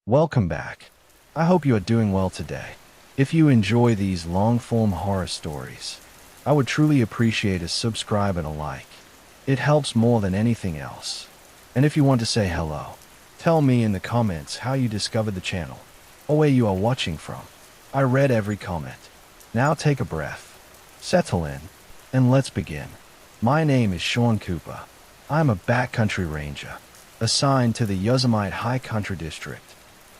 Welcome back. I hope you are doing well today. If you enjoy these long-form horror stories, I would truly appreciate a subscribe and a like. It helps more than anything else. And if you want to say hello, tell me in the comments how you discovered the channel or where you are watching from. I read every comment. Now take a breath, settle in, and let's begin. My name is Sean Cooper. I'm a backcountry ranger, assigned to the Yosemite High Country District.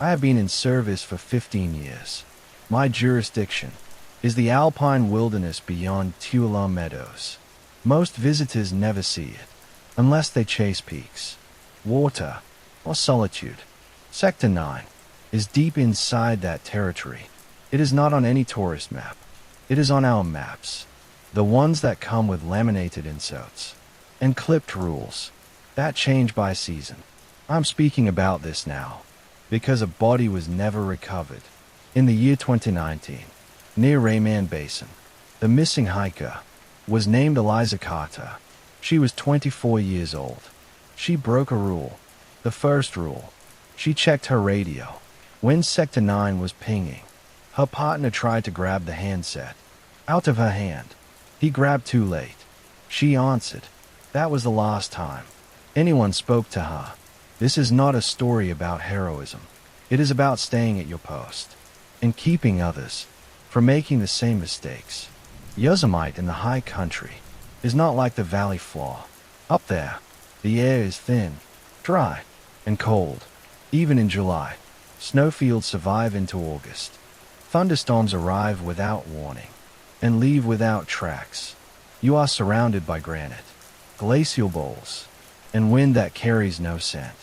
I have been in service for 15 years. My jurisdiction is the alpine wilderness beyond Tuolumne Meadows. Most visitors never see it, unless they chase peaks, water, or solitude. Sector 9 is deep inside that territory. It is not on any tourist map. It is on our maps, the ones that come with laminated inserts and clipped rules that change by season. I'm speaking about this now because a body was never recovered. In the year 2019, near Reymann Basin, the missing hiker was named Eliza Carter. She was 24 years old. She broke a rule. The first rule. She checked her radio. When Sector 9 was pinging, her partner tried to grab the handset out of her hand. He grabbed too late. She answered. That was the last time anyone spoke to her. This is not a story about heroism. It is about staying at your post and keeping others from making the same mistakes. Yosemite in the high country is not like the valley floor. Up there, the air is thin, dry, and cold. Even in July, snowfields survive into August. Thunderstorms arrive without warning and leave without tracks. You are surrounded by granite, glacial bowls, and wind that carries no scent.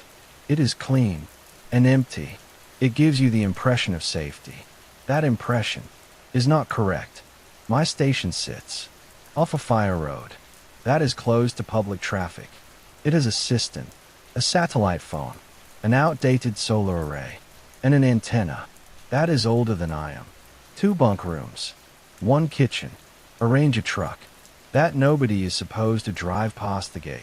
It is clean and empty. It gives you the impression of safety. That impression is not correct. My station sits off a fire road that is closed to public traffic. It has a cistern, a satellite phone, an outdated solar array, and an antenna that is older than I am. 2 bunk rooms, 1 kitchen, a ranger truck that nobody is supposed to drive past the gate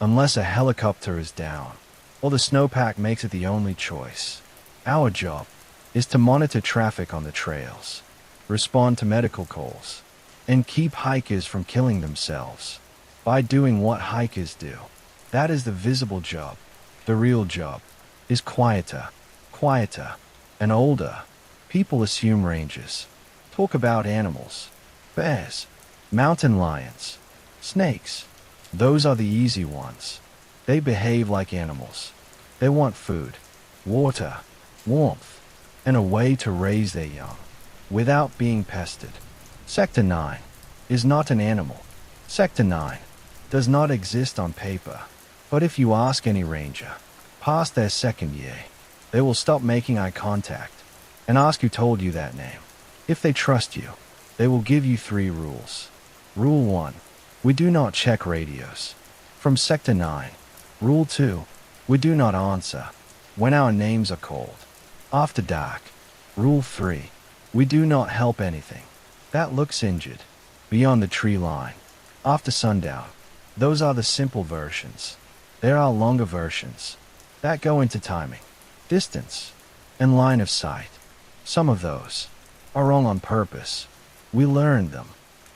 unless a helicopter is down or the snowpack makes it the only choice. Our job is to monitor traffic on the trails, respond to medical calls, and keep hikers from killing themselves by doing what hikers do. That is the visible job. The real job is quieter, and older. People assume rangers talk about animals, bears, mountain lions, snakes. Those are the easy ones. They behave like animals. They want food, water, warmth, and a way to raise their young without being pestered. Sector 9 is not an animal. Sector 9 does not exist on paper. But if you ask any ranger past their second year, they will stop making eye contact and ask who told you that name. If they trust you, they will give you 3 rules. Rule 1. We do not check radios from Sector 9. Rule 2. We do not answer when our names are called after dark. Rule 3. We do not help anything that looks injured beyond the tree line after sundown. Those are the simple versions. There are longer versions that go into timing, distance, and line of sight. Some of those are wrong on purpose. We learned them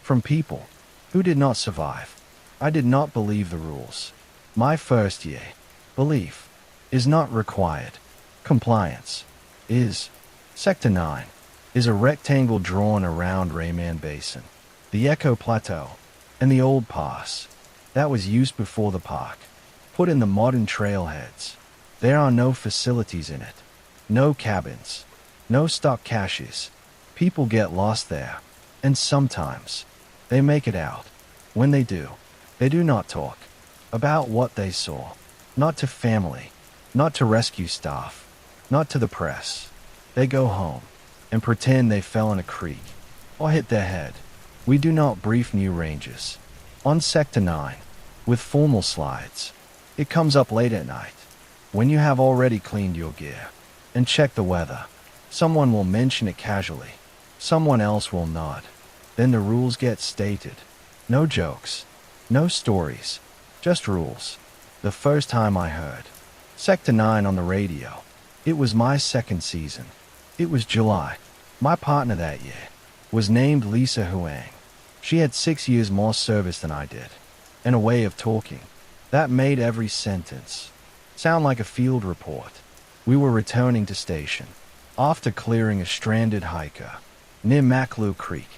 from people who did not survive. I did not believe the rules. My first year, belief is not required. Compliance is. Sector 9 is a rectangle drawn around Reymann Basin, the Echo Plateau, and the old pass that was used before the park put in the modern trailheads. There are no facilities in it, no cabins, no stock caches. People get lost there, and sometimes they make it out. When they do not talk about what they saw, not to family, not to rescue staff, not to the press. They go home and pretend they fell in a creek or hit their head. We do not brief new rangers on Sector 9 with formal slides. It comes up late at night when you have already cleaned your gear and checked the weather. Someone will mention it casually. Someone else will nod. Then the rules get stated. No jokes, no stories, just rules. The first time I heard Sector 9 on the radio, It was my second season. It was July. My partner that year was named Lisa Huang. She had 6 years more service than I did, and a way of talking that made every sentence sound like a field report. We were returning to station after clearing a stranded hiker near Maclou Creek.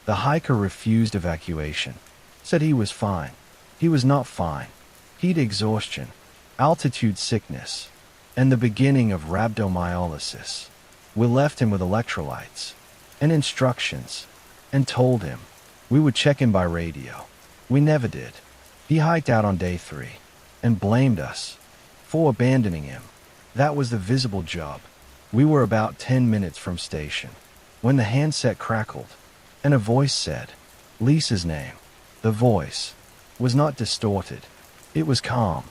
The hiker refused evacuation, said he was fine. He was not fine. Heat exhaustion, altitude sickness, and the beginning of rhabdomyolysis. We left him with electrolytes and instructions and told him we would check in by radio. We never did. He hiked out on day 3 and blamed us for abandoning him. That was the visible job. We were about 10 minutes from station when the handset crackled and a voice said Lisa's name. The voice was not distorted. It was calm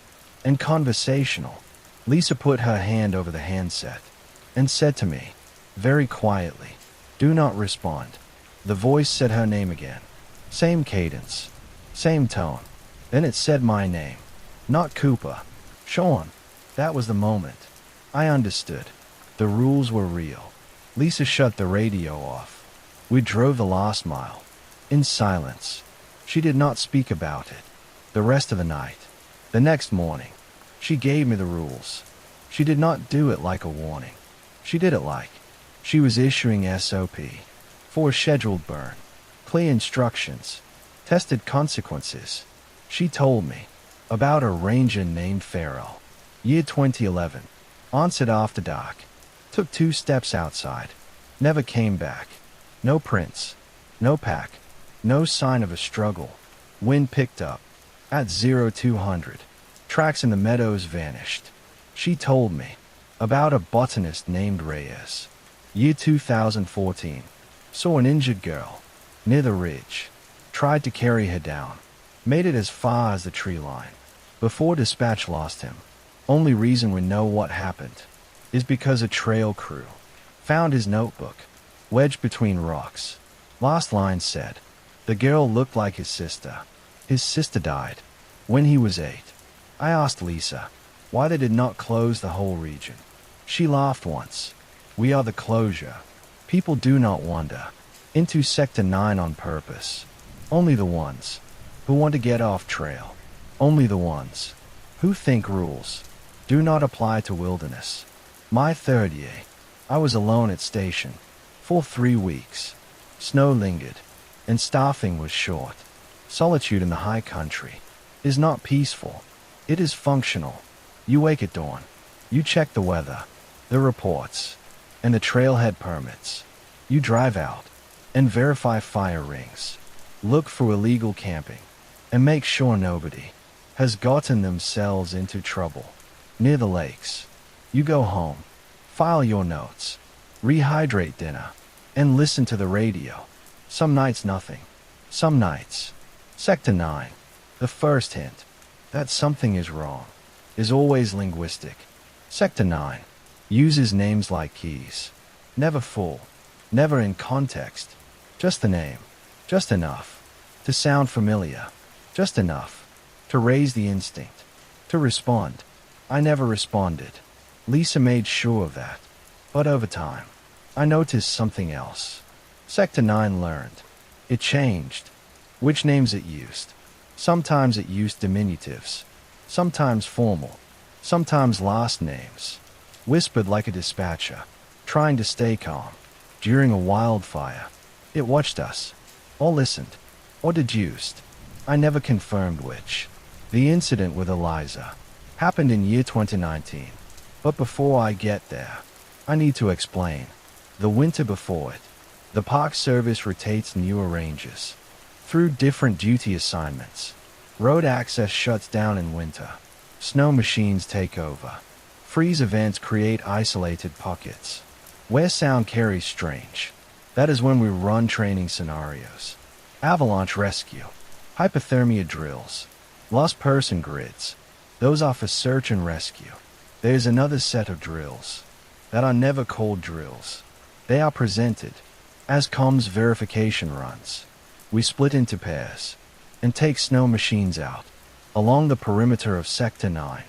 and conversational. Lisa put her hand over the handset and said to me, very quietly, "Do not respond." The voice said her name again. Same cadence, same tone. Then it said my name. Not Cooper. Sean. That was the moment I understood. The rules were real. Lisa shut the radio off. We drove the last mile in silence. She did not speak about it the rest of the night. The next morning, she gave me the rules. She did not do it like a warning. She did it like she was issuing SOP for a scheduled burn. Clear instructions, tested consequences. She told me about a ranger named Farrell. Year 2011. Onset after dark. Took 2 steps outside. Never came back. No prints. No pack. No sign of a struggle. Wind picked up. At 0200. Tracks in the meadows vanished. She told me about a botanist named Reyes. Year 2014. Saw an injured girl near the ridge. Tried to carry her down. Made it as far as the tree line before dispatch lost him. Only reason we know what happened is because a trail crew found his notebook wedged between rocks. Last line said, the girl looked like his sister. His sister died when he was 8. I asked Lisa why they did not close the whole region. She laughed once. We are the closure. People do not wander into Sector 9 on purpose. Only the ones who want to get off trail. Only the ones who think rules do not apply to wilderness. My 3rd year, I was alone at station for 3 weeks. Snow lingered, and staffing was short. Solitude in the high country is not peaceful. It is functional. You wake at dawn. You check the weather, the reports, and the trailhead permits. You drive out and verify fire rings. Look for illegal camping and make sure nobody has gotten themselves into trouble. Near the lakes, you go home, file your notes, rehydrate dinner, and listen to the radio. Some nights nothing. Some nights. Sector 9. The first hint that something is wrong is always linguistic. Sector 9 uses names like keys. Never full. Never in context. Just the name. Just enough to sound familiar. Just enough to raise the instinct to respond. I never responded. Lisa made sure of that. But over time, I noticed something else. Sector 9 learned. It changed. Which names it used. Sometimes it used diminutives. Sometimes formal. Sometimes last names. Whispered like a dispatcher, trying to stay calm. During a wildfire, it watched us. Or listened. Or deduced. I never confirmed which. The incident with Eliza happened in year 2019. But before I get there, I need to explain. The winter before it, the Park Service rotates newer rangers through different duty assignments. Road access shuts down in winter. Snow machines take over. Freeze events create isolated pockets where sound carries strange. That is when we run training scenarios. Avalanche rescue. Hypothermia drills. Lost person grids. Those are for search and rescue. There is another set of drills that are never called drills. They are presented as comms verification runs. We split into pairs and take snow machines out along the perimeter of Sector 9.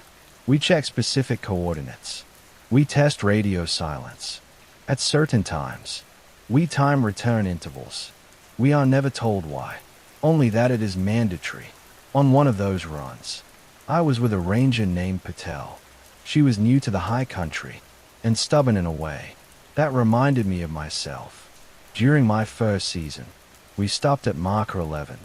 We check specific coordinates We test radio silence. At certain times, we time return intervals. We are never told why, only that it is mandatory. On one of those runs, I was with a ranger named Patel. She was new to the high country and stubborn in a way that reminded me of myself. During my first season, we stopped at marker 11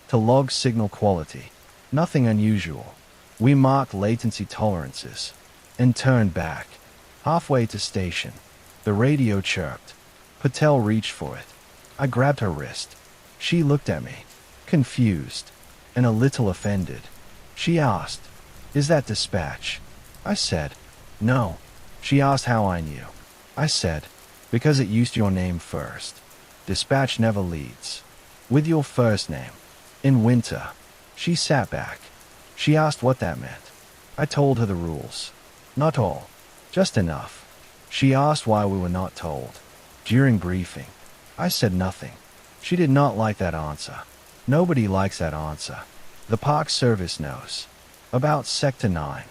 to log signal quality. Nothing unusual. We marked latency tolerances and turned back. Halfway to station, the radio chirped. Patel reached for it. I grabbed her wrist. She looked at me, confused and a little offended. She asked, "Is that dispatch?" I said, "No." She asked how I knew. I said, "Because it used your name first. Dispatch never leads with your first name." In winter, she sat back. She asked what that meant. I told her the rules. Not all, just enough. She asked why we were not told. During briefing, I said nothing. She did not like that answer. Nobody likes that answer. The Park Service knows about Sector 9.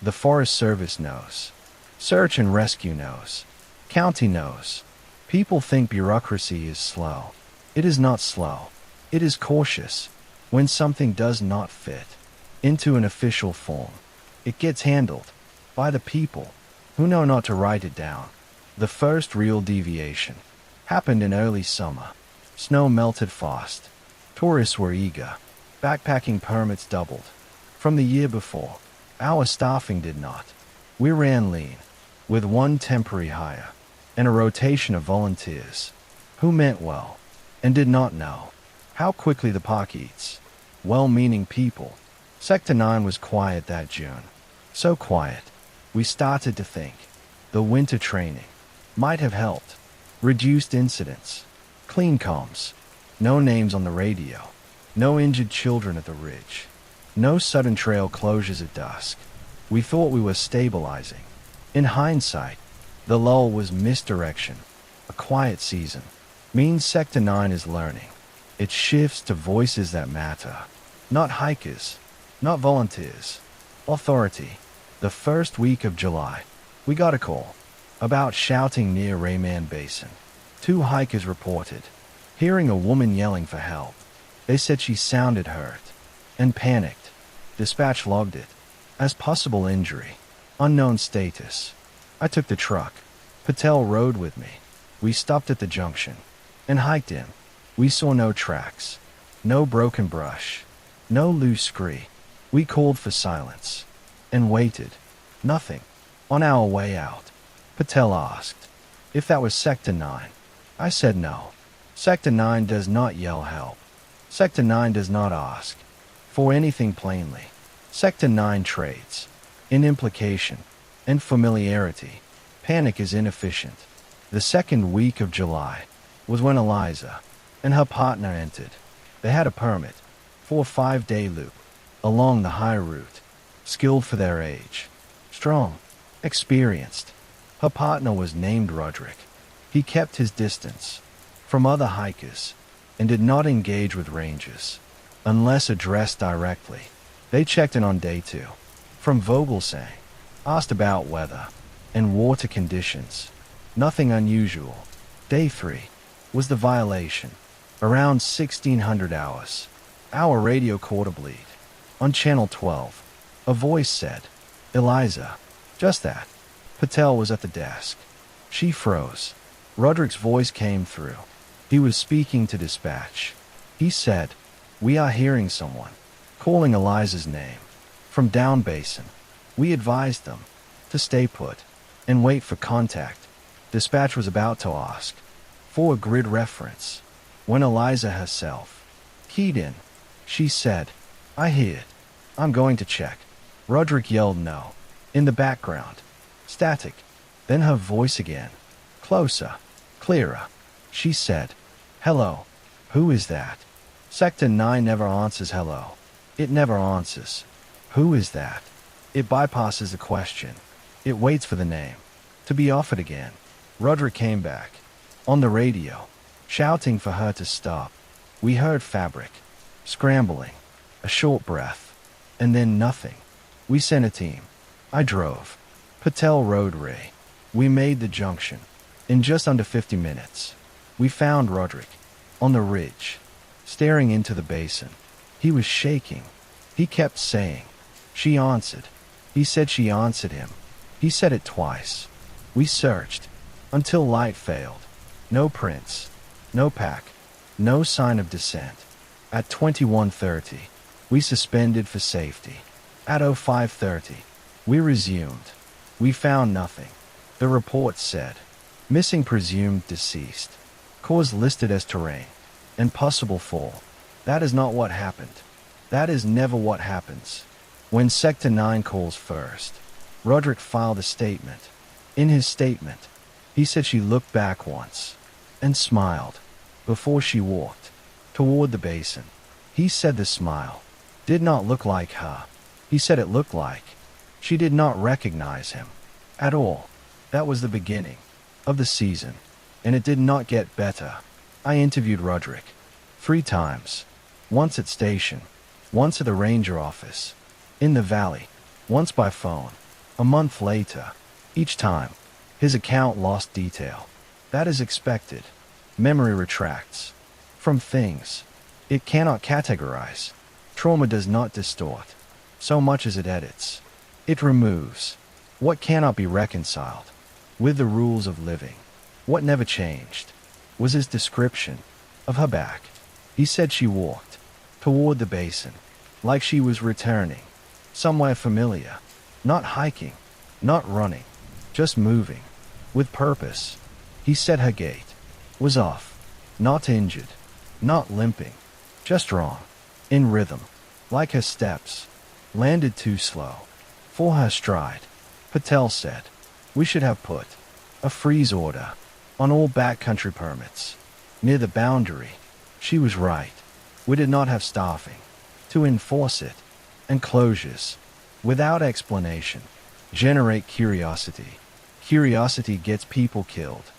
The Forest Service knows. Search and Rescue knows. County knows. People think bureaucracy is slow. It is not slow. It is cautious. When something does not fit into an official form, it gets handled by the people who know not to write it down. The first real deviation happened in early summer. Snow melted fast. Tourists were eager. Backpacking permits doubled from the year before. Our staffing did not. We ran lean, with one temporary hire and a rotation of volunteers who meant well and did not know how quickly the park eats. Well-meaning people. Sector 9 was quiet that June. So quiet, we started to think the winter training might have helped. Reduced incidents. Clean comms. No names on the radio. No injured children at the ridge. No sudden trail closures at dusk. We thought we were stabilizing. In hindsight, the lull was misdirection. A quiet season means Sector 9 is learning. It shifts to voices that matter. Not hikers. Not volunteers. Authority. The first week of July, we got a call about shouting near Reymann Basin. 2 hikers reported hearing a woman yelling for help. They said she sounded hurt and panicked. Dispatch logged it as possible injury. Unknown status. I took the truck. Patel rode with me. We stopped at the junction and hiked in. We saw no tracks, no broken brush, no loose scree. We called for silence and waited. Nothing. On our way out, Patel asked if that was Sector 9. I said no. Sector 9 does not yell help. Sector 9 does not ask for anything plainly. Sector 9 trades in implication and familiarity. Panic is inefficient. The second week of July was when Eliza and her partner entered. They had a permit for a 5-day loop along the high route. Skilled for their age. Strong. Experienced. Her partner was named Roderick. He kept his distance from other hikers and did not engage with rangers unless addressed directly. They checked in on day 2 from Vogelsang, asked about weather and water conditions. Nothing unusual. Day 3 was the violation. Around 1600 hours, our radio caught a bleed. On channel 12, a voice said, "Eliza." Just that. Patel was at the desk. She froze. Roderick's voice came through. He was speaking to dispatch. He said, "We are hearing someone calling Eliza's name from down basin." We advised them to stay put and wait for contact. Dispatch was about to ask for a grid reference when Eliza herself keyed in. She said, "I hear it. I'm going to check." Roderick yelled no. In the background, static. Then her voice again. Closer. Clearer. She said, "Hello. Who is that?" Sector 9 never answers hello. It never answers. Who is that? It bypasses the question. It waits for the name to be offered again. Roderick came back on the radio, shouting for her to stop. We heard fabric scrambling, a short breath, and then nothing. We sent a team. I drove. Patel rode Ray. We made the junction. In just under 50 minutes, we found Roderick on the ridge, staring into the basin. He was shaking. He kept saying, "She answered." He said she answered him. He said it twice. We searched until light failed. No prints, no pack, no sign of descent. At 21:30, we suspended for safety. At 05:30, we resumed. We found nothing. The report said, missing presumed deceased. Cause listed as terrain. And possible fall. That is not what happened. That is never what happens. When Sector 9 calls first, Roderick filed a statement. In his statement, he said she looked back once and smiled before she walked toward the basin. He said the smile did not look like her. He said it looked like she did not recognize him at all. That was the beginning of the season, and it did not get better. I interviewed Roderick 3 times, once at station, once at the ranger office, in the valley, once by phone. A month later, each time, his account lost detail. That is expected. Memory retracts from things it cannot categorize. Trauma does not distort so much as it edits. It removes what cannot be reconciled with the rules of living. What never changed was his description of her back. He said she walked toward the basin like she was returning somewhere familiar, not hiking, not running, just moving with purpose. He said her gait was off, not injured, not limping, just wrong, in rhythm, like her steps landed too slow for her stride. Patel said, we should have put a freeze order on all backcountry permits near the boundary. She was right. We did not have staffing to enforce it, and closures without explanation generate curiosity. Curiosity gets people killed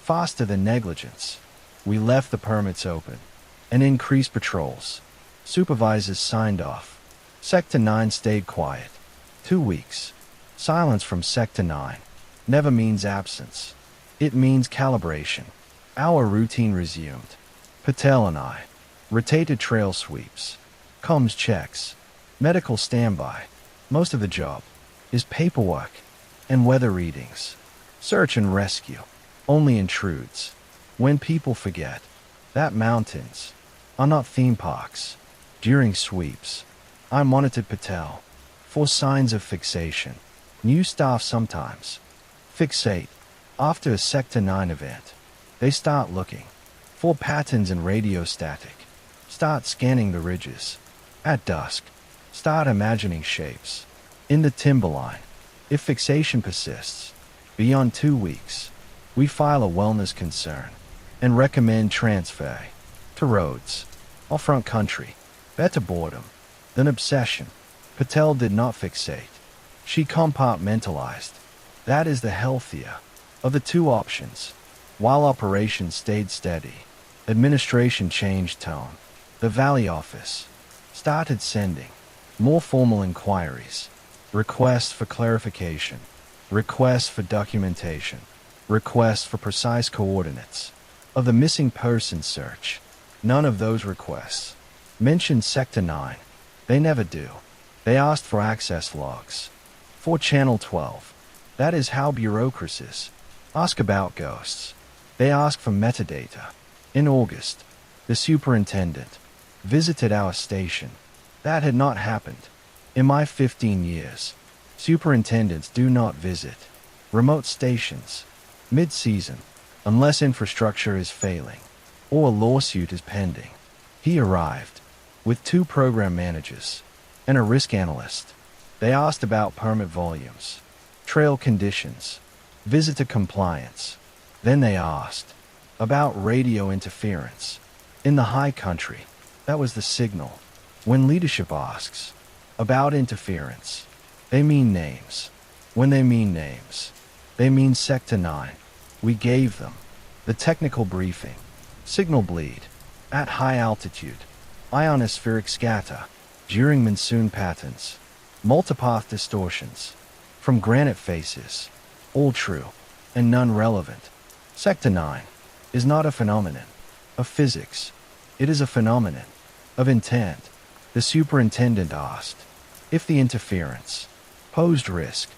faster than negligence. We left the permits open and increased patrols. Supervisors signed off. Sector 9 stayed quiet. 2 weeks. Silence from Sector 9 never means absence. It means calibration. Our routine resumed. Patel and I rotated trail sweeps, comms checks, medical standby. Most of the job is paperwork and weather readings. Search and rescue only intrudes when people forget that mountains are not theme parks. During sweeps, I monitored Patel for signs of fixation. New staff sometimes fixate after a Sector 9 event. They start looking for patterns in radio static, start scanning the ridges. At dusk, start imagining shapes in the timberline. If fixation persists beyond 2 weeks, we file a wellness concern and recommend transfer to roads or front country. Better boredom than obsession. Patel did not fixate. She compartmentalized. That is the healthier of the 2 options. While operations stayed steady, administration changed tone. The Valley office started sending more formal inquiries, requests for clarification, requests for documentation, requests for precise coordinates of the missing person search. None of those requests mentioned Sector 9. They never do. They asked for access logs for Channel 12. That is how bureaucracies ask about ghosts. They ask for metadata. In August, the superintendent visited our station. That had not happened in my 15 years. Superintendents do not visit remote stations mid-season unless infrastructure is failing or a lawsuit is pending. He arrived with 2 program managers and a risk analyst. They asked about permit volumes, trail conditions, visitor compliance. Then they asked about radio interference. In the high country, that was the signal. When leadership asks about interference, they mean names. When they mean names, they mean Sector 9. We gave them the technical briefing. Signal bleed at high altitude, ionospheric scatter during monsoon patterns, multipath distortions from granite faces. All true. and none relevant. Sector 9 is not a phenomenon of physics. It is a phenomenon of intent. The superintendent asked if the interference posed risk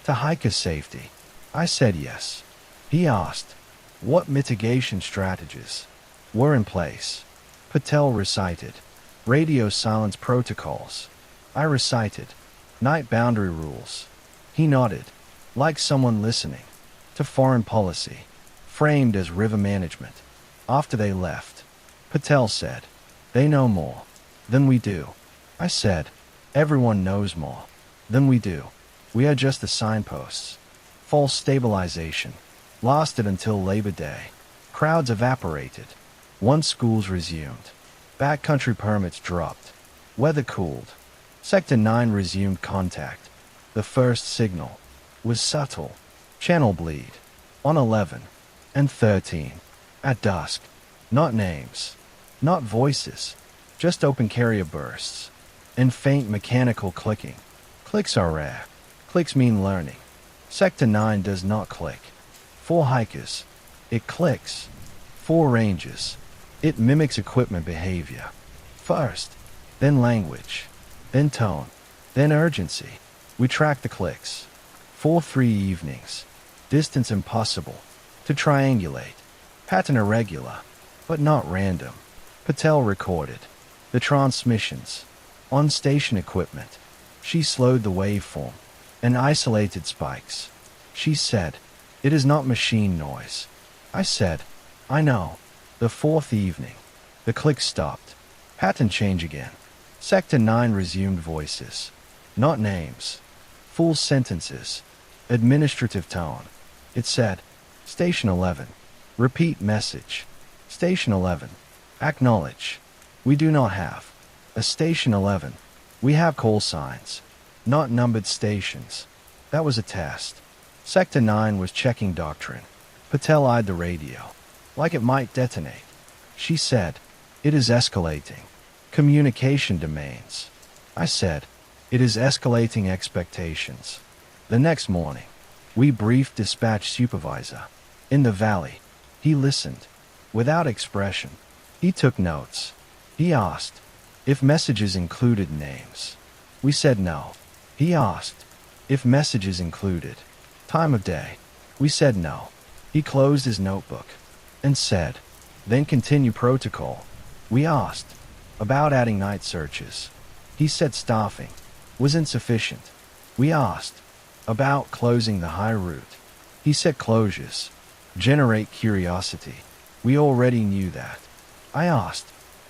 to hiker safety. I said yes. He asked what mitigation strategies were in place. Patel recited radio silence protocols. I recited night boundary rules. He nodded, like someone listening to foreign policy, framed as river management. After they left, Patel said, "They know more than we do." I said, "Everyone knows more than we do. We are just the signposts." False stabilization lasted until Labor Day. Crowds evaporated. Once schools resumed, backcountry permits dropped. Weather cooled. Sector 9 resumed contact. The first signal was subtle. Channel bleed. On 11 and 13. At dusk. Not names. Not voices. Just open carrier bursts. And faint mechanical clicking. Clicks are rare. Clicks mean learning. Sector 9 does not click. 4 hikers. It clicks. 4 ranges. It mimics equipment behavior. First, then language, then tone, then urgency. We track the clicks. 3 evenings. Distance impossible to triangulate. Pattern irregular, but not random. Patel recorded the transmissions on station equipment. She slowed the waveform and isolated spikes. She said, "It is not machine noise." I said, "I know." The 4th evening, the click stopped. Pattern change again. Sector 9 resumed voices. Not names. Full sentences. Administrative tone. It said, "Station 11. Repeat message. Station 11. Acknowledge. We do not have a Station 11. We have call signs, not numbered stations." That was a test. Sector 9 was checking doctrine. Patel eyed the radio, like it might detonate. She said, "It is escalating communication domains." I said, "It is escalating expectations." The next morning, we briefed dispatch supervisor. In the valley, he listened, without expression. He took notes. He asked if messages included names. We said no. He asked if messages included time of day. We said no. He closed his notebook and said, "Then continue protocol." We asked about adding night searches. He said staffing was insufficient. We asked about closing the high route. He said closures generate curiosity. We already knew that. I asked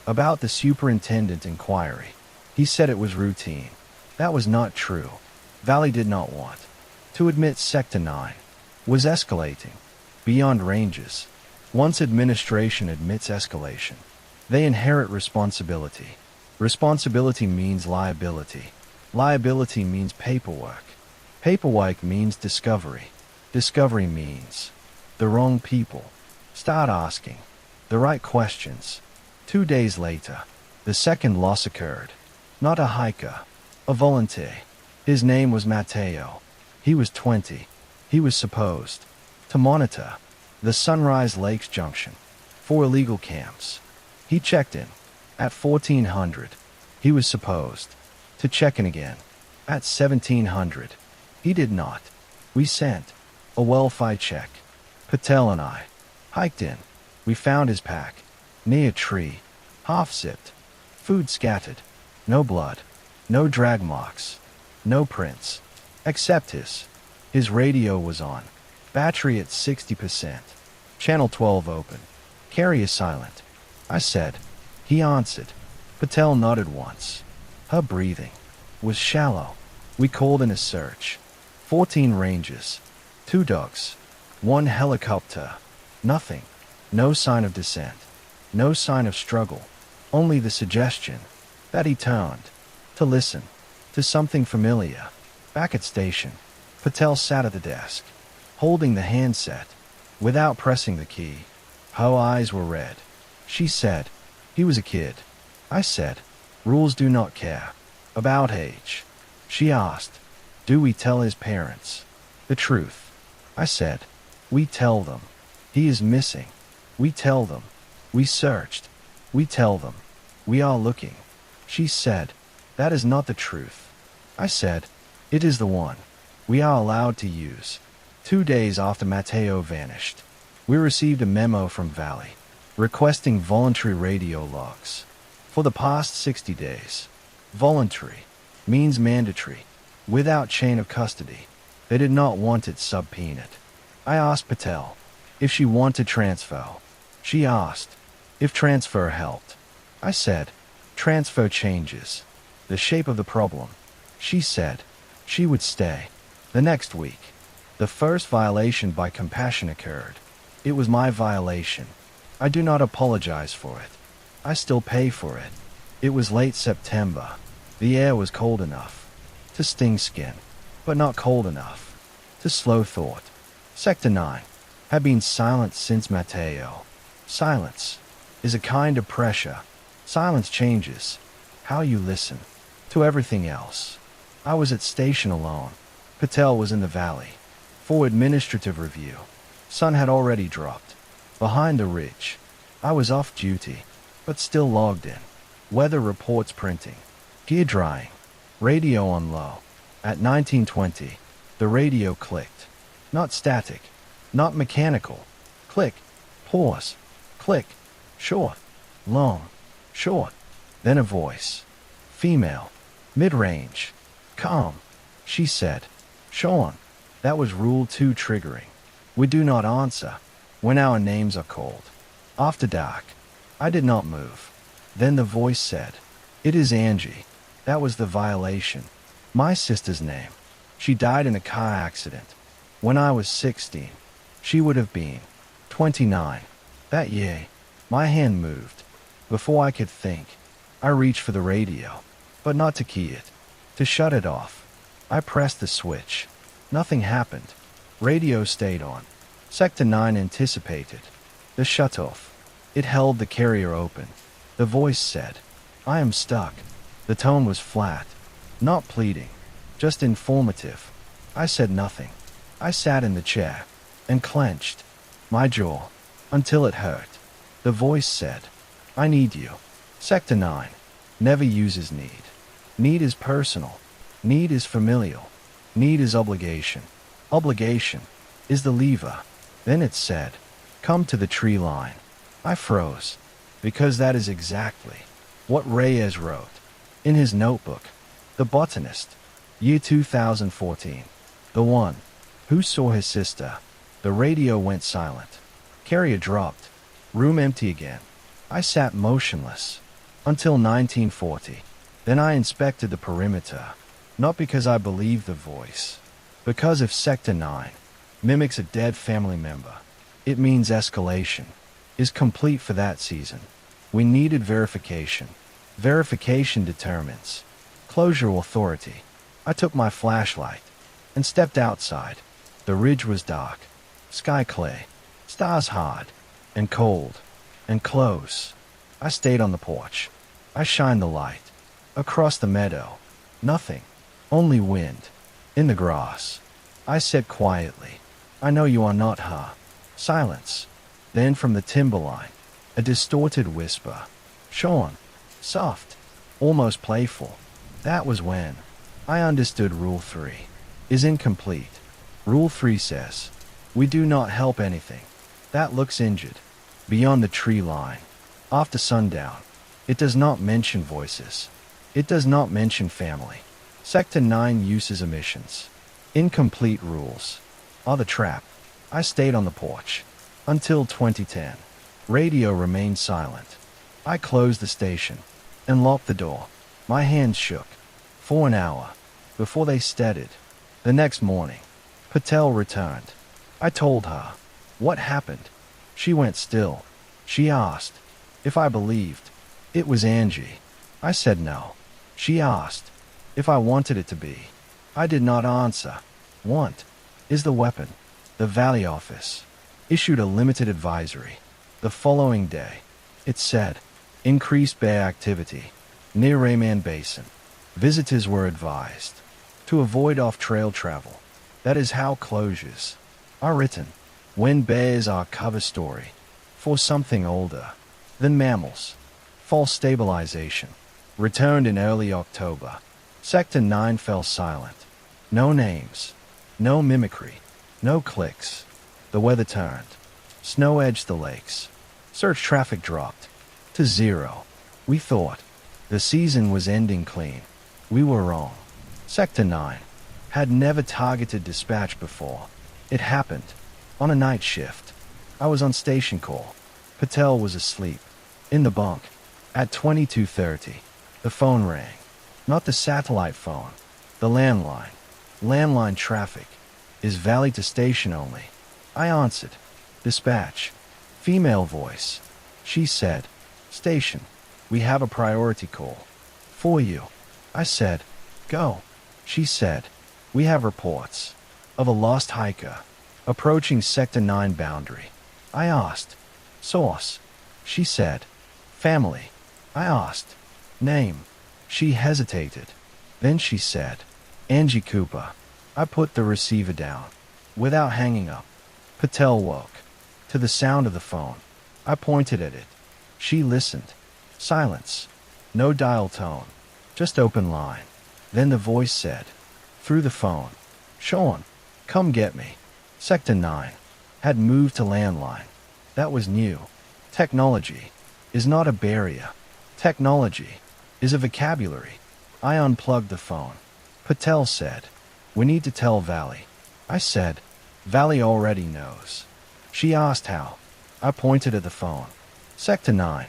about the superintendent inquiry. He said it was routine. That was not true. Valley did not want to admit Sector 9 was escalating beyond ranges. Once administration admits escalation, they inherit responsibility. Responsibility means liability. Liability means paperwork. Paperwork means discovery. Discovery means the wrong people start asking the right questions. 2 days later, the second loss occurred. Not a hiker, a volunteer. His name was Matteo. He was 20. He was supposed to monitor the Sunrise Lakes Junction for illegal camps. He checked in at 1400. He was supposed to check in again at 1700. He did not. We sent a well-fi check. Patel and I hiked in. We found his pack near a tree, half-zipped, food scattered, no blood, no drag marks, no prints, except his. His radio was on, battery at 60%, channel 12 open, carrier silent. I said. He answered. Patel nodded once. Her breathing was shallow. We called in a search. 14 ranges, 2 dogs, 1 helicopter. Nothing. No sign of descent. No sign of struggle. Only the suggestion that he turned to listen to something familiar. Back at station, Patel sat at the desk, holding the handset, without pressing the key. Her eyes were red. She said, "He was a kid." I said, "Rules do not care about age." She asked, "Do we tell his parents the truth?" I said, We tell them. He is missing. We tell them. We searched. We tell them. We are looking. She said, that is not the truth. I said, it is the one we are allowed to use. 2 days after Mateo vanished, we received a memo from Valley requesting voluntary radio logs. For the past 60 days, voluntary means mandatory, without chain of custody. They did not want it subpoenaed. I asked Patel if she wanted transfer. She asked if transfer helped. I said, transfer changes the shape of the problem. She said she would stay. The next week, the first violation by compassion occurred. It was my violation. I do not apologize for it. I still pay for it. It was late September. The air was cold enough to sting skin, but not cold enough to slow thought. Sector 9 had been silent since Mateo. Silence is a kind of pressure. Silence changes how you listen to everything else. I was at station alone. Patel was in the valley for administrative review. Sun had already dropped behind the ridge. I was off duty, but still logged in. Weather reports printing. Gear drying. Radio on low. At 1920, the radio clicked. Not static. Not mechanical. Click. Pause. Click. Short. Long. Short. Then a voice. Female. Mid-range. Calm. She said, Sean. That was Rule 2 triggering. We do not answer when our names are called. After dark. I did not move. Then the voice said, it is Angie. That was the violation. My sister's name. She died in a car accident when I was 16. She would have been 29. That year, my hand moved. Before I could think, I reached for the radio, but not to key it, to shut it off. I pressed the switch. Nothing happened. Radio stayed on. Sector 9 anticipated the shutoff. It held the carrier open. The voice said, I am stuck. The tone was flat, not pleading, just informative. I said nothing. I sat in the chair and clenched my jaw until it hurt. The voice said, I need you. Sector 9 never uses need. Need is personal. Need is familial. Need is obligation. Obligation is the lever. Then it said, come to the tree line. I froze, because that is exactly what Reyes wrote in his notebook. The botanist, year 2014. The one who saw his sister. The radio went silent. Carrier dropped. Room empty again. I sat motionless until 1940. Then I inspected the perimeter, not because I believed the voice, because if Sector 9 mimics a dead family member, it means escalation is complete for that season. We needed verification. Verification determines closure authority. I took my flashlight and stepped outside. The ridge was dark, sky clay, stars hard and cold and close. I stayed on the porch. I shined the light across the meadow. Nothing, only wind in the grass. I said quietly, I know you are not her. Silence. Then from the timberline, a distorted whisper. Sean. Soft. Almost playful. That was when I understood Rule 3 is incomplete. Rule 3 says, we do not help anything that looks injured beyond the tree line. After sundown, it does not mention voices. It does not mention family. Sector 9 uses emissions. Incomplete rules are the trap. I stayed on the porch until 2010. Radio remained silent. I closed the station and locked the door. My hands shook for an hour before they steadied. The next morning, Patel returned. I told her what happened. She went still. She asked if I believed it was Angie. I said no. She asked if I wanted it to be. I did not answer. Want is the weapon. The Valley office issued a limited advisory. The following day, it said, increased bear activity near Reymann Basin. Visitors were advised to avoid off-trail travel. That is how closures are written. When bears are cover story for something older than mammals. False stabilization. Returned in early October. Sector 9 fell silent. No names. No mimicry. No clicks. The weather turned. Snow edged the lakes. Search traffic dropped to zero. We thought the season was ending clean. We were wrong. Sector 9 had never targeted dispatch before. It happened on a night shift. I was on station call. Patel was asleep in the bunk. At 22:30, the phone rang. Not the satellite phone, the landline. Landline traffic. Is Valley to station only? I answered. Dispatch. Female voice. She said, Station. We have a priority call for you. I said, Go. She said, We have reports of a lost hiker approaching Sector 9 boundary. I asked, Source. She said, Family. I asked, Name. She hesitated. Then she said, Angie Cooper. I put the receiver down without hanging up. Patel woke to the sound of the phone. I pointed at it. She listened. Silence. No dial tone. Just open line. Then the voice said, through the phone, Sean, come get me. Sector 9 had moved to landline. That was new. Technology is not a barrier. Technology is a vocabulary. I unplugged the phone. Patel said, We need to tell Valley. I said, Valley already knows. She asked how. I pointed at the phone. Sector 9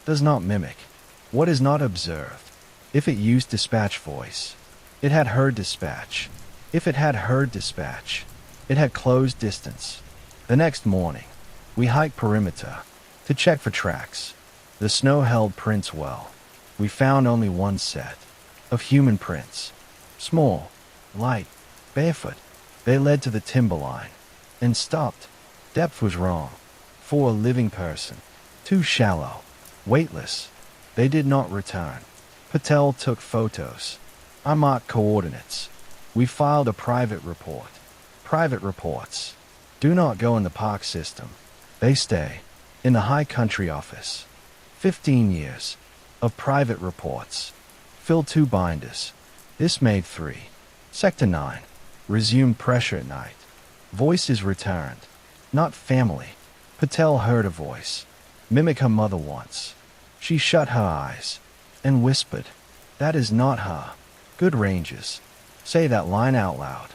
does not mimic what is not observed. If it used dispatch voice, it had heard dispatch. If it had heard dispatch, it had closed distance. The next morning, we hiked perimeter to check for tracks. The snow held prints well. We found only one set of human prints. Small, light, barefoot. They led to the timberline and stopped. Depth was wrong. For a living person. Too shallow. Weightless. They did not return. Patel took photos. I marked coordinates. We filed a private report. Private reports do not go in the park system. They stay in the High Country office. 15 years of private reports. Fill 2 binders. This made 3. Sector 9 resumed pressure at night. Voices returned. Not family. Patel heard a voice. Mimic her mother once. She shut her eyes and whispered, That is not her. Good ranges. Say that line out loud.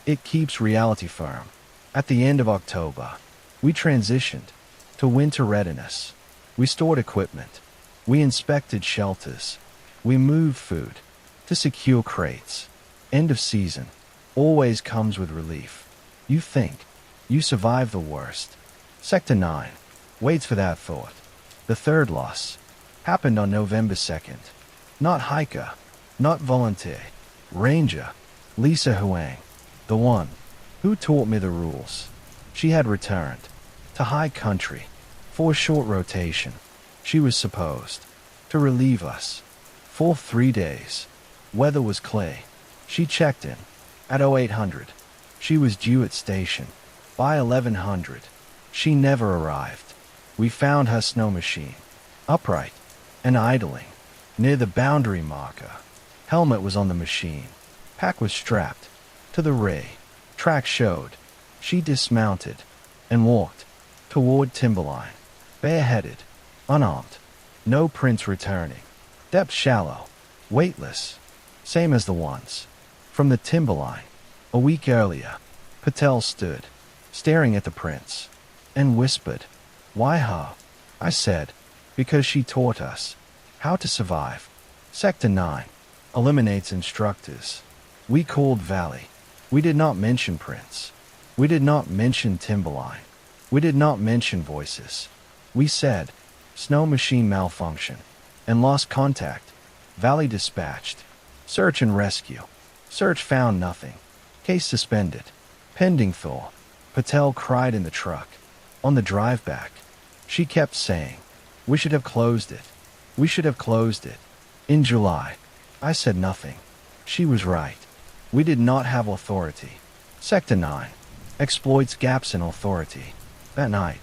It keeps reality firm. At the end of October, we transitioned to winter readiness. We stored equipment. We inspected shelters. We moved food to secure crates. End of season always comes with relief. You think you survive the worst. Sector 9 waits for that thought. The third loss happened on November 2nd. Not hiker, not volunteer, ranger, Lisa Huang, the one who taught me the rules. She had returned to High Country for a short rotation. She was supposed to relieve us for 3 days. Weather was clay. She checked in at 0800. She was due at station by 1100. She never arrived. We found her snow machine upright and idling near the boundary marker. Helmet was on the machine. Pack was strapped to the ray. Track showed. She dismounted and walked toward timberline, bareheaded, unarmed. No prints returning. Depth shallow, weightless, same as the ones from the timberline. A week earlier, Patel stood, staring at the prints, and whispered, Why her? I said, Because she taught us how to survive. Sector 9 eliminates instructors. We called Valley. We did not mention prints. We did not mention timberline. We did not mention voices. We said, snow machine malfunction, and lost contact. Valley dispatched. Search and rescue. Search found nothing. Case suspended. Pending thaw. Patel cried in the truck. On the drive back, she kept saying, We should have closed it. We should have closed it. In July, I said nothing. She was right. We did not have authority. Sector 9 exploits gaps in authority. That night,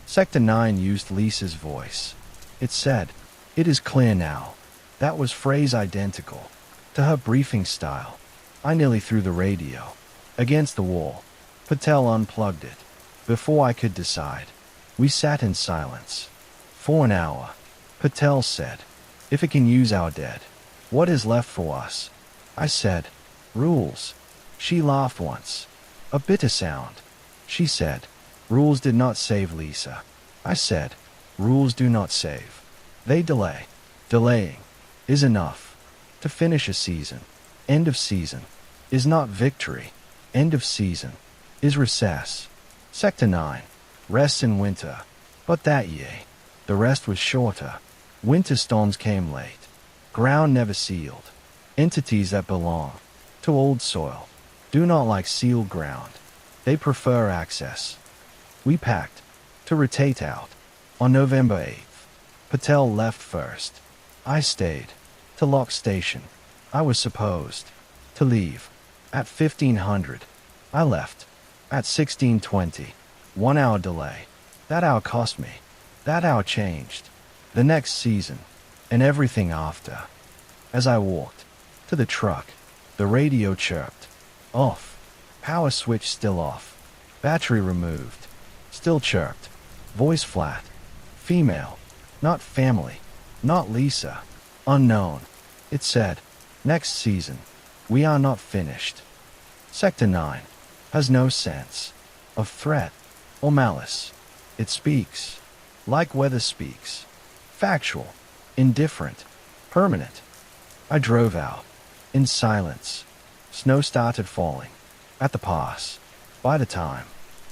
Sector 9 used Lisa's voice. It said, "It is clear now." That was phrase identical to her briefing style. I nearly threw the radio against the wall. Patel unplugged it. Before I could decide, we sat in silence. For an hour, Patel said, "If it can use our dead, what is left for us?" I said, "Rules." She laughed once. A bitter sound. She said, "Rules did not save Lisa." I said, "Rules do not save. They delay." Delaying is enough to finish a season. End of season is not victory. End of season is recess. Sector 9 rests in winter, but that year, the rest was shorter. Winter storms came late. Ground never sealed. Entities that belong to old soil do not like sealed ground. They prefer access. We packed to rotate out. On November 8th, Patel left first. I stayed to lock station. I was supposed to leave at 1500. I left at 1620. 1 hour delay. That hour cost me. That hour changed the next season and everything after. As I walked to the truck, the radio chirped. Off. Power switch still off. Battery removed. Still chirped. Voice flat. Female. Not family. Not Lisa. Unknown. It said, "Next season. We are not finished." Sector 9 has no sense of threat or malice. It speaks like weather speaks. Factual. Indifferent. Permanent. I drove out in silence. Snow started falling at the pass. By the time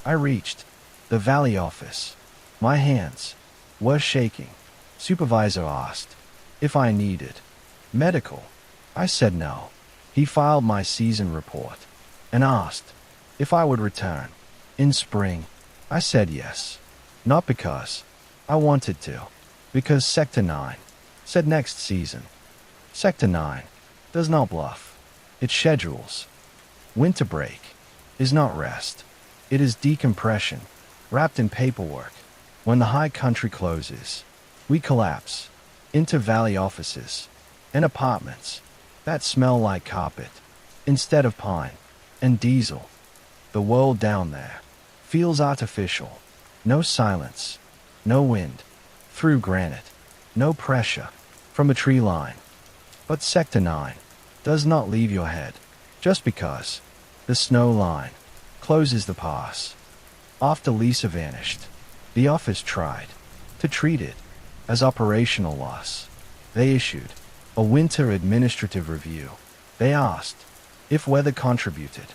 I reached the valley office, my hands were shaking. Supervisor asked if I needed medical. I said no. He filed my season report and asked if I would return in spring. I said yes. Not because I wanted to, because Sector 9 said next season. Sector 9 does not bluff. It schedules. Winter break is not rest. It is decompression, wrapped in paperwork. When the high country closes, we collapse into valley offices and apartments that smell like carpet instead of pine and diesel. The world down there feels artificial. No silence, no wind through granite, no pressure from a tree line. But Sector 9 does not leave your head just because the snow line closes the pass. After Lisa vanished, the office tried to treat it as operational loss. They issued a winter administrative review. They asked if weather contributed,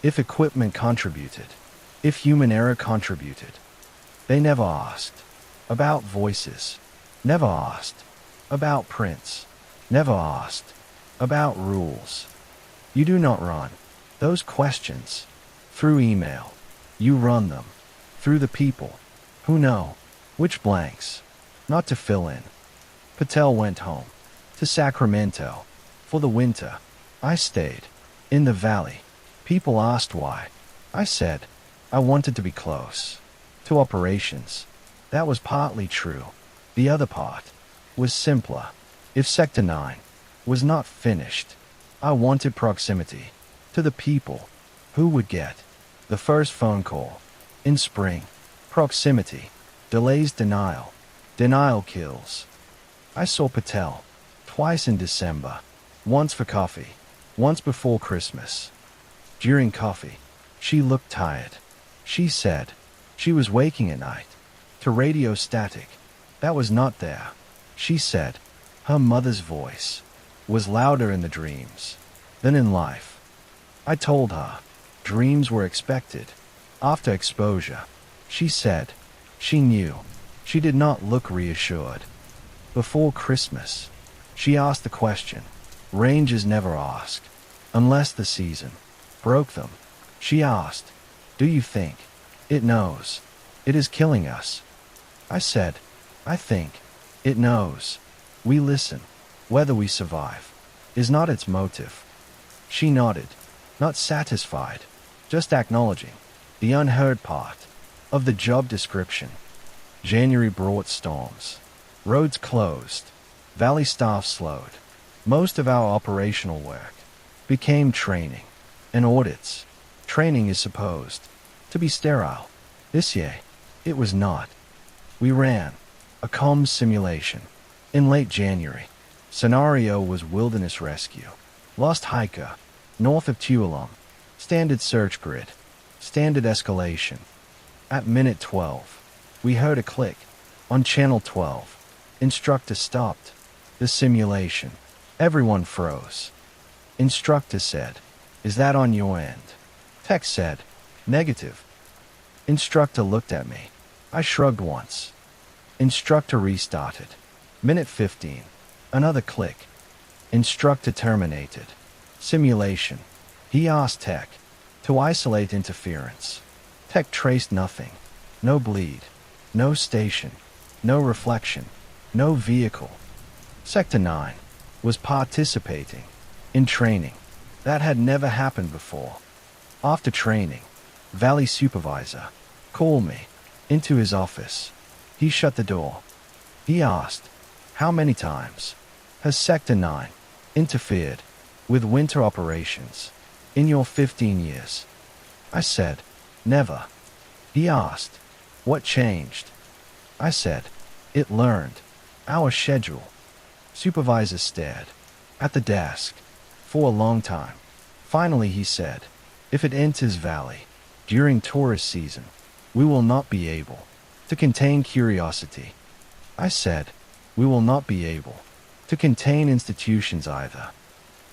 if equipment contributed, if human error contributed. They never asked about voices, never asked about prints, never asked about rules. You do not run those questions through email. You run them through the people who know which blanks not to fill in. Patel went home to Sacramento for the winter. I stayed in the valley. People asked why. I said I wanted to be close to operations. That was partly true. The other part was simpler. If Sector 9 was not finished, I wanted proximity to the people who would get the first phone call in spring. Proximity delays denial. Denial kills. I saw Patel twice in December, once for coffee, once before Christmas. During coffee, she looked tired. She said she was waking at night to radio static that was not there. She said her mother's voice was louder in the dreams than in life. I told her dreams were expected after exposure. She said she knew. She did not look reassured. Before Christmas, she asked the question rangers never ask unless the season broke them. She asked, "Do you think it knows it is killing us?" I said, "I think it knows. We listen. Whether we survive is not its motive." She nodded, not satisfied, just acknowledging. The unheard part of the job description. January brought storms. Roads closed. Valley staff slowed. Most of our operational work became training and audits. Training is supposed to be sterile. This year, it was not. We ran a comms simulation in late January. Scenario was wilderness rescue. Lost hiker, north of Tuolumne. Standard search grid. Standard escalation. At minute 12, we heard a click. On channel 12, instructor stopped the simulation. Everyone froze. Instructor said, "Is that on your end?" Tech said, "Negative." Instructor looked at me. I shrugged once. Instructor restarted. Minute 15. Another click. Instructor terminated simulation. He asked Tech to isolate interference. Tech traced nothing. No bleed. No station. No reflection. No vehicle. Sector 9 was participating in training. That had never happened before. After training, Valley Supervisor called me into his office. He shut the door. He asked, "How many times has Sector 9 interfered with winter operations in your 15 years?" I said, "Never." He asked, "What changed?" I said, "It learned our schedule." Supervisor stared at the desk for a long time. Finally he said, "If it enters Valley during tourist season, we will not be able to contain curiosity." I said, "We will not be able to contain institutions either.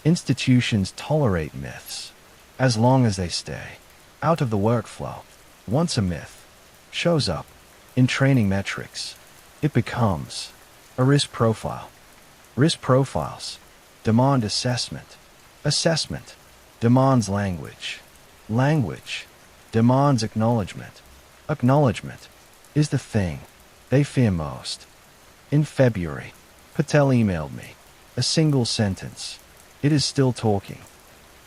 Institutions tolerate myths as long as they stay out of the workflow. Once a myth shows up in training metrics, it becomes a risk profile. Risk profiles demand assessment. Assessment demands language. Language demands acknowledgement. Acknowledgement is the thing they fear most. In February, Patel emailed me a single sentence. "It is still talking."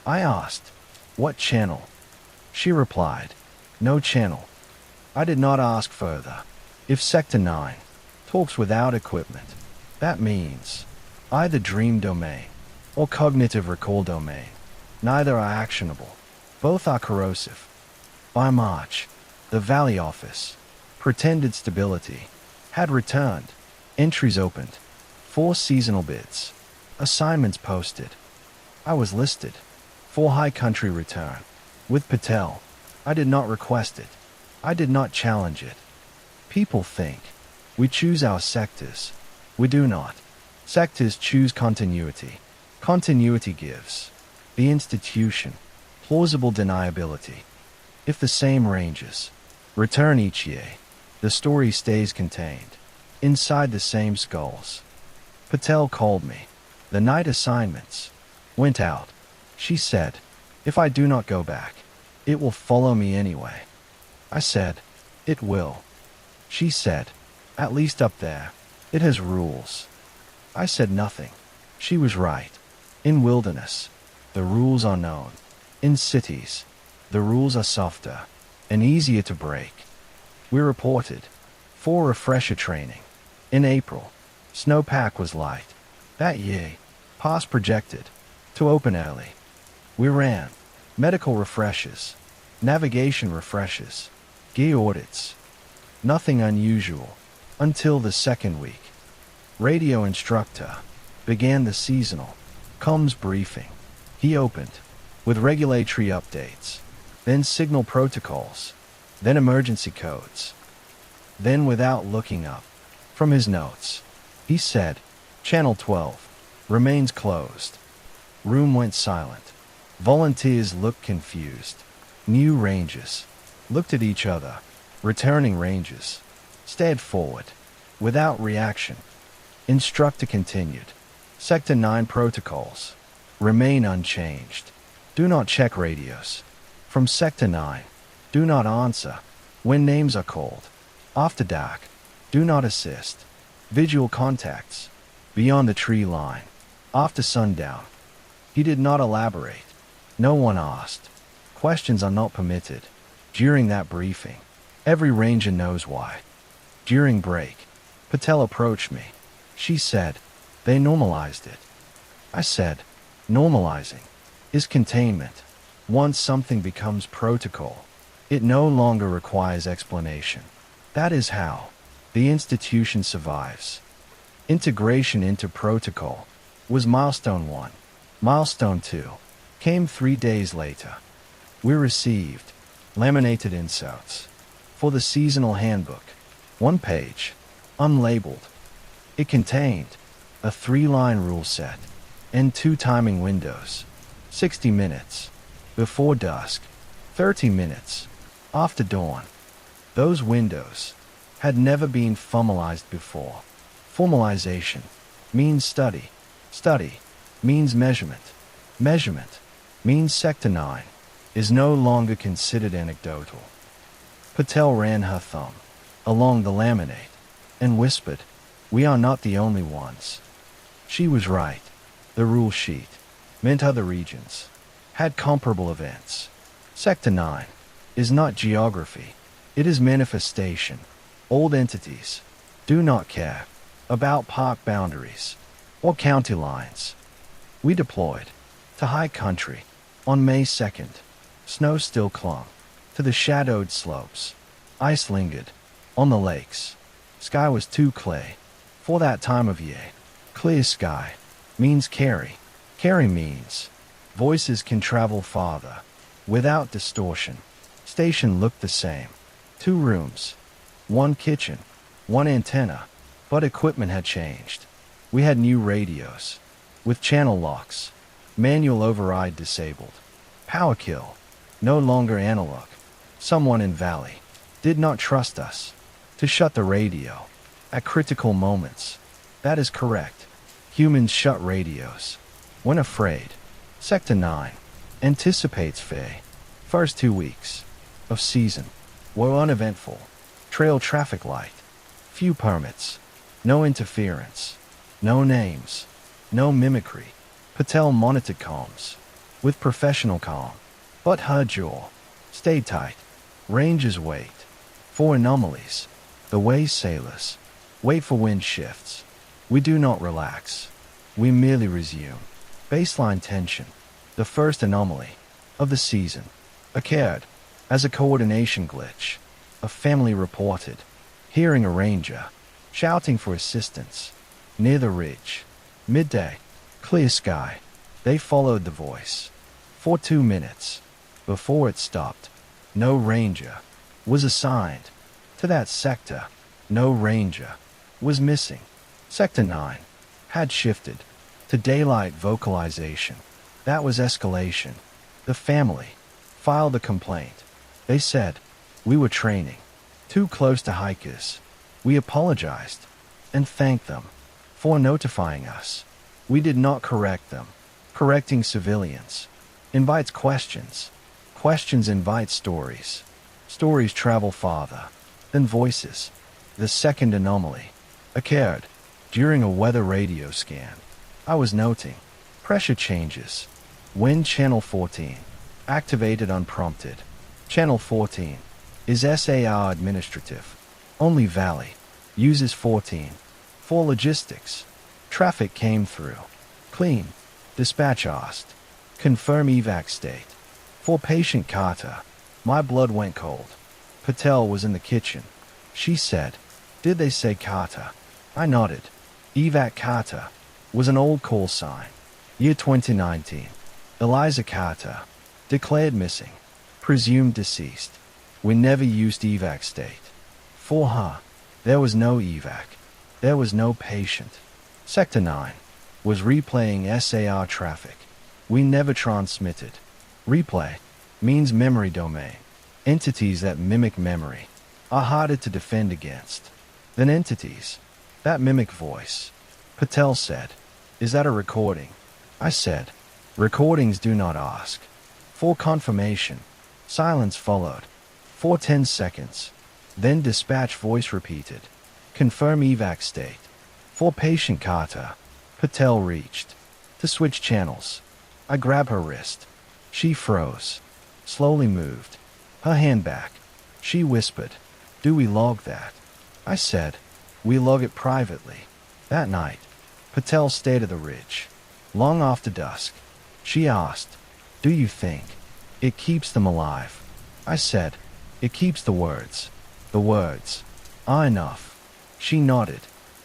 I asked, "What channel?" She replied, "No channel." I did not ask further. If Sector 9 talks without equipment, that means either dream domain or cognitive recall domain. Neither are actionable. Both are corrosive. By March, the Valley office, pretended stability, had returned. Entries opened. 4 seasonal bids. Assignments posted. I was listed for High Country return. With Patel, I did not request it. I did not challenge it. People think we choose our sectors. We do not. Sectors choose continuity. Continuity gives the institution plausible deniability. If the same ranges return each year, the story stays contained inside the same skulls. Patel called me. The night assignments went out. She said, "If I do not go back, it will follow me anyway." I said, "It will." She said, "At least up there, it has rules." I said nothing. She was right. In wilderness, the rules are known. In cities, the rules are softer and easier to break. We reported for refresher training. In April, snowpack was light. That year, pass projected to open early. We ran medical refreshers, navigation refreshers, gear audits. Nothing unusual until the second week. Radio instructor began the seasonal comms briefing. He opened with regulatory updates, then signal protocols, then emergency codes. Then, without looking up from his notes, he said, "Channel 12 remains closed." Room went silent. Volunteers looked confused. New rangers looked at each other. Returning rangers stared forward without reaction. Instructor continued. Sector 9 protocols remain unchanged. Do not check radios. From Sector 9, do not answer when names are called. After dark, do not assist. Visual contacts beyond the tree line. After sundown. He did not elaborate. No one asked. Questions are not permitted. During that briefing, every ranger knows why. During break, Patel approached me. She said, "They normalized it." I said, "Normalizing is containment. Once something becomes protocol, it no longer requires explanation. That is how the institution survives." Integration into protocol was milestone 1. Milestone 2 came 3 days later. We received laminated inserts for the seasonal handbook, 1 page, unlabeled. It contained a 3-line rule set and 2 timing windows: 60 minutes before dusk, 30 minutes after dawn. Those windows had never been formalized before. Formalization means study. Study means measurement. Measurement means Sector 9 is no longer considered anecdotal. Patel ran her thumb along the laminate and whispered, "We are not the only ones." She was right. The rule sheet meant other regions had comparable events. Sector 9 is not geography. It is manifestation. Old entities do not care about park boundaries or county lines. We deployed to High Country on May 2nd. Snow still clung to the shadowed slopes. Ice lingered on the lakes. Sky was too clear for that time of year. Clear sky means carry. Carry means voices can travel farther without distortion. Station looked the same. 2 rooms, 1 kitchen, 1 antenna, but equipment had changed. We had new radios with channel locks, manual override disabled, power kill no longer analog. Someone in Valley did not trust us to shut the radio at critical moments. That is correct. Humans shut radios when afraid. Sector 9 anticipates fear. First 2 weeks of season were uneventful. Trail traffic light, few permits, no interference, no names, no mimicry. Patel monitored comms with professional calm, but her jaw stayed tight. Rangers wait for anomalies, the way sailors wait for wind shifts. We do not relax. We merely resume. Baseline tension. The first anomaly of the season occurred as a coordination glitch. A family reported hearing a ranger shouting for assistance near the ridge. Midday, clear sky. They followed the voice for 2 minutes before it stopped. No ranger was assigned to that sector. No ranger was missing. Sector 9 had shifted to daylight vocalization. That was escalation. The family filed a complaint. They said, "We were training too close to hikers." We apologized and thanked them for notifying us. We did not correct them. Correcting civilians invites questions. Questions invite stories. Stories travel farther than voices. The second anomaly occurred during a weather radio scan. I was noting pressure changes. Wind channel 14 activated unprompted. Channel 14 is SAR administrative. Only Valley uses 14 for logistics. Traffic came through. Clean. Dispatch asked. Confirm evac state. For patient Carter. My blood went cold. Patel was in the kitchen. She said, "Did they say Carter?" I nodded. Evac Carter was an old call sign. Year 2019. Eliza Carter. Declared missing. Presumed deceased. We never used evac state. For her, there was no evac. There was no patient. Sector 9 was replaying SAR traffic. We never transmitted. Replay means memory domain. Entities that mimic memory are harder to defend against than entities that mimic voice. Patel said, "Is that a recording?" I said, "Recordings do not ask." For confirmation, silence followed. For 10 seconds. Then dispatch voice repeated. Confirm evac state. For patient Carter. Patel reached to switch channels. I grabbed her wrist. She froze. Slowly moved. Her hand back. She whispered, "Do we log that?" I said, "We log it privately." That night, Patel stayed at the ridge. Long after dusk, she asked, "Do you think it keeps them alive?" I said, "It keeps the words. The words are enough." She nodded,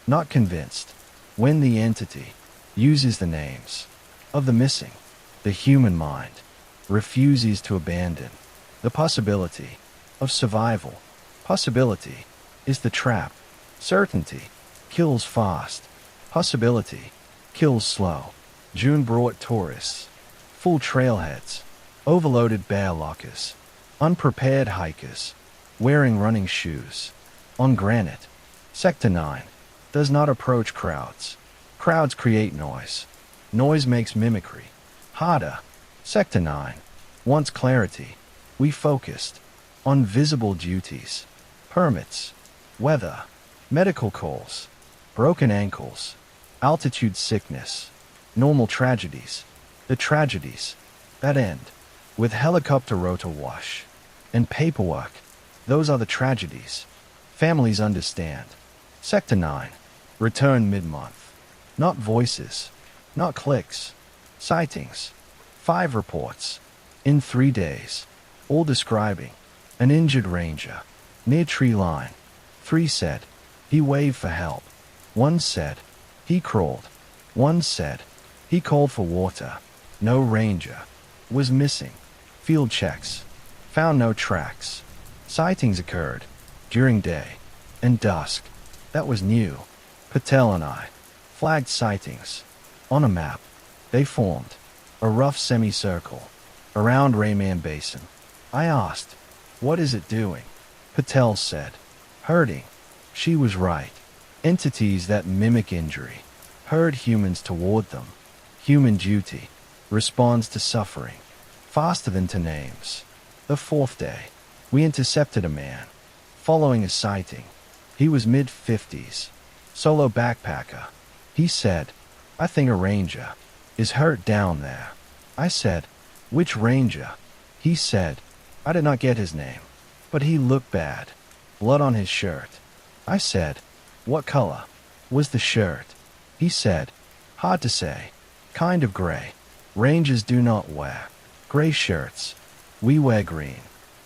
not convinced. When the entity uses the names of the missing, the human mind refuses to abandon the possibility of survival. Possibility is the trap. Certainty kills fast. Possibility kills slow. June brought tourists, full trailheads, overloaded bear lockers, unprepared hikers, wearing running shoes. On granite, Sector 9 does not approach crowds. Crowds create noise. Noise makes mimicry harder. Sector 9 wants clarity. We focused on visible duties, permits, weather, medical calls, broken ankles, altitude sickness, normal tragedies, the tragedies that end with helicopter rotor wash and paperwork. Those are the tragedies families understand. Sector 9 returned mid-month. Not voices, not clicks, sightings. 5 reports in 3 days, all describing an injured ranger near tree line. 3 said he waved for help. 1 said he crawled. 1 said he called for water. No ranger was missing. Field checks found no tracks. Sightings occurred during day and dusk. That was new. Patel and I flagged sightings. On a map, they formed a rough semicircle around Reymann Basin. I asked, "What is it doing?" Patel said, "Herding." She was right. Entities that mimic injury herd humans toward them. Human duty responds to suffering faster than to names. The 4th day, we intercepted a man following a sighting. He was mid-50s, solo backpacker. He said, "I think a ranger is hurt down there." I said, "Which ranger?" He said, "I did not get his name, but he looked bad. Blood on his shirt." I said, "What color was the shirt?" He said, "Hard to say. Kind of gray. Rangers do not wear gray shirts. We wear green."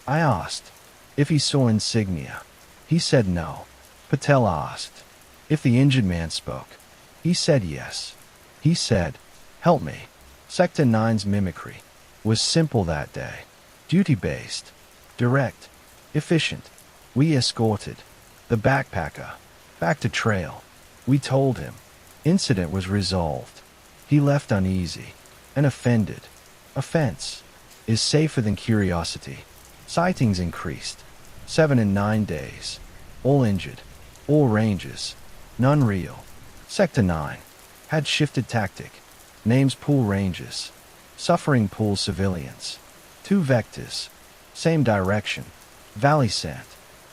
I asked if he saw insignia. He said no. Patel asked if the injured man spoke. He said yes. He said, "Help me." Sector 9's mimicry was simple that day. Duty-based, direct, efficient. We escorted the backpacker back to trail. We told him incident was resolved. He left uneasy and offended. Offense is safer than curiosity. Sightings increased. 7 in 9 days. All injured. All rangers. None real. Sector 9 had shifted tactic. Names pool rangers. Suffering pool civilians. 2 vectors. Same direction. Valley sent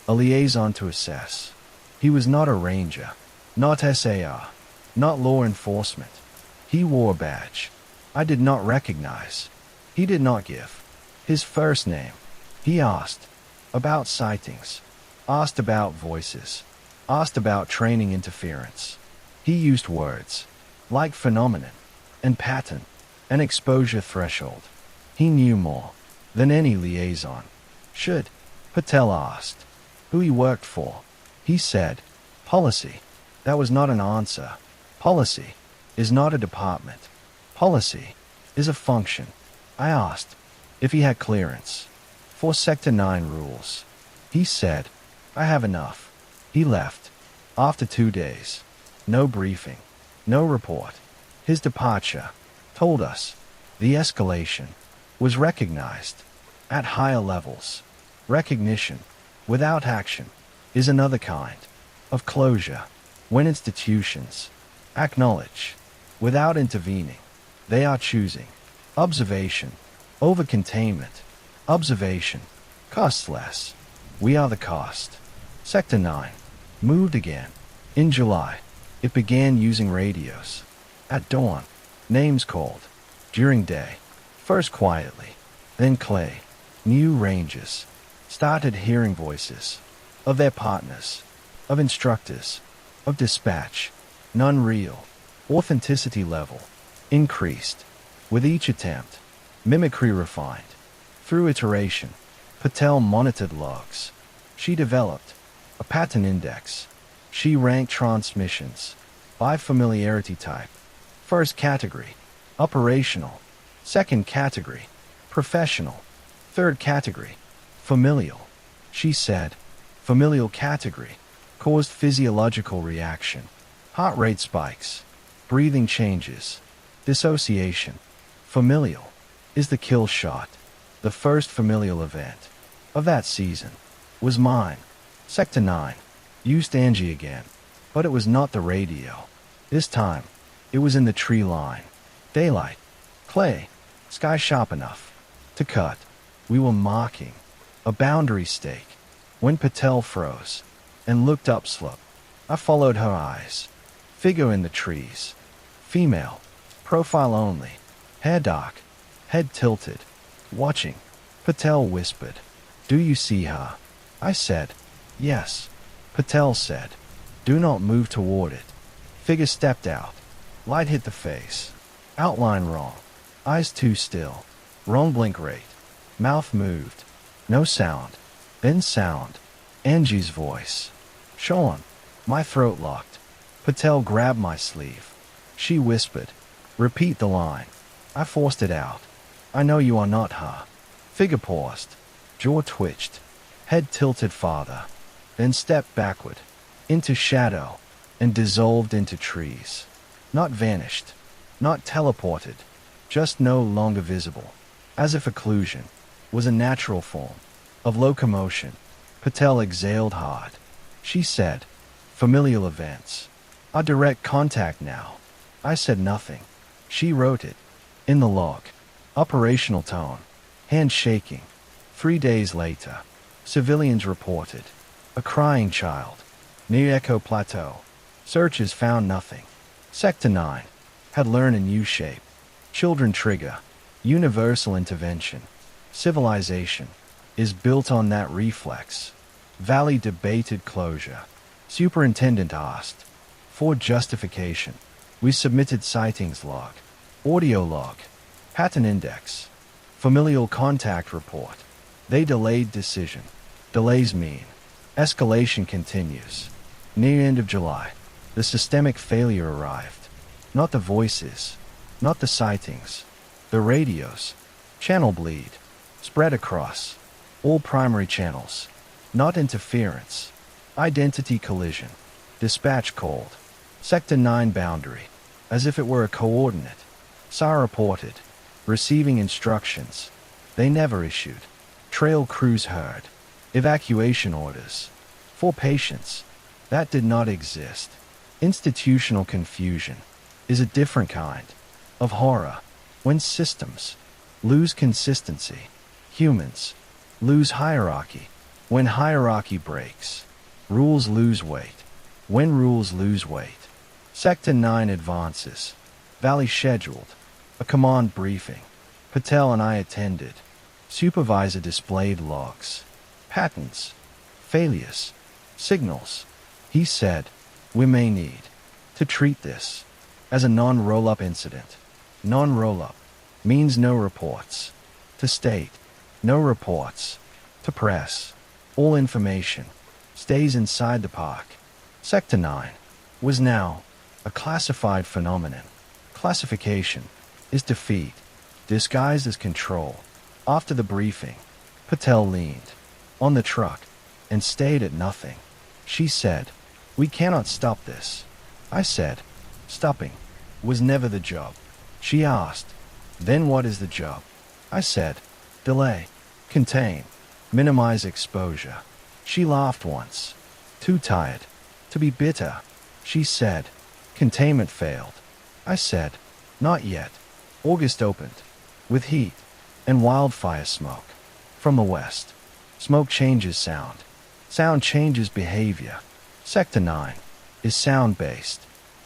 a liaison to assess. He was not a ranger. Not SAR. Not law enforcement. He wore a badge I did not recognize. He did not give his first name. He asked about sightings. Asked about voices. Asked about training interference. He used words like phenomenon and pattern and exposure threshold. He knew more than any liaison should. Patel asked who he worked for. He said, "Policy." That was not an answer. Policy is not a department. Policy is a function. I asked if he had clearance for Sector 9 rules. He said, "I have enough." He left after 2 days. No briefing, no report. His departure told us the escalation was recognized at higher levels. Recognition without action is another kind of closure. When institutions acknowledge without intervening, they are choosing observation over containment. Observation costs less. We are the cost. Sector 9 moved again. In July, it began using radios. At dawn, names called. During day, first quietly, then Clay. New ranges started hearing voices of their partners, of instructors, of dispatch. None real. Authenticity level increased with each attempt. Mimicry refined. Through iteration, Patel monitored logs. She developed a pattern index. She ranked transmissions by familiarity type. First category, operational. Second category, professional. Third category, familial. She said, familial category caused physiological reaction. Heart rate spikes, breathing changes, dissociation. Familial is the kill shot. The first familial event of that season was mine. Sector 9 used Angie again, but it was not the radio. This time, it was in the tree line. Daylight, clay, sky sharp enough to cut. We were marking a boundary stake when Patel froze and looked upslope. I followed her eyes. Figure in the trees. Female. Profile only. Hair dark. Head tilted. Watching. Patel whispered, "Do you see her?" I said, "Yes." Patel said, "Do not move toward it." Figure stepped out. Light hit the face. Outline wrong. Eyes too still. Wrong blink rate. Mouth moved. No sound. Then sound. Angie's voice. "Sean." My throat locked. Patel grabbed my sleeve. She whispered, "Repeat the line." I forced it out. "I know you are not her." Figure paused. Jaw twitched. Head tilted farther. Then stepped backward. Into shadow. And dissolved into trees. Not vanished. Not teleported. Just no longer visible. As if occlusion was a natural form of locomotion. Patel exhaled hard. She said, "Familial events are direct contact now." I said nothing. She wrote it in the log. Operational tone. Hand shaking. 3 days later, civilians reported a crying child near Echo Plateau. Searches found nothing. Sector 9 had learned a new shape. Children trigger. Universal intervention. Civilization is built on that reflex. Valley debated closure. Superintendent asked for justification. We submitted sightings log, audio log, pattern index, familial contact report. They delayed decision. Delays mean escalation continues. Near end of July, the systemic failure arrived. Not the voices, not the sightings, the radios. Channel bleed, spread across all primary channels. Not interference. Identity collision. Dispatch called. Sector 9 boundary. As if it were a coordinate. SAR reported. Receiving instructions. They never issued. Trail crews heard. Evacuation orders. For patients. That did not exist. Institutional confusion is a different kind of horror. When systems lose consistency, humans lose hierarchy. When hierarchy breaks, rules lose weight. When rules lose weight, Sector 9 advances. Valley scheduled a command briefing. Patel and I attended. Supervisor displayed logs, patterns, failures, signals. He said, "We may need to treat this as a non-roll-up incident." Non-roll-up means no reports to state, no reports to press. All information stays inside the park. Sector 9 was now a classified phenomenon. Classification is defeat, disguised as control. After the briefing, Patel leaned on the truck and stayed at nothing. She said, "We cannot stop this." I said, "Stopping was never the job." She asked, "Then what is the job?" I said, "Delay, contain, minimize exposure." She laughed once. "Too tired to be bitter." She said, "Containment failed." I said, "Not yet." August opened with heat and wildfire smoke from the west. Smoke changes sound. Sound changes behavior. Sector 9 is sound-based,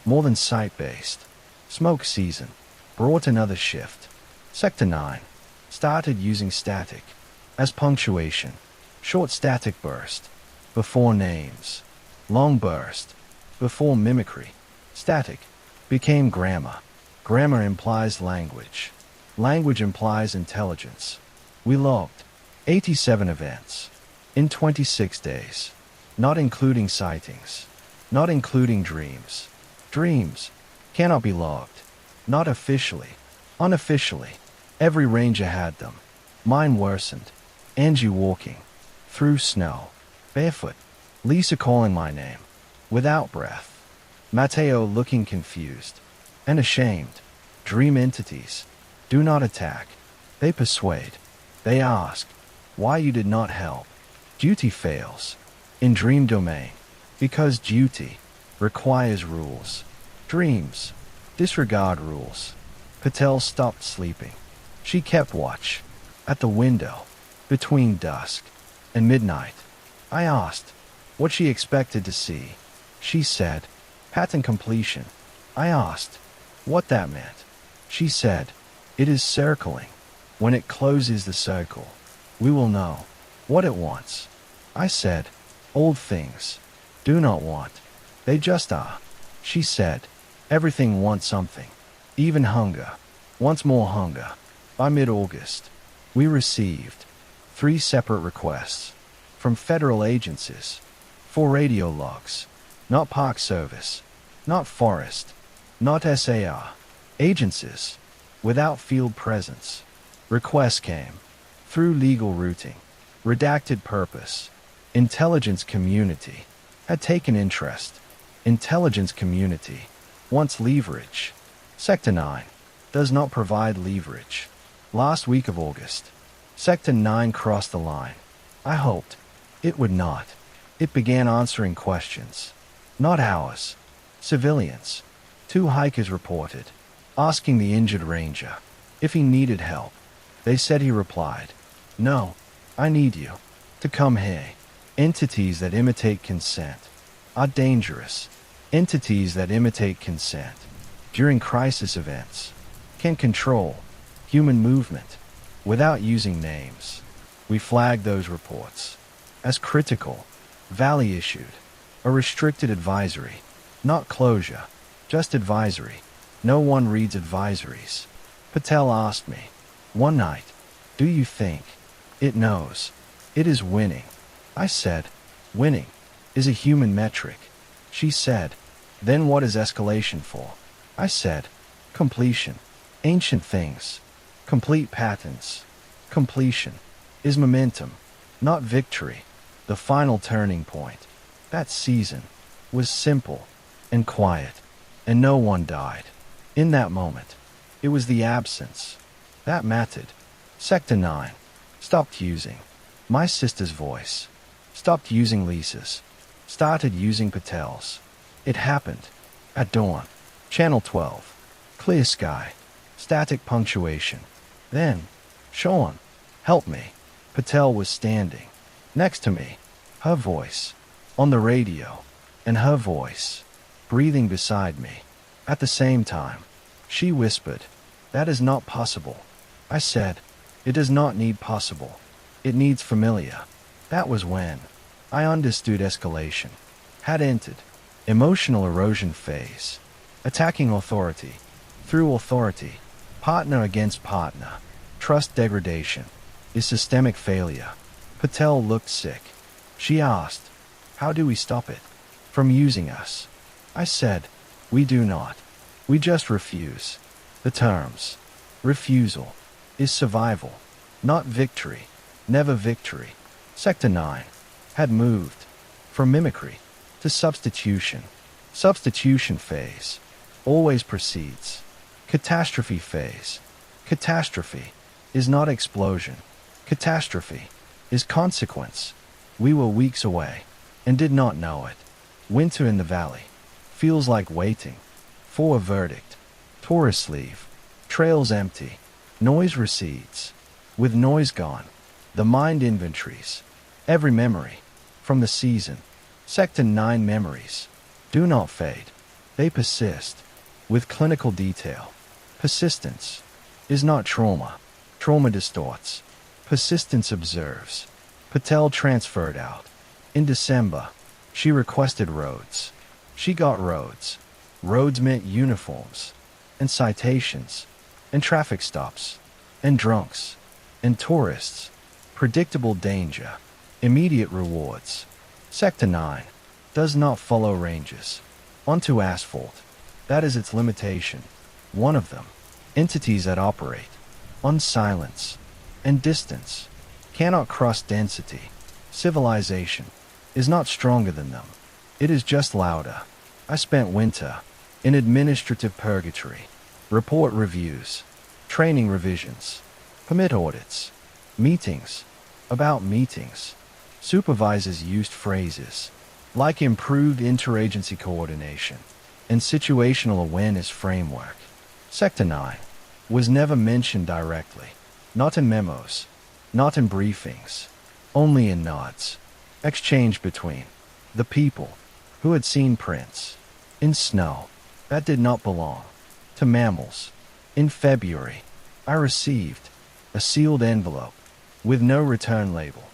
more than sight-based. Smoke season brought another shift. Sector 9 started using static as punctuation. Short static burst, before names. Long burst, before mimicry. Static became grammar. Grammar implies language. Language implies intelligence. We logged 87 events in 26 days, not including sightings, not including dreams. Dreams cannot be logged, not officially. Unofficially, every ranger had them. Mine worsened. Angie walking through snow, barefoot. Lisa calling my name, without breath. Matteo looking confused and ashamed. Dream entities do not attack. They persuade. They ask why you did not help. Duty fails in dream domain because duty requires rules. Dreams disregard rules. Patel stopped sleeping. She kept watch at the window between dusk and midnight. I asked what she expected to see. She said, pattern completion. I asked what that meant. She said, it is circling. When it closes the circle, we will know what it wants. I said, old things do not want. They just are. She said, everything wants something. Even hunger. Once more hunger. By mid-August, we received 3 separate requests from federal agencies for radio logs. Not Park Service, not Forest, not SAR. Agencies without field presence. Requests came through legal routing. Redacted purpose. Intelligence community had taken interest. Intelligence community wants leverage. Sector 9 does not provide leverage. Last week of August, Sector 9 crossed the line. I hoped it would not. It began answering questions. Not ours. Civilians. 2 hikers reported, asking the injured ranger if he needed help. They said he replied, no, I need you to come here. Entities that imitate consent are dangerous. Entities that imitate consent during crisis events can control human movement without using names. We flagged those reports as critical. Valley issued a restricted advisory, not closure, just advisory. No one reads advisories. Patel asked me one night, do you think it knows it is winning? I said, winning is a human metric. She said, then what is escalation for? I said, completion. Ancient things. Complete patterns. Completion is momentum, not victory. The final turning point. That season was simple and quiet, and no one died. In that moment, it was the absence that mattered. Sector 9 stopped using my sister's voice, stopped using Lisa's, started using Patel's. It happened at dawn. Channel 12. Clear sky. Static punctuation. Then, Sean, help me. Patel was standing next to me. Her voice on the radio, and her voice breathing beside me. At the same time, she whispered, that is not possible. I said, it does not need possible. It needs familiar. That was when I understood escalation had entered emotional erosion phase. Attacking authority through authority. Partner against partner. Trust degradation is systemic failure. Patel looked sick. She asked, how do we stop it from using us? I said, we do not. We just refuse. The terms. Refusal is survival, not victory. Never victory. Sector 9 had moved from mimicry to substitution. Substitution phase always precedes catastrophe phase. Catastrophe is not explosion. Catastrophe is consequence. We were weeks away and did not know it. Winter in the valley feels like waiting for a verdict. Tourist leave. Trails empty. Noise recedes. With noise gone, the mind inventories every memory from the season. Sector 9 memories do not fade. They persist with clinical detail. Persistence is not trauma. Trauma distorts. Persistence observes. Patel transferred out. In December, she requested roads. She got roads. Roads meant uniforms, and citations, and traffic stops, and drunks, and tourists. Predictable danger. Immediate rewards. Sector 9 does not follow ranges. Onto asphalt. That is its limitation. One of them. Entities that operate on silence and distance cannot cross density. Civilization is not stronger than them. It is just louder. I spent winter in administrative purgatory. Report reviews, training revisions, permit audits, meetings, about meetings. Supervisors used phrases like improved interagency coordination and situational awareness framework. Sector 9 was never mentioned directly, not in memos, not in briefings, only in nods, exchanged between the people who had seen prints in snow that did not belong to mammals. In February, I received a sealed envelope with no return label.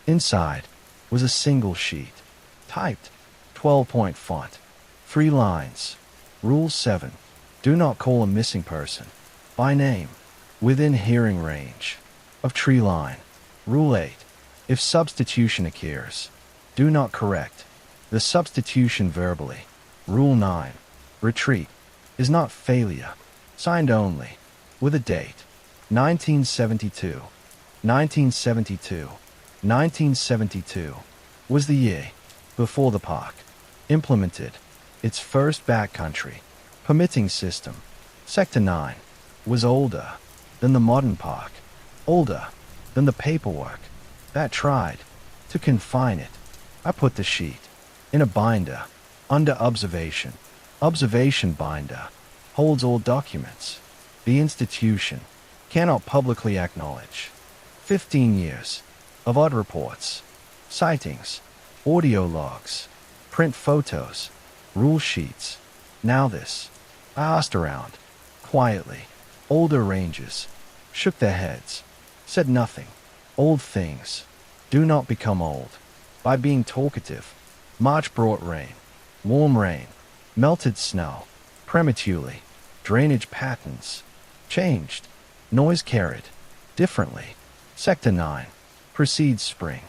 Inside was a single sheet, typed 12-point font, 3 lines. Rule 7. Do not call a missing person by name within hearing range of tree line. Rule 8. If substitution occurs, do not correct the substitution verbally. Rule 9. Retreat is not failure. Signed only with a date. 1972. 1972. 1972 was the year before the park implemented its first backcountry permitting system. Sector 9 was older than the modern park, older than the paperwork that tried to confine it. I put the sheet in a binder under observation. Observation binder holds all documents the institution cannot publicly acknowledge. 15 years of odd reports, sightings, audio logs, print photos, rule sheets. Now this. I asked around, quietly. Older rangers shook their heads, said nothing. Old things do not become old by being talkative. March brought rain, warm rain, melted snow, prematurely. Drainage patterns changed. Noise carried differently. Sector 9 precedes spring.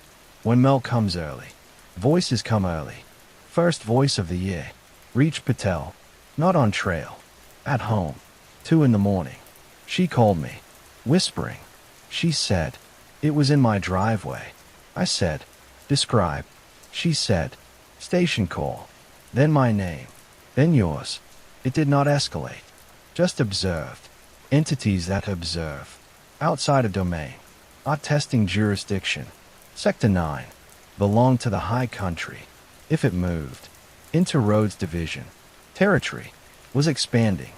When Mel comes early, voices come early. First voice of the year reached Patel, not on trail, at home. 2 in the morning. She called me, whispering. She said, it was in my driveway. I said, describe. She said, station call. Then my name. Then yours. It did not escalate. Just observed. Entities that observe. Outside of domain. Are testing jurisdiction. Sector 9 belonged to the high country. If it moved into roads division, territory was expanding,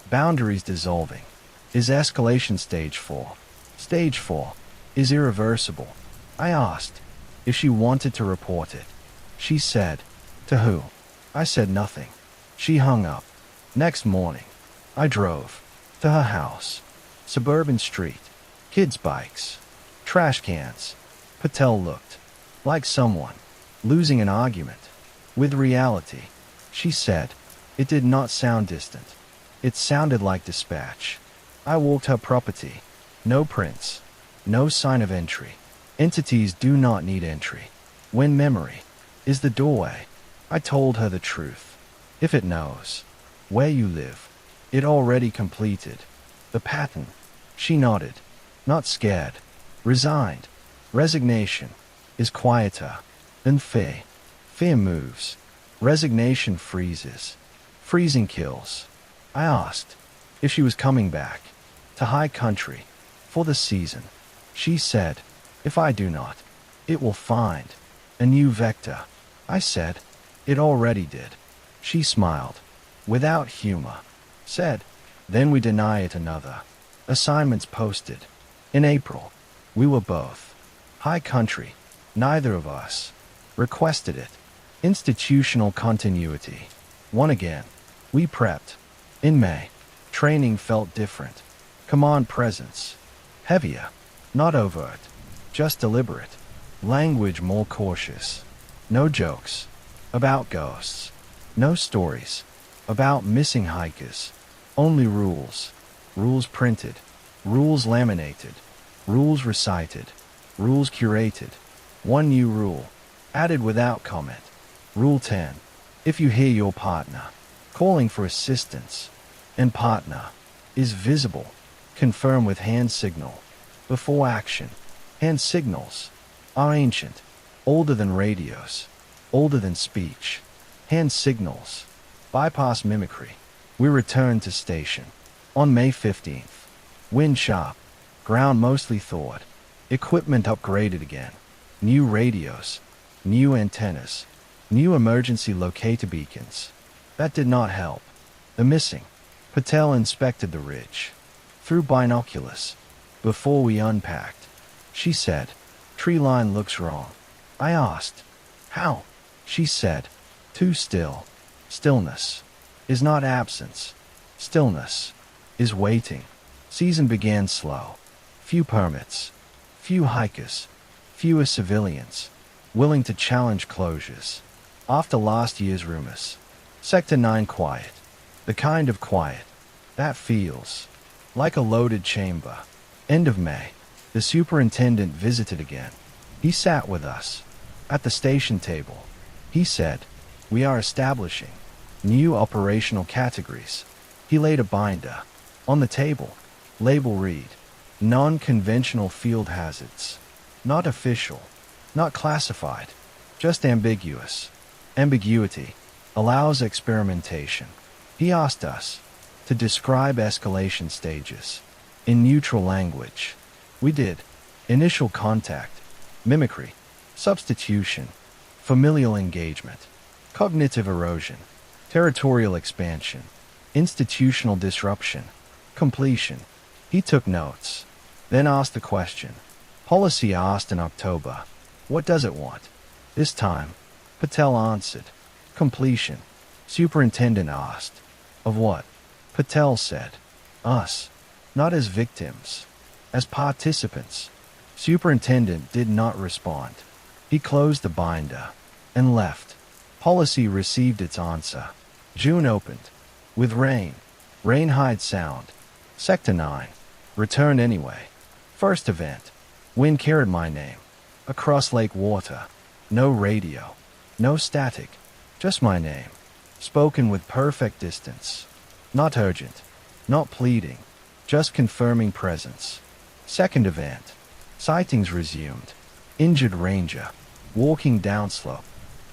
boundaries dissolving. Is escalation stage 4? Stage 4 is irreversible. I asked if she wanted to report it. She said, to who? I said nothing. She hung up. Next morning, I drove to her house. Suburban street, kids' bikes, trash cans. Patel looked like someone losing an argument with reality. She said, it did not sound distant. It sounded like dispatch. I walked her property. No prints. No sign of entry. Entities do not need entry. When memory is the doorway, I told her the truth. If it knows where you live, it already completed the pattern. She nodded, not scared, resigned. Resignation is quieter than fear. Fear moves. Resignation freezes. Freezing kills. I asked if she was coming back to high country for the season. She said, if I do not, it will find a new vector. I said, it already did. She smiled, without humor, said, then we deny it another. Assignments posted. In April, we were both high country. Neither of us requested it. Institutional continuity. One again. We prepped. In May, training felt different. Command presence. Heavier. Not overt. Just deliberate. Language more cautious. No jokes about ghosts. No stories about missing hikers. Only rules. Rules printed. Rules laminated. Rules recited. Rules curated. One new rule, added without comment. Rule 10. If you hear your partner calling for assistance, and partner is visible, confirm with hand signal. Before action. Hand signals are ancient, older than radios, older than speech. Hand signals bypass mimicry. We returned to station on May 15th. Wind sharp, ground mostly thawed, equipment upgraded again. New radios, new antennas, new emergency locator beacons. That did not help. The missing. Patel inspected the ridge through binoculars. Before we unpacked, she said, "Tree line looks wrong." I asked, "How?" She said, "Too still." Stillness is not absence. Stillness is waiting. Season began slow. Few permits, few hikers, fewer civilians willing to challenge closures. After last year's rumors, Sector 9 quiet. The kind of quiet that feels like a loaded chamber. End of May. The superintendent visited again. He sat with us at the station table. He said, "We are establishing new operational categories." He laid a binder on the table. Label read, "Non-conventional field hazards." Not official, not classified, just ambiguous. Ambiguity allows experimentation. He asked us to describe escalation stages in neutral language. We did. Initial contact, mimicry, substitution, familial engagement, cognitive erosion, territorial expansion, institutional disruption, completion. He took notes, then asked the question. Policy asked in October, "What does it want?" This time, Patel answered, "Completion." Superintendent asked, "Of what?" Patel said, "Us. Not as victims, as participants." Superintendent did not respond. He closed the binder and left. Policy received its answer. June opened. With rain. Rain hide sound. Sector 9. Returned anyway. First event. Wind carried my name. Across lake water. No radio. No static. Just my name. Spoken with perfect distance. Not urgent. Not pleading. Just confirming presence. Second event. Sightings resumed. Injured ranger. Walking downslope.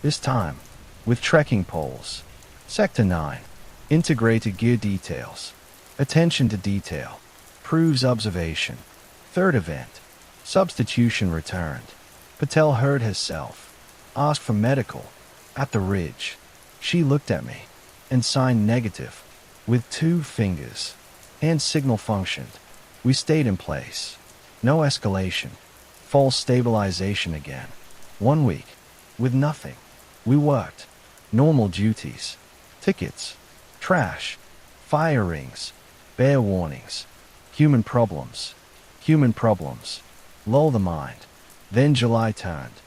This time. With trekking poles. Sector 9. Integrated gear details. Attention to detail. Proves observation. Third event. Substitution returned. Patel heard herself. Asked for medical. At the ridge. She looked at me. And signed negative. With 2 fingers. Hand signal functioned. We stayed in place. No escalation. False stabilization again. 1 week. With nothing. We worked. Normal duties. Tickets. Trash. Fire rings. Bear warnings. Human problems. Human problems. Lull the mind. Then July turned.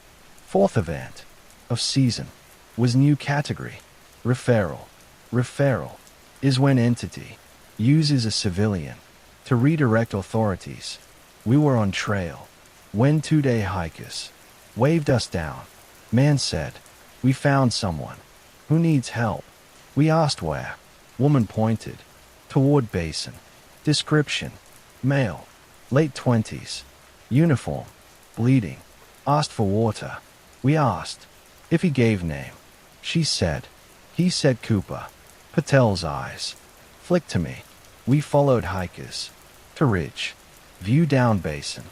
Fourth event. Of season. Was new category. Referral. Referral is when entity uses a civilian to redirect authorities. We were on trail when 2-day hikers waved us down. Man said, "We found someone who needs help." We asked where. Woman pointed toward basin. Description. Male. Late 20s. Uniform. Bleeding. Asked for water. We asked if he gave name. She said. He said Cooper. Patel's eyes flicked to me. We followed hikers to ridge. View down basin.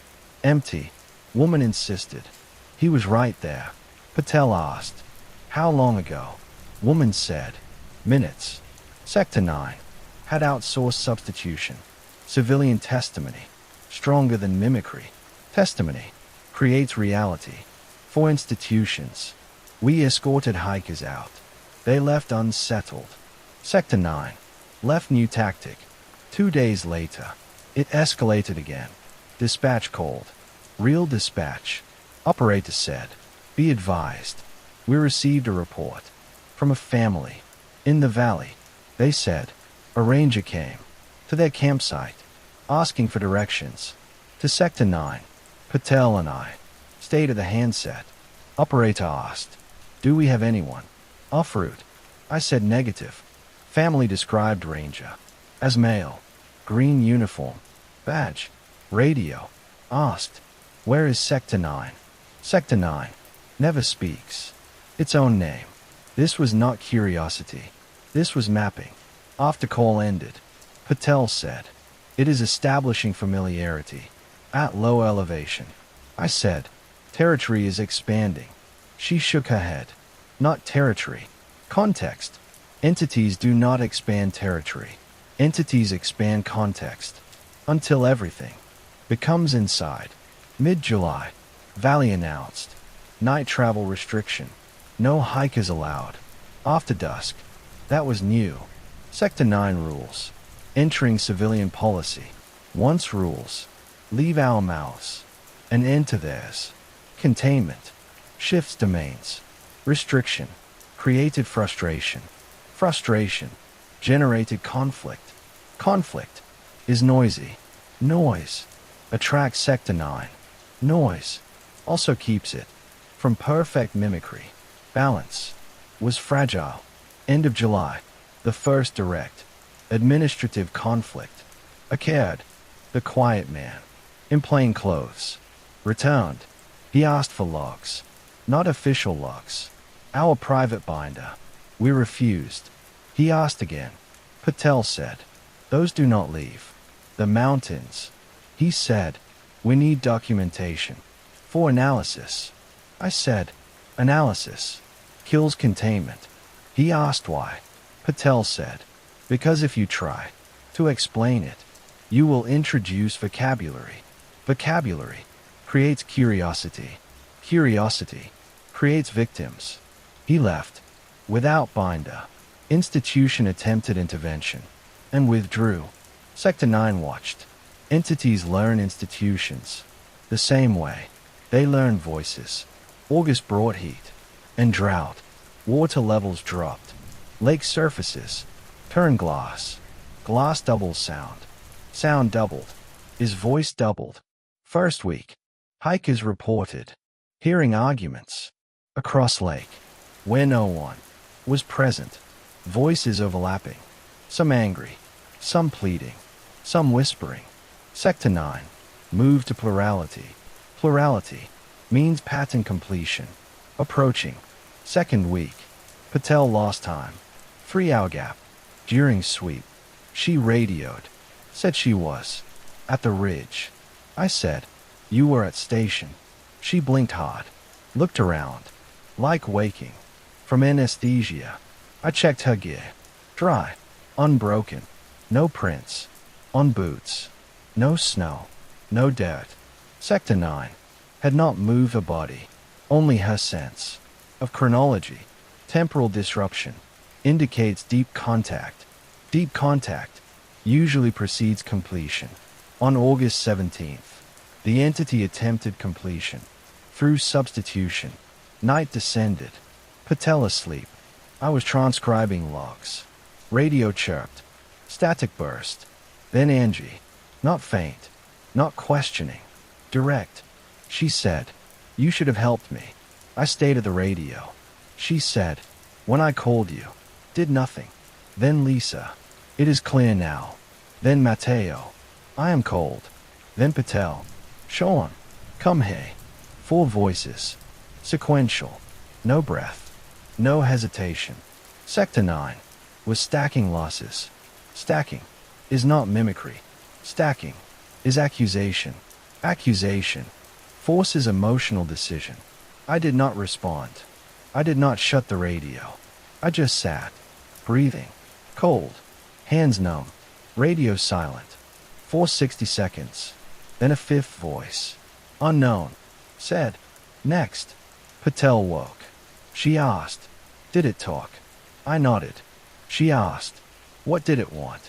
Empty. Woman insisted. He was right there. Patel asked, "How long ago?" Woman said, "Minutes." Sector 9 had outsourced substitution. Civilian testimony. Stronger than mimicry. Testimony creates reality. For institutions. We escorted hikers out. They left unsettled. Sector 9 left new tactic. 2 days later, it escalated again. Dispatch called. Real dispatch. Operator said, "Be advised. We received a report from a family in the valley." They said, "A ranger came to their campsite, asking for directions to Sector 9. Patel and I stayed at the handset. Operator asked, "Do we have anyone en route?" I said negative. Family described ranger as male, green uniform, badge. Radio asked, "Where is Sector 9? Sector 9 never speaks its own name." This was not curiosity. This was mapping. After call ended, Patel said, "It is establishing familiarity at low elevation." I said, "Territory is expanding." She shook her head. "Not territory. Context. Entities do not expand territory. Entities expand context until everything becomes inside." Mid-July, Valley announced night travel restriction. No hikers allowed after dusk. That was new. Sector 9 rules. Entering civilian policy. Once rules. Leave our mouths and enter theirs. Containment. Shifts domains. Restriction. Created frustration. Frustration. Generated conflict. Conflict is noisy. Noise attracts Sector 9. Noise also keeps it from perfect mimicry. Balance was fragile. End of July. The first direct administrative conflict occurred. The quiet man in plain clothes returned. He asked for logs, not official logs. Our private binder. We refused. He asked again. Patel said, "Those do not leave the mountains." He said, "We need documentation for analysis." I said, "Analysis kills containment." He asked why. Patel said, "Because if you try to explain it, you will introduce vocabulary. Vocabulary creates curiosity. Curiosity creates victims." He left without binder. Institution attempted intervention and withdrew. Sector 9 watched. Entities learn institutions the same way they learn voices. August brought heat and drought. Water levels dropped. Lake surfaces turned glass. Glass doubles sound. Sound doubled. His voice doubled. First week, hikers reported hearing arguments across lake where no one was present. Voices overlapping. Some angry, some pleading, some whispering. Sector 9 moved to plurality. Plurality means pattern completion. Approaching. Second week. Patel lost time. 3-hour gap. During sweep, she radioed. Said she was at the ridge. I said, "You were at station." She blinked hard. Looked around. Like waking from anesthesia. I checked her gear. Dry. Unbroken. No prints on boots. No snow. No dirt. Sector 9 had not moved her body. Only her sense of chronology. Temporal disruption indicates deep contact. Deep contact usually precedes completion. On August 17th, the entity attempted completion through substitution. Night descended. Patel asleep. I was transcribing logs. Radio chirped. Static burst. Then Angie. Not faint. Not questioning. Direct. She said, "You should have helped me." I stayed at the radio. She said, "When I called you, did nothing." Then Lisa. "It is clear now." Then Mateo. "I am cold." Then Patel. "Sean. Come hey." 4 voices. Sequential. No breath. No hesitation. Sector 9 was stacking losses. Stacking is not mimicry. Stacking is accusation. Accusation forces emotional decision. I did not respond. I did not shut the radio. I just sat, breathing, cold, hands numb, radio silent. For 60 seconds. Then a 5th voice, unknown, said, "Next." Patel woke. She asked, "Did it talk?" I nodded. She asked, "What did it want?"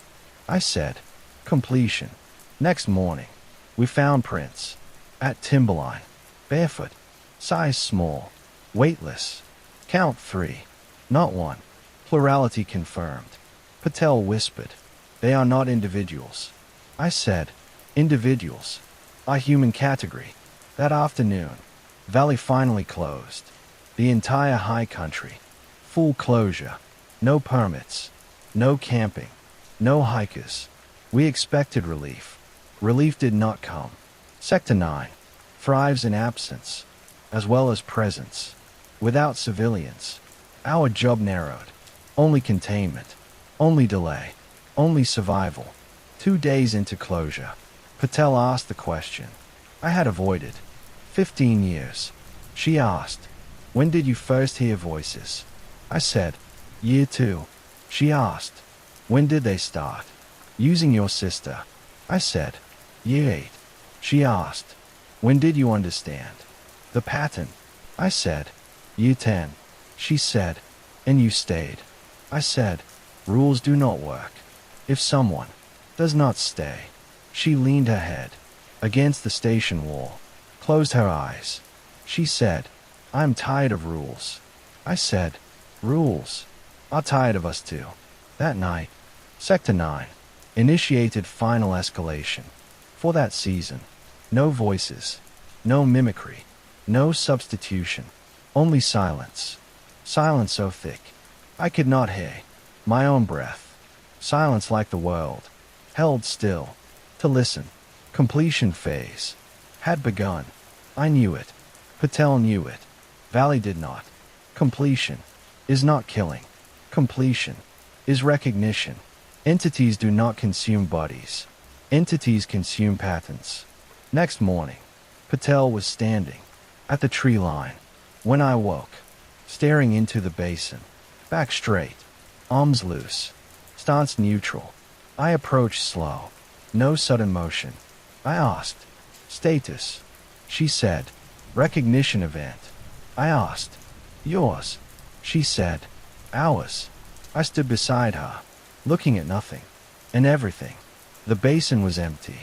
I said, "Completion." Next morning, we found prints at timberline, barefoot, Size small. Weightless. Count 3. Not 1. Plurality confirmed. Patel whispered. They are not individuals. I said, individuals. A human category. That afternoon, valley finally closed. The entire high country. Full closure. No permits. No camping. No hikers. We expected relief. Relief did not come. Sector 9 thrives in absence, as well as presence. Without civilians, our job narrowed. Only containment. Only delay. Only survival. 2 days into closure, Patel asked the question I had avoided. 15 years. She asked, when did you first hear voices? I said, year 2. She asked, when did they start? Using your sister. I said, year 8. She asked, when did you understand the pattern? I said, year 10. She said, and you stayed. I said, rules do not work. If someone does not stay. She leaned her head against the station wall, closed her eyes. She said, I'm tired of rules. I said, rules are tired of us too. That night, Sector 9 initiated final escalation. For that season, no voices, no mimicry, no substitution, only silence. Silence so thick, I could not hear my own breath. Silence like the world, held still, to listen. Completion phase had begun. I knew it. Patel knew it. Valley did not. Completion is not killing. Completion is recognition. Entities do not consume bodies. Entities consume patterns. Next morning, Patel was standing at the tree line when I woke, staring into the basin, back straight, arms loose, stance neutral. I approached slow, no sudden motion. I asked, status. She said, recognition event. I asked, yours. She said, ours. I stood beside her, looking at nothing and everything. The basin was empty.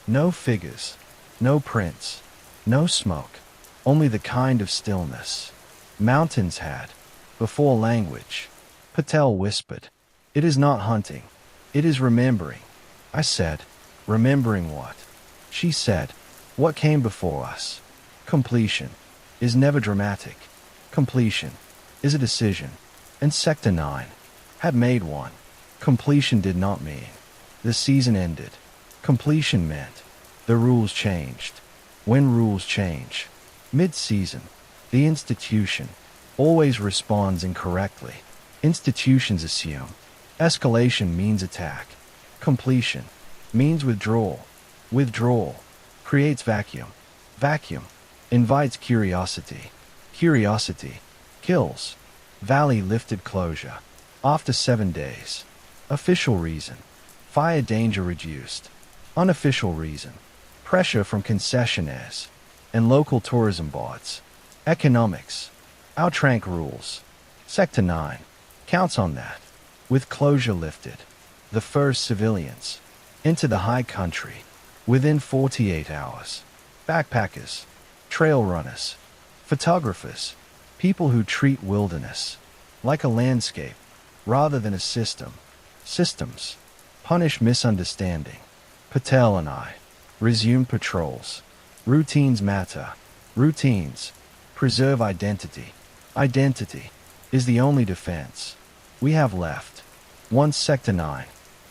No figures, no prints, no smoke, only the kind of stillness mountains had before language. Patel whispered, it is not hunting. It is remembering. I said, remembering what? She said, what came before us. Completion is never dramatic. Completion is a decision. And Sector 9 had made one. Completion did not mean the season ended. Completion meant the rules changed. When rules change, mid-season, the institution always responds incorrectly. Institutions assume escalation means attack. Completion means withdrawal. Withdrawal creates vacuum. Vacuum invites curiosity. Curiosity kills. Valley lifted closure. After 7 days. Official reason. Fire danger reduced. Unofficial reason. Pressure from concessionaires and local tourism boards. Economics. Outrank rules. Sector 9 counts on that. With closure lifted, the first civilians into the high country within 48 hours. Backpackers, trail runners, photographers, people who treat wilderness like a landscape rather than a system. Systems punish misunderstanding. Patel and I resumed patrols. Routines matter. Routines preserve identity. Identity is the only defense we have left. Once Sector 9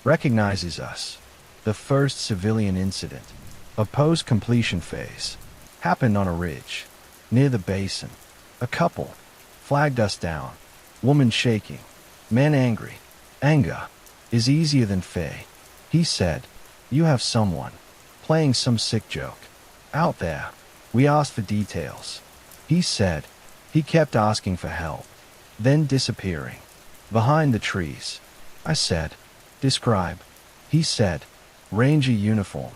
recognizes us, the first civilian incident of post-completion phase happened on a ridge near the basin. A couple flagged us down, woman shaking, man angry. Anger is easier than fear. He said, you have someone playing some sick joke out there. We asked for details. He said, he kept asking for help, then disappearing behind the trees. I said, describe. He said, ranger uniform,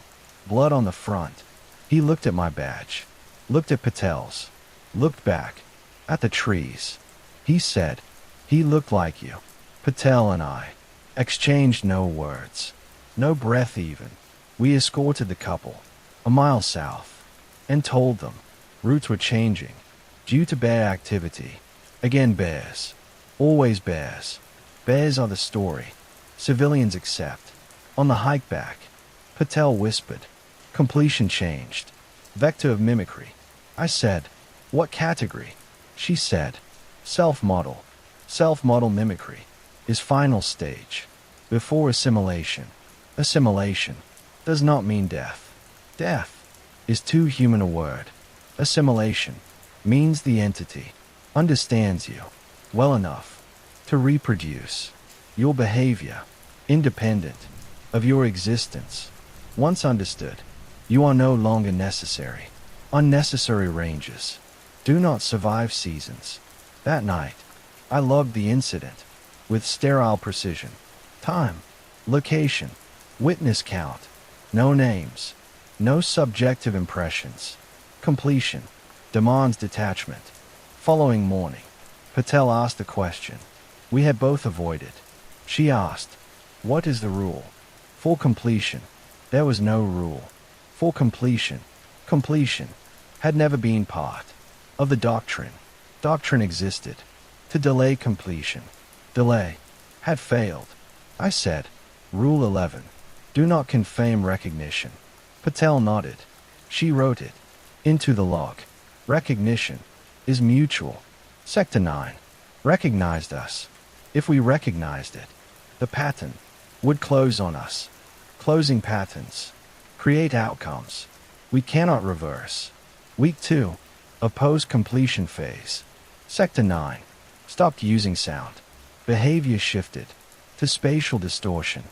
blood on the front. He looked at my badge, looked at Patel's, looked back at the trees. He said, he looked like you. Patel and I exchanged no words, no breath even. We escorted the couple a mile south and told them routes were changing. Due to bear activity. Again bears. Always bears. Bears are the story. Civilians accept. On the hike back. Patel whispered. Completion changed. Vector of mimicry. I said. What category? She said. Self-model. Self-model mimicry is final stage. Before assimilation. Assimilation does not mean death. Death is too human a word. Assimilation means the entity understands you well enough to reproduce your behavior independent of your existence. Once understood, you are no longer necessary. Unnecessary ranges do not survive seasons. That night, I logged the incident with sterile precision. Time, location, witness count, no names, no subjective impressions. Completion demands detachment. Following morning, Patel asked a question we had both avoided. She asked, "What is the rule?" For completion, there was no rule. For completion, completion had never been part of the doctrine. Doctrine existed to delay completion. Delay had failed. I said, Rule 11. Do not confirm recognition. Patel nodded. She wrote it into the log. Recognition is mutual. Sector 9 recognized us. If we recognized it, the pattern would close on us. Closing patterns create outcomes we cannot reverse. Week 2 of post-completion phase. Sector 9 stopped using sound. Behavior shifted to spatial distortion,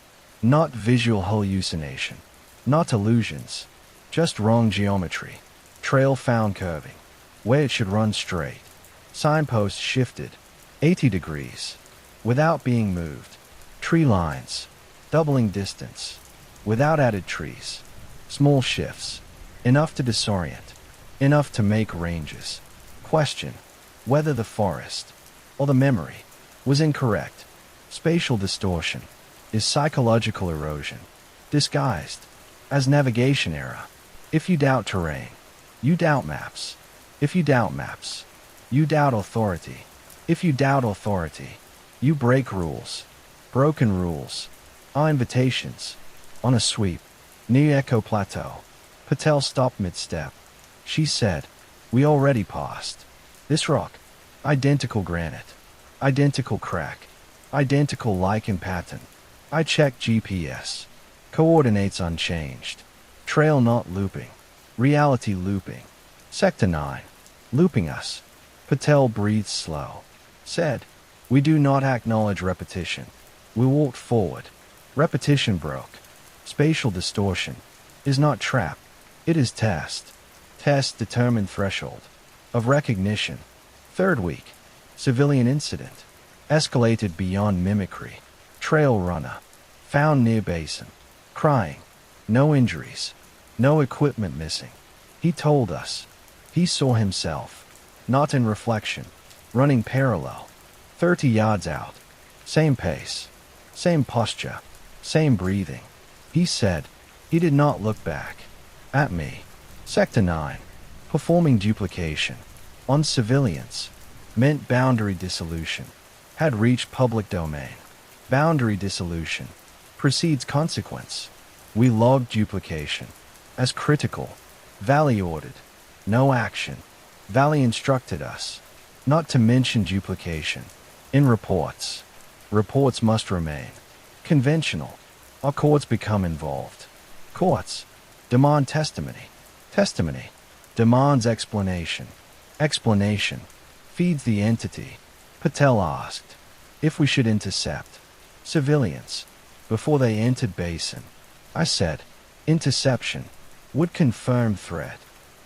not visual hallucination, not illusions, just wrong geometry. Trail found curving where it should run straight. Signpost shifted 80 degrees without being moved. Tree lines doubling distance without added trees. Small shifts, enough to disorient, enough to make ranges. Question whether the forest or the memory was incorrect. Spatial distortion is psychological erosion, disguised as navigation error. If you doubt terrain, you doubt maps. If you doubt maps, you doubt authority. If you doubt authority, you break rules. Broken rules are invitations. On a sweep, near Echo Plateau, Patel stopped mid-step. She said, "We already passed this rock. Identical granite. Identical crack. Identical lichen pattern. I checked GPS. Coordinates unchanged. Trail not looping. Reality looping. Sector 9. Looping us." Patel breathed slow. Said, "We do not acknowledge repetition." We walked forward. Repetition broke. Spatial distortion is not trap. It is test. Test determined threshold of recognition. Third week. Civilian incident. Escalated beyond mimicry. Trail runner. Found near basin. Crying. No injuries. No equipment missing. He told us. He saw himself. Not in reflection. Running parallel. 30 yards out. Same pace. Same posture. Same breathing. He said. He did not look back. At me. Sector 9. Performing duplication. On civilians. Meant boundary dissolution. Had reached public domain. Boundary dissolution precedes consequence. We logged duplication as critical. Valley ordered. No action. Valley instructed us not to mention duplication in reports. Reports must remain conventional. Our courts become involved. Courts demand testimony. Testimony demands explanation. Explanation feeds the entity. Patel asked if we should intercept civilians before they entered basin. I said, interception would confirm threat.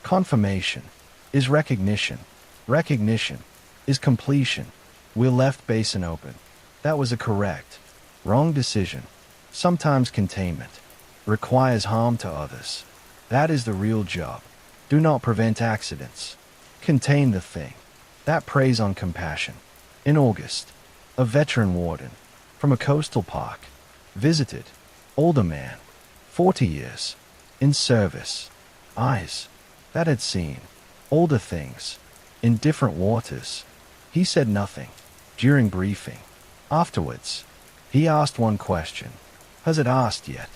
Confirmation is recognition. Recognition is completion. We left basin open. That was a correct, wrong decision. Sometimes containment requires harm to others. That is the real job. Do not prevent accidents. Contain the thing. That preys on compassion. In August, a veteran warden from a coastal park visited. Older man, 40 years, in service. Eyes that had seen older things In different waters. He said nothing. During briefing. Afterwards. He asked one question. Has it asked yet?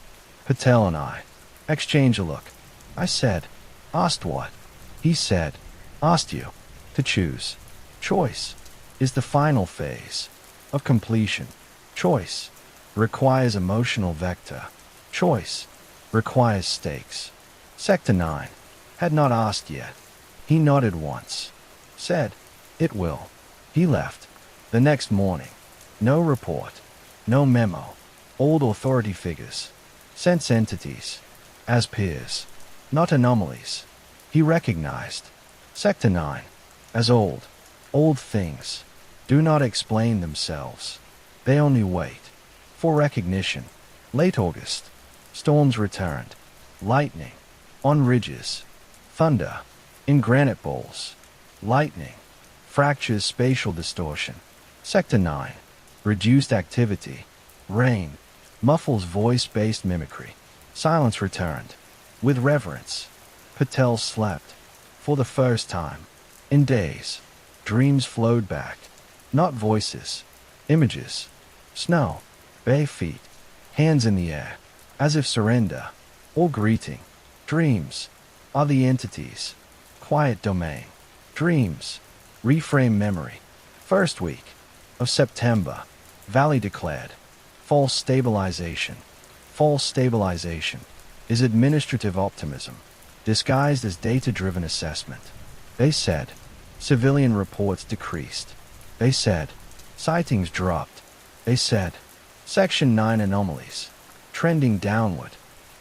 Patel and I exchanged a look. I said, asked what? He said, asked you to choose. Choice is the final phase of completion. Choice requires emotional vector. Choice requires stakes. Sector 9 had not asked yet. He nodded once. Said, it will. He left. The next morning. No report. No memo. Old authority figures. Sense entities. As peers. Not anomalies. He recognized. Sector 9. As old. Old things. Do not explain themselves. They only wait. For recognition. Late August. Storms returned. Lightning. On ridges. Thunder. In granite bowls. Lightning. Fractures spatial distortion. Sector 9. Reduced activity. Rain. Muffles voice-based mimicry. Silence returned. With reverence. Patel slept. For the first time. In days. Dreams flowed back. Not voices. Images. Snow. Bare feet. Hands in the air. As if surrender. Or greeting. Dreams. Are the entities. Quiet domain. Dreams. Reframe memory. First week. Of September. Valley declared. False stabilization. False stabilization is administrative optimism, disguised as data-driven assessment. They said, civilian reports decreased. They said, sightings dropped. They said, Section 9 anomalies, trending downward.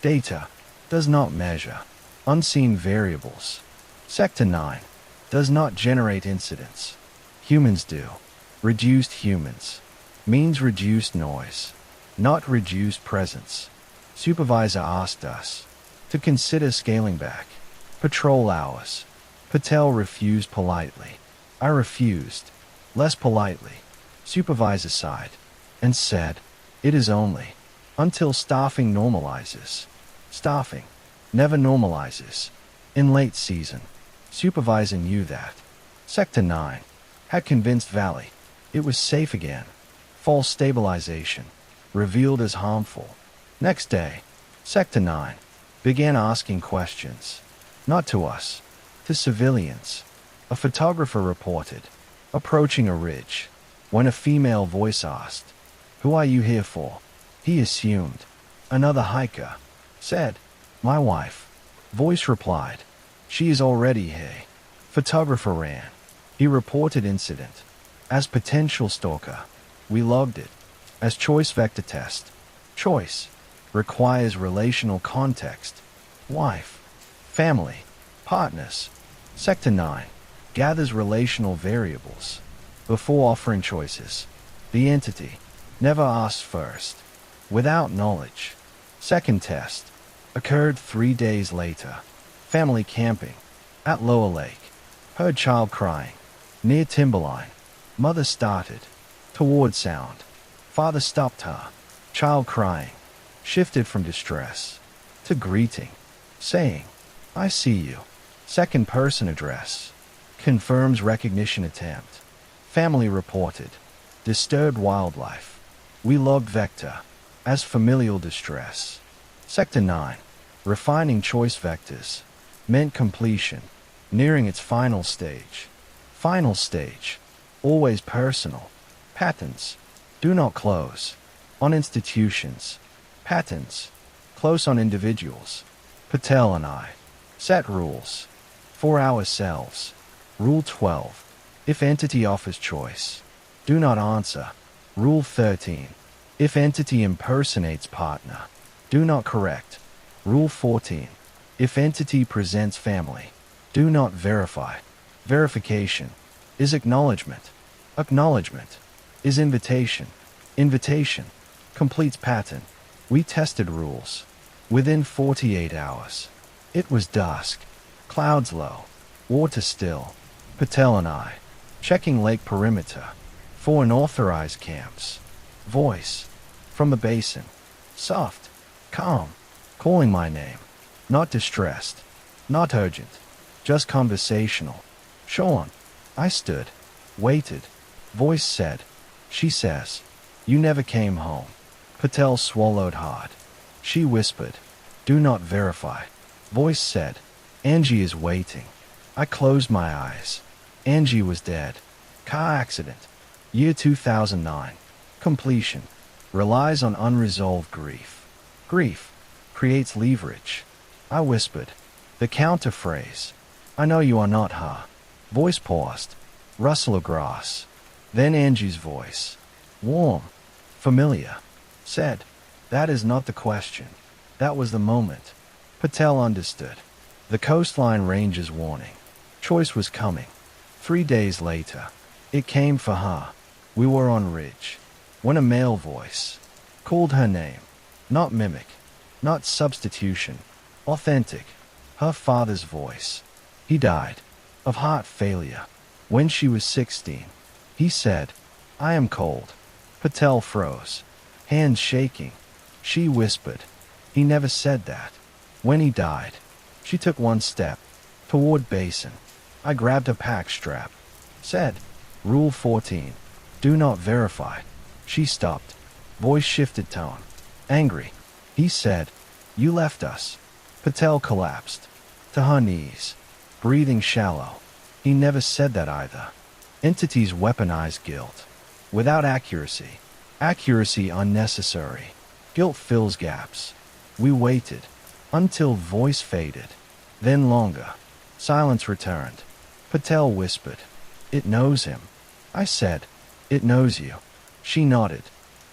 Data does not measure unseen variables. Sector 9 does not generate incidents. Humans do. Reduced humans means reduced noise, not reduced presence. Supervisor asked us to consider scaling back patrol hours. Patel refused politely. I refused, less politely. Supervisor sighed and said, it is only until staffing normalizes. Staffing never normalizes. In late season, supervisor knew that. Sector 9 had convinced Valley it was safe again. False stabilization, revealed as harmful. Next day, Sector 9 began asking questions. Not to us, to civilians. A photographer reported, approaching a ridge, when a female voice asked, who are you here for? He assumed. Another hiker said, my wife. Voice replied, she is already here. Photographer ran. He reported incident. As potential stalker, we logged it. As choice vector test. Choice requires relational context. Wife, family, partners. Sector 9 gathers relational variables before offering choices. The entity never asks first. Without knowledge. Second test occurred 3 days later. Family camping at Lower Lake. Heard child crying near timberline. Mother started toward sound. Father stopped her. Child crying shifted from distress to greeting, saying, I see you. Second person address confirms recognition attempt. Family reported disturbed wildlife. We logged vector as familial distress. Sector 9 refining choice vectors meant completion, nearing its final stage. Final stage, always personal. Patents do not close on institutions. Patents close on individuals. Patel and I set rules for ourselves. Rule 12. If entity offers choice, do not answer. Rule 13. If entity impersonates partner, do not correct. Rule 14. If entity presents family, do not verify. Verification is acknowledgement. Acknowledgement is invitation. Invitation completes pattern. We tested rules. Within 48 hours. It was dusk. Clouds low. Water still. Patel and I checking lake perimeter for unauthorized camps. Voice from the basin. Soft. Calm. Calling my name. Not distressed. Not urgent. Just conversational. Sean. I stood, waited. Voice said, "She says, you never came home." Patel swallowed hard. She whispered, "Do not verify." Voice said, "Angie is waiting." I closed my eyes. Angie was dead. Car accident. Year 2009. Completion. Relies on unresolved grief. Grief creates leverage. I whispered. The counter phrase. "I know you are not her." Voice paused. Rustle of grass. Then Angie's voice. Warm. Familiar. Said, "That is not the question. That was the moment." Patel understood. The coastline range's warning. Choice was coming. 3 days later. It came for her. We were on ridge. When a male voice called her name. Not mimic. Not substitution. Authentic. Her father's voice. He died. Of heart failure. When she was 16. He said, "I am cold." Patel froze. Hands shaking. She whispered, "He never said that." When he died. She took one step. Toward basin. I grabbed a pack strap. Said, "Rule 14. Do not verify." She stopped. Voice shifted tone. Angry. He said, "You left us." Patel collapsed. To her knees. Breathing shallow. He never said that either. Entities weaponize guilt. Without accuracy. Accuracy unnecessary. Guilt fills gaps. We waited. Until voice faded. Then longer. Silence returned. Patel whispered, "It knows him." I said, "It knows you." She nodded.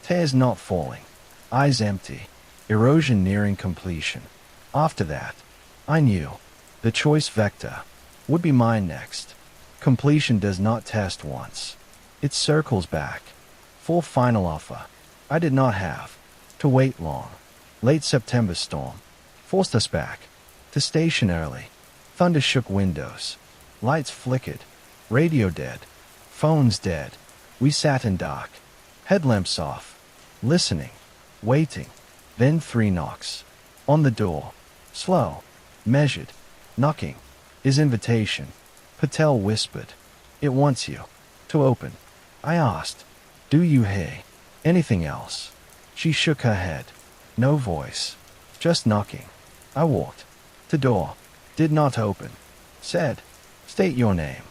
Tears not falling. Eyes empty. Erosion nearing completion. After that, I knew. The choice vector would be mine next. Completion does not test once. It circles back. Full final offer. I did not have to wait long. Late September storm forced us back to station early. Thunder shook windows. Lights flickered. Radio dead. Phones dead. We sat in dark. Headlamps off. Listening. Waiting. Then 3 knocks. On the door. Slow. Measured. Knocking. Is invitation. Patel whispered, "It wants you to open." I asked, "Do you hear anything else?" She shook her head. No voice. Just knocking. I walked to door. Did not open. Said, "State your name."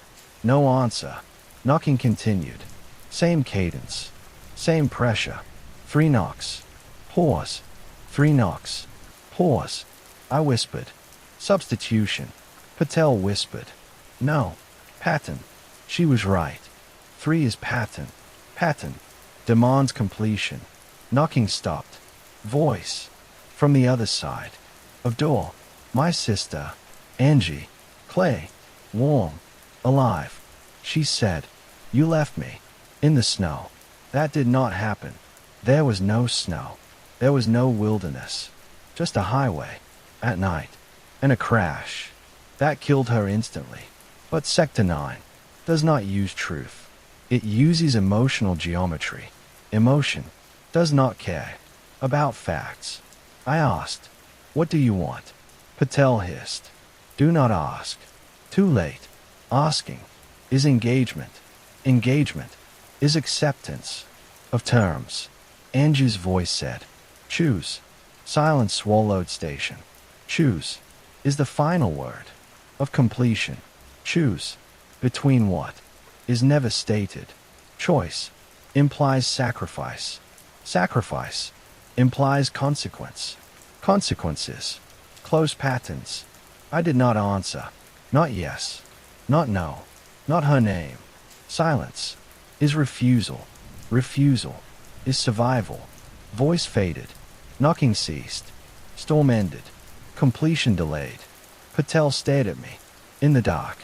No answer. Knocking continued. Same cadence. Same pressure. 3 knocks. Pause. 3 knocks. Pause. I whispered, "Substitution." Patel whispered, "No. Pattern." She was right. 3 is pattern. Pattern. Demands completion. Knocking stopped. Voice. From the other side. Of door. My sister. Angie. Clay. Warm. Alive. She said, "You left me. In the snow." That did not happen. There was no snow. There was no wilderness. Just a highway. At night. And a crash. That killed her instantly. But Sector 9 does not use truth. It uses emotional geometry. Emotion does not care about facts. I asked, "What do you want?" Patel hissed, "Do not ask." Too late. Asking is engagement. Engagement is acceptance of terms. Angie's voice said, "Choose." Silence swallowed station. Choose is the final word of completion. Choose between what is never stated. Choice implies sacrifice. Sacrifice implies consequence. Consequences. Close patterns. I did not answer. Not yes. Not no. Not her name. Silence is refusal. Refusal is survival. Voice faded. Knocking ceased. Storm ended. Completion delayed. Patel stared at me. In the dark.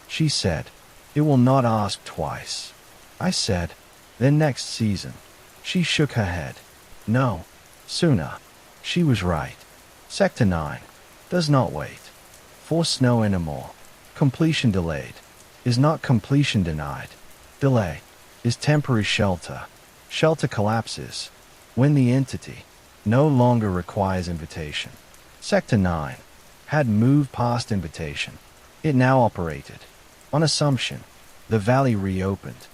She said, "It will not ask twice." I said, "Then next season." She shook her head. "No. Sooner." She was right. Sector 9 does not wait for snow anymore. Completion delayed is not completion denied. Delay is temporary shelter. Shelter collapses when the entity no longer requires invitation. Sector 9 had moved past invitation. It now operated on assumption. The valley reopened.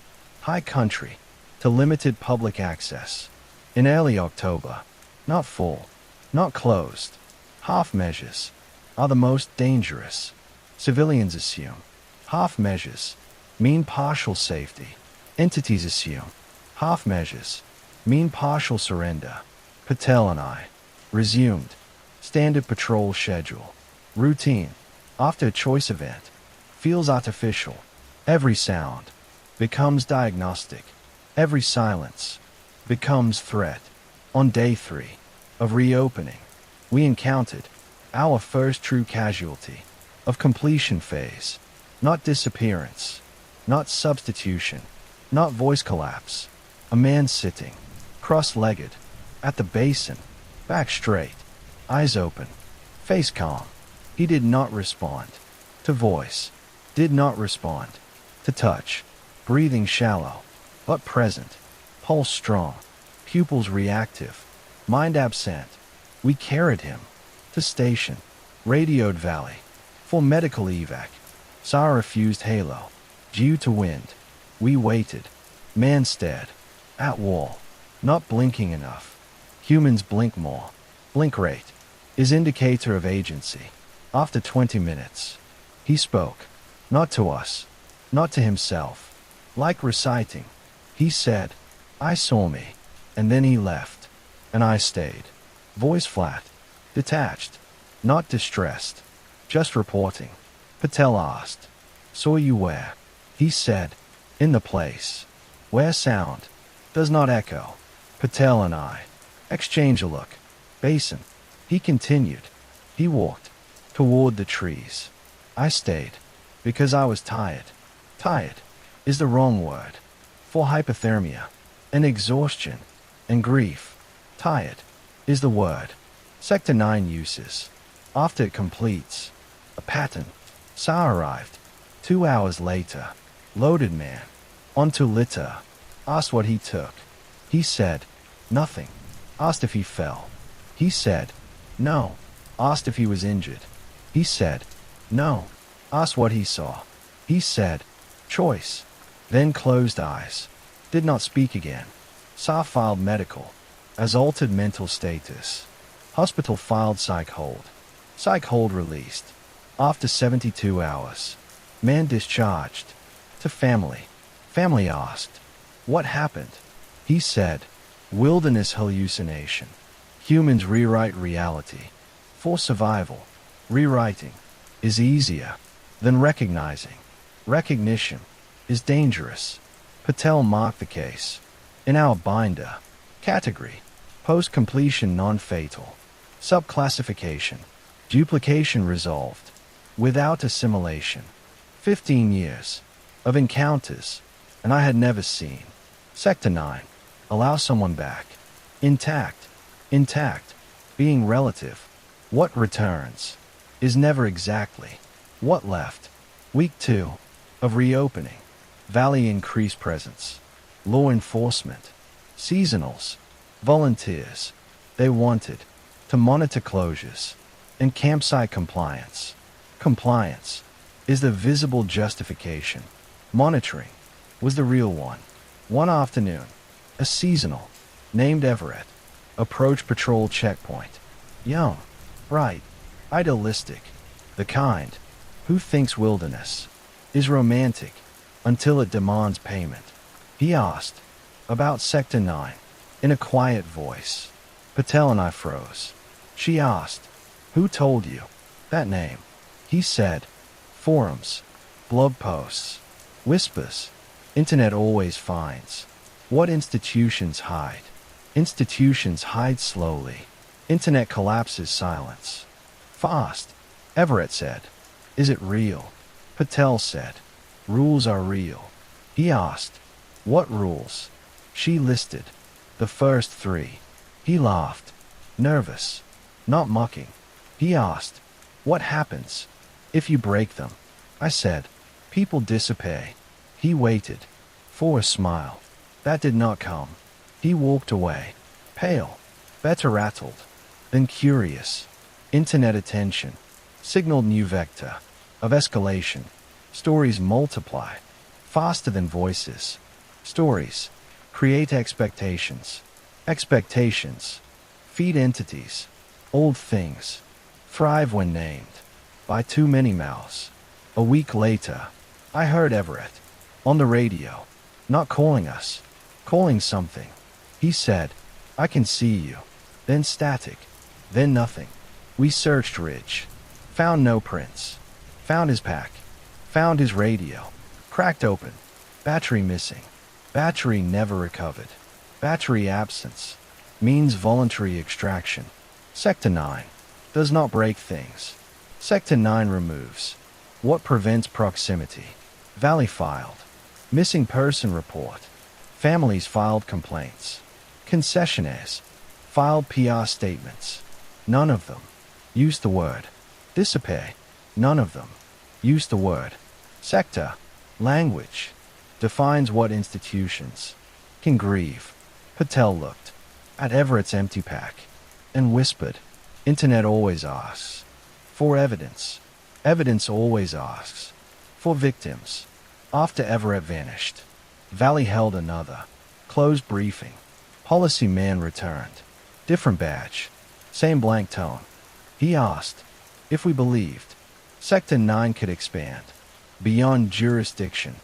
High country. To limited public access. In early October. Not full. Not closed. Half measures are the most dangerous. Civilians assume. Half measures mean partial safety. Entities assume. Half measures mean partial surrender. Patel and I resumed. Standard patrol schedule. Routine. After a choice event. Feels artificial. Every sound becomes diagnostic. Every silence becomes threat. On day 3 of reopening, we encountered our first true casualty of completion phase. Not disappearance. Not substitution. Not voice collapse. A man sitting, cross-legged, at the basin, back straight, eyes open, face calm. He did not respond to voice, did not respond to touch, breathing shallow, but present, pulse strong, pupils reactive, mind absent. We carried him to station, radioed valley, for medical evac. Saw refused halo, due to wind. We waited. Man stared at wall, not blinking enough. Humans blink more. Blink rate is indicator of agency. After 20 minutes, he spoke, not to us, not to himself. Like reciting, he said, "I saw me," and then he left, and I stayed. Voice flat, detached, not distressed, just reporting. Patel asked, "Saw you where?" He said, "In the place where sound does not echo." Patel and I exchange a look. Basin. He continued. He walked toward the trees. I stayed because I was tired. Tired is the wrong word for hypothermia and exhaustion and grief. Tired is the word. Sector 9 uses. After it completes a pattern. Sa arrived 2 hours later. Loaded man. Onto litter. Asked what he took. He said, "Nothing." Asked if he fell. He said, "No." Asked if he was injured. He said, "No." Asked what he saw. He said, "Choice." Then closed eyes. Did not speak again. Sa filed medical. As altered mental status. Hospital filed psych hold. Psych hold released. After 72 hours. Man discharged. To family. Family asked, "What happened?" He said, "Wilderness hallucination. Humans rewrite reality. For survival, rewriting is easier than recognizing. Recognition is dangerous." Patel marked the case. In our binder. Category. Post-completion non-fatal. Subclassification. Duplication resolved. Without assimilation. 15 years of encounters, and I had never seen. Sector 9. Allow someone back. Intact. Intact. Being relative. What returns is never exactly what left. Week 2 of reopening. Valley increased presence. Law enforcement. Seasonals. Volunteers. They wanted to monitor closures and campsite compliance. Compliance is the visible justification. Monitoring was the real one. One afternoon, a seasonal, named Everett, approached patrol checkpoint. Young, bright, idealistic, the kind who thinks wilderness is romantic until it demands payment. He asked about Sector 9 in a quiet voice. Patel and I froze. She asked, "Who told you that name?" He said, "Forums, blog posts, whispers. Internet always finds what institutions hide. Institutions hide slowly. Internet collapses silence. Fast." Everett said, "Is it real?" Patel said, "Rules are real." He asked, "What rules?" She listed the first 3. He laughed, nervous, not mocking. He asked, "What happens if you break them?" I said, "People disappear." He waited for a smile. That did not come. He walked away, pale, better rattled than curious. Internet attention signaled new vector of escalation. Stories multiply. faster than voices. Stories create expectations. Expectations feed entities. Old things thrive when named by too many mouths. A week later, I heard Everett on the radio, not calling us, calling something. He said, "I can see you." Then static, then nothing. We searched Ridge, found no prints, found his pack, found his radio, cracked open, battery missing, battery never recovered. Battery absence means voluntary extraction. Sector 9 does not break things. Sector 9 removes what prevents proximity. Valley filed missing person report. Families filed complaints. Concessionaires filed PR statements. None of them used the word disappear. None of them used the word sector. Language defines what institutions can grieve. Patel looked at Everett's empty pack and whispered, "Internet always asks for evidence. Evidence always asks for victims." After Everett vanished, Valley held another closed briefing. Policy man returned. Different badge, same blank tone. He asked if we believed Sector 9 could expand beyond jurisdiction.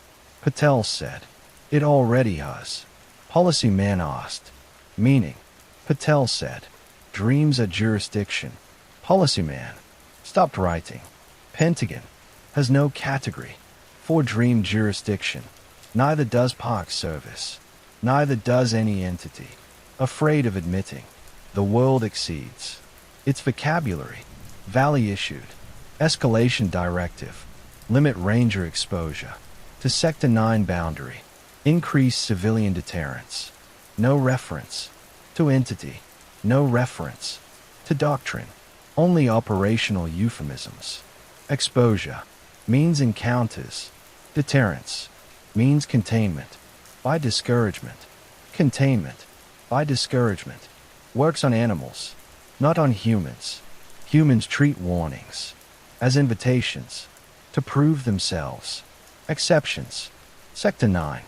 Patel said, "It already has." Policy man asked, "Meaning?" Patel said, "Dreams are jurisdiction." Policy man stopped writing. Pentagon has no category for dream jurisdiction. Neither does Park Service. Neither does any entity afraid of admitting the world exceeds its vocabulary. Valley issued escalation directive. Limit ranger exposure to Sector 9 boundary. Increase civilian deterrence. No reference to entity. No reference to doctrine. Only operational euphemisms. Exposure means encounters. Deterrence means containment by discouragement. Containment by discouragement works on animals, not on humans. Humans treat warnings as invitations to prove themselves. Exceptions. Sector 9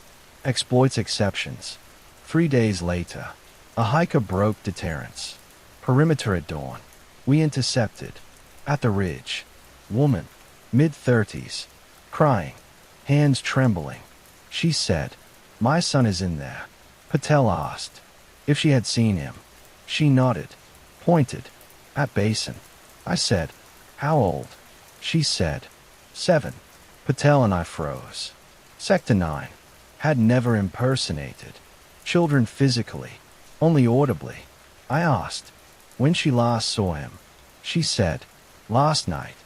exploits exceptions. 3 days later, a hiker broke deterrence. Perimeter at dawn. We intercepted at the ridge. Woman, mid-30s, crying, hands trembling. She said, "My son is in there." Patel asked if she had seen him. She nodded, pointed at Basin. I said, "How old?" She said, 7. Patel and I froze. Sector 9 had never impersonated children physically, only audibly. I asked when she last saw him. She said, "Last night,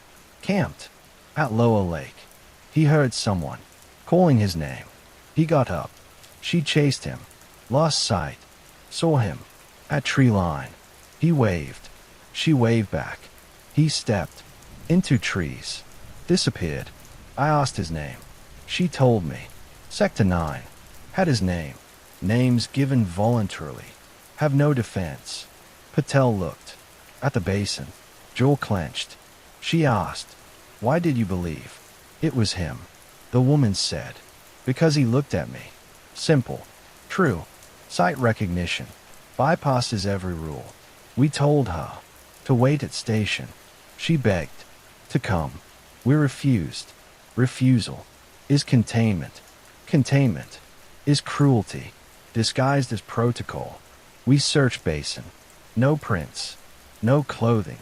camped at Lower Lake. He heard someone calling his name. He got up. She chased him, lost sight, saw him at tree line. He waved. She waved back. He stepped into trees, disappeared. I asked his name. She told me. Sector 9 had his name. Names given voluntarily have no defense." Patel looked at the basin, jaw clenched. She asked, "Why did you believe it was him?" The woman said, "Because he looked at me." Simple. True. Sight recognition bypasses every rule. We told her to wait at station. She begged to come. We refused. Refusal is containment. Containment is cruelty disguised as protocol. We searched Basin. No prints. No clothing.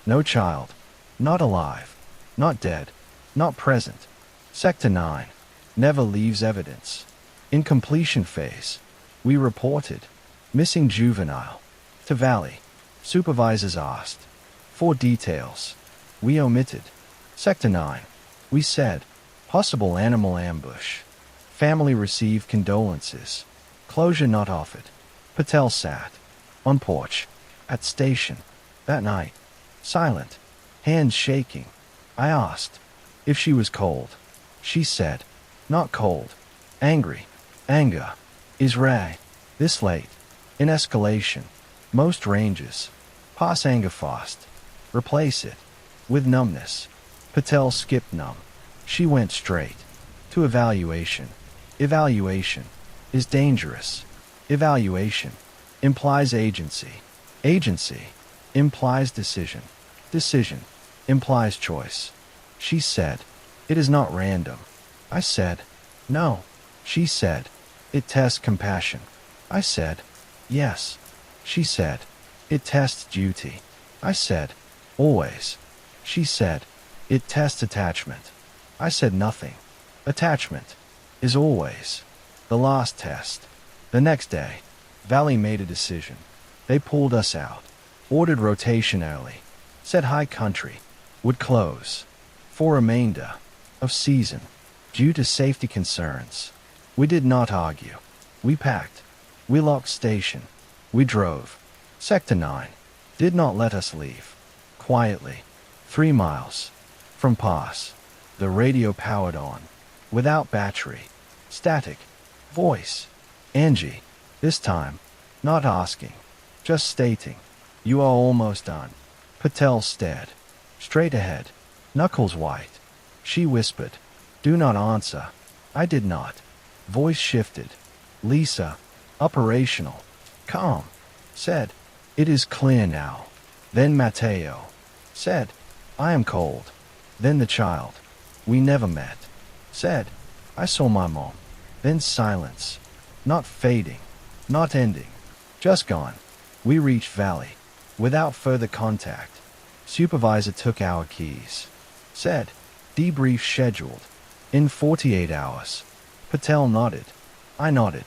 No child. Not alive. Not dead. Not present. Sector 9 never leaves evidence. In completion phase, we reported missing juvenile to Valley. Supervisors asked for details. We omitted. Sector 9. We said, possible animal ambush. Family received condolences. Closure not offered. Patel sat on porch at station that night, silent, hands shaking. I asked if she was cold. She said, "Not cold. Angry. Anger is rare. This late. In escalation. Most ranges pass anger fast. Replace it with numbness." Patel skipped numb. She went straight to evaluation. Evaluation is dangerous. Evaluation implies agency. Agency implies decision. Decision implies choice. She said, "It is not random." I said, "No." She said, "It tests compassion." I said, "Yes." She said, "It tests duty." I said, "Always." She said, "It tests attachment." I said, "Nothing. Attachment is always." The last test. The next day, Valley made a decision. They pulled us out, ordered rotation early, said High Country would close for remainder of season due to safety concerns. We did not argue. We packed. We locked station. We drove. Sector 9 did not let us leave. Quietly, 3 miles from pass, the radio powered on, without battery, static, voice. Angie, this time, not asking, just stating, "You are almost done." Patel stared. Straight ahead, knuckles white. She whispered, "Do not answer." I did not. Voice shifted. Lisa, operational, calm, said, "It is clear now." Then Mateo said, "I am cold." Then the child, we never met, said, "I saw my mom." Then silence. Not fading, not ending, just gone. We reached Valley without further contact. Supervisor took our keys. Said, "Debrief scheduled in 48 hours." Patel nodded. I nodded.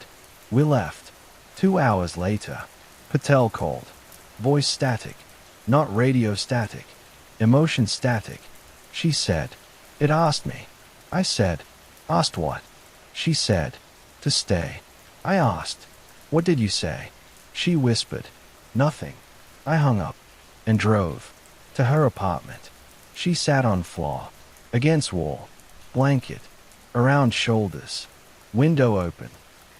We left. 2 hours later, Patel called. Voice static, not radio static. Emotion static. She said, "It asked me." I said, "Asked what?" She said, "To stay." I asked, "What did you say?" She whispered, "Nothing." I hung up and drove to her apartment. She sat on floor, against wall, blanket around shoulders, window open,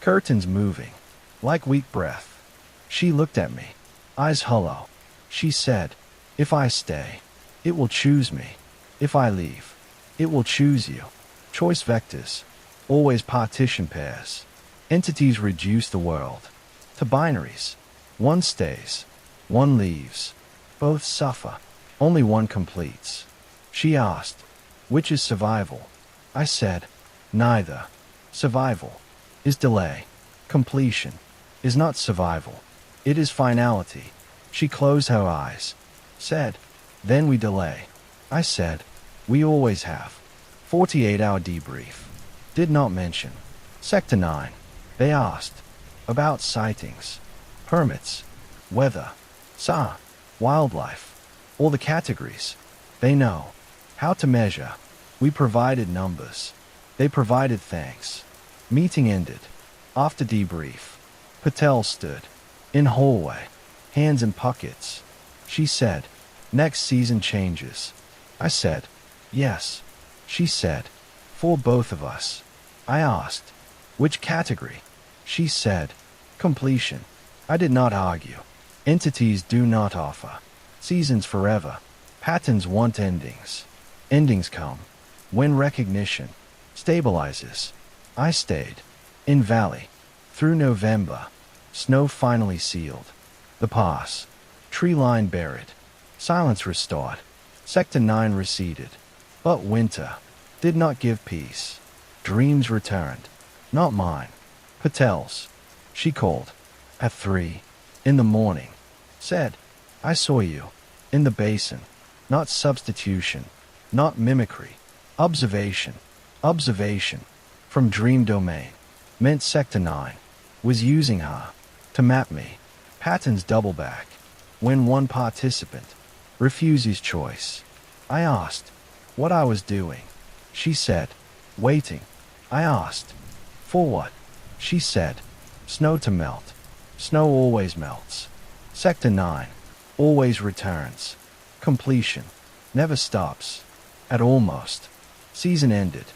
curtains moving, like weak breath. She looked at me, eyes hollow. She said, "If I stay, it will choose me. If I leave, it will choose you." Choice vectors, always partition pairs. Entities reduce the world to binaries. One stays, one leaves. Both suffer, only one completes. She asked, "Which is survival?" I said, "Neither. Survival is delay. Completion is not survival. It is finality." She closed her eyes, said, "Then we delay." I said, "We always have." 48-hour debrief. Did not mention. Sector 9. They asked about sightings, permits, weather, wildlife, all the categories. They know how to measure. We provided numbers. They provided thanks. Meeting ended. After debrief, Patel stood in hallway, hands in pockets. She said, "Next season changes." I said, "Yes." She said, "For both of us." I asked, "Which category?" She said, "Completion." I did not argue. Entities do not offer seasons forever. Patterns want endings. Endings come when recognition stabilizes. I stayed in Valley through November. Snow finally sealed the pass. Tree line buried. Silence restored. Sector 9 receded. But winter did not give peace. Dreams returned. Not mine. Patel's. She called at 3 in the morning. Said, "I saw you in the basin." Not substitution. Not mimicry. Observation. Observation. From dream domain. Meant Sector 9 was using her to map me. Patterns double back when one participant refuses choice. I asked what I was doing. She said, "Waiting." I asked, "For what?" She said, "Snow to melt." Snow always melts. Sector 9 always returns. Completion never stops. At almost, season ended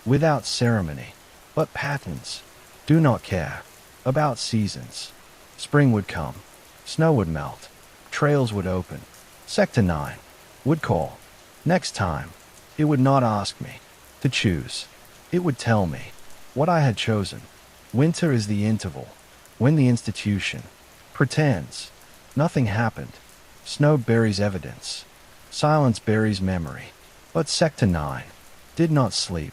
without ceremony. But patterns do not care about seasons. Spring would come. Snow would melt. Trails would open. Sector 9 would call. Next time, it would not ask me to choose. It would tell me. what I had chosen. Winter is the interval when the institution pretends nothing happened. Snow buries evidence. Silence buries memory. But Sector 9 did not sleep.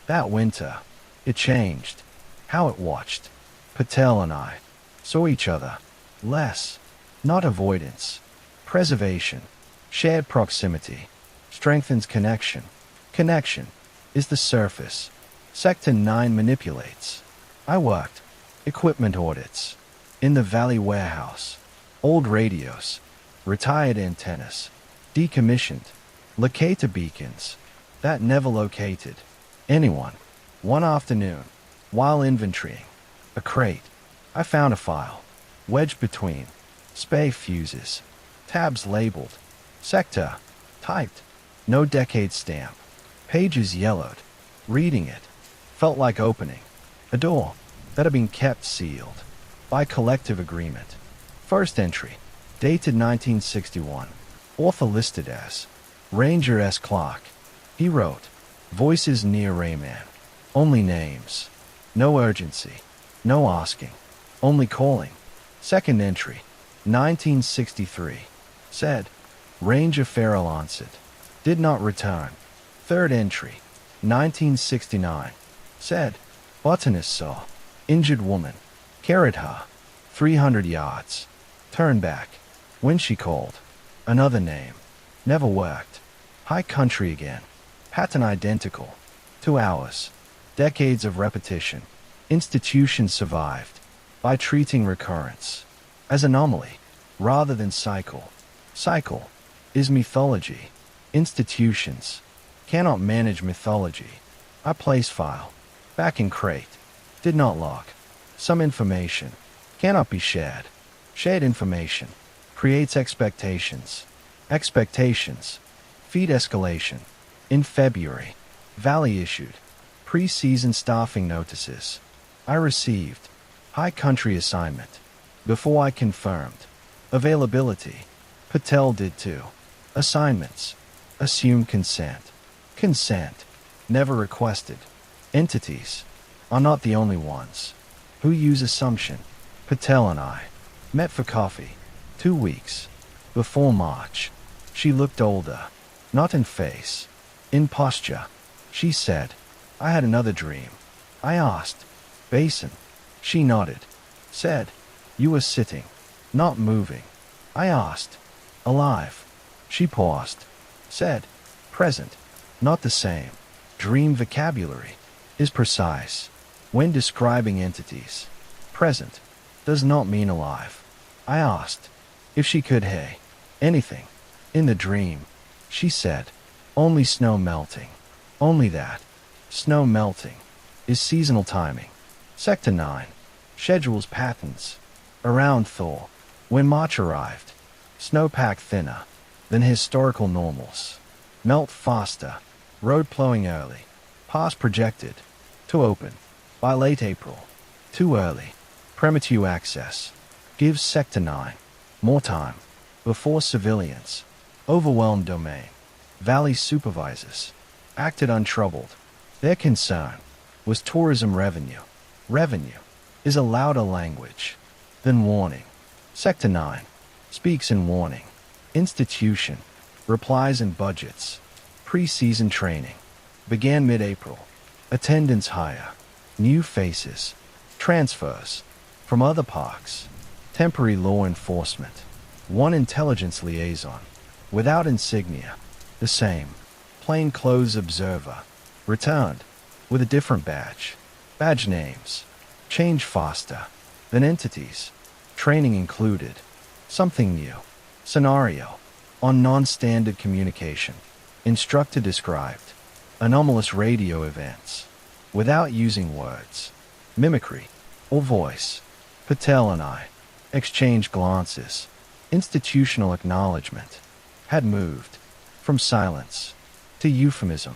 That winter, it changed how it watched. Patel and I saw each other less, not avoidance. Preservation, shared proximity, strengthens connection. Connection is the surface. Sector 9 manipulates. I worked equipment audits in the Valley warehouse. Old radios, retired antennas, decommissioned, locator beacons that never located anyone. One afternoon, while inventorying a crate, I found a file wedged between spay fuses, tabs labeled sector, typed, no decade stamp, pages yellowed. Reading it felt like opening a door that had been kept sealed by collective agreement. First entry, dated 1961. Author listed as Ranger S. Clark. He wrote, "Voices near Reymann. Only names. No urgency. No asking. Only calling." Second entry, 1963. Said, Ranger Farrell answered. Did not return. Third entry, 1969. Said, botanist saw injured woman. Carried her 300 yards. Turned back. When she called. Another name. Never worked. High country again. Pattern identical. 2 hours. Decades of repetition. Institution survived by treating recurrence as anomaly rather than cycle. Cycle is mythology. Institutions cannot manage mythology. I place file back in crate. Did not log. Some information cannot be shared. Shared information creates expectations. Expectations feed escalation. In February, Valley issued pre-season staffing notices. I received high country assignment before I confirmed availability. Patel did too. Assignments assume consent. Consent never requested. Entities are not the only ones who use assumption. Patel and I met for coffee 2 weeks before March. She looked older, not in face, in posture. She said, I had another dream. I asked, Basin. She nodded. Said, you were sitting, not moving. I asked, alive. She paused. Said, present, not the same. Dream vocabulary is precise when describing entities. Present does not mean alive. I asked if she could hey anything in the dream. She said, only snow melting. Only that. Snow melting is seasonal timing. Sector 9 schedules patterns around thaw. When March arrived, snowpack thinner than historical normals. Melt faster. Road plowing early. Pass projected to open by late April. Too early. Premature access gives Sector 9 more time before civilians. Overwhelmed domain. Valley supervisors acted untroubled. Their concern was tourism revenue. Revenue is a louder language than warning. Sector 9 speaks in warning. Institution replies in budgets. Pre-season training began mid-April. Attendance higher. New faces. Transfers from other parks. Temporary law enforcement. One intelligence liaison without insignia. The same. Plainclothes observer returned with a different badge. Badge names change faster than entities. Training included something new. Scenario on non-standard communication. Instructor described anomalous radio events without using words. Mimicry or voice. Patel and I exchanged glances. Institutional acknowledgement had moved from silence to euphemism.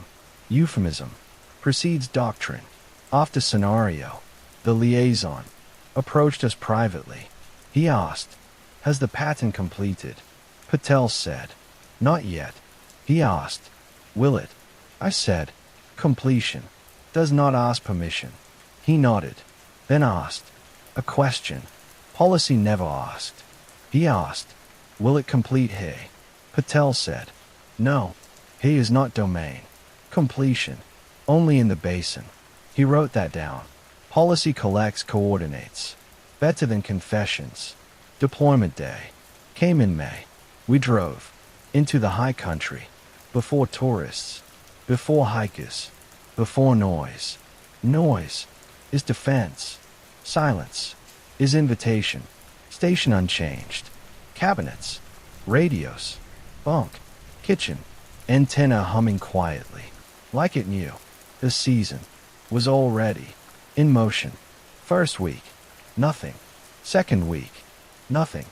Euphemism precedes doctrine. After scenario, the liaison approached us privately. He asked, has the pattern completed? Patel said, not yet. He asked, will it? I said, completion does not ask permission. He nodded, then asked a question policy never asked. He asked, "Will it complete here?" Patel said, "No. Here is not domain. Completion. Only in the basin." He wrote that down. Policy collects coordinates. Better than confessions. Deployment day came in May. We drove into the high country. Before tourists. Before hikers. Before noise. Noise is defense. Silence is invitation. Station unchanged. Cabinets. Radios. Bunk. Kitchen. Antenna humming quietly. Like it knew. The season was already in motion. First week. Nothing. Second week. Nothing.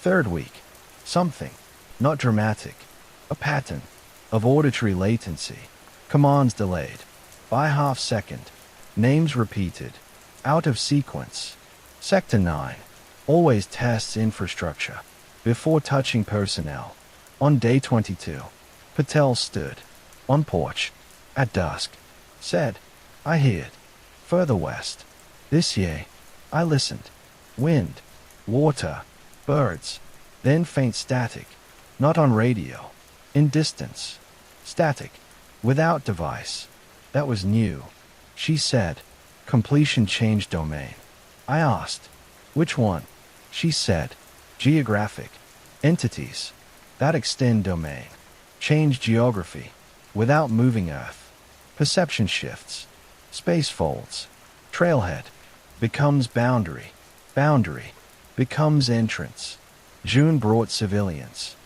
Third week. Something. Not dramatic. A pattern of auditory latency. Commands delayed by half second. Names repeated. Out of sequence. Sector 9 always tests infrastructure before touching personnel. On day 22, Patel stood on porch at dusk. Said, "I heard. Further west. This year." I listened. Wind. Water. Birds. Then faint static. Not on radio. In distance. Static. Without device. That was new. She said, "Completion changed domain." I asked, "Which one?" She said, "Geographic. Entities that extend domain. Change geography. Without moving Earth. Perception shifts. Space folds. Trailhead becomes boundary. Boundary becomes entrance." June brought civilians.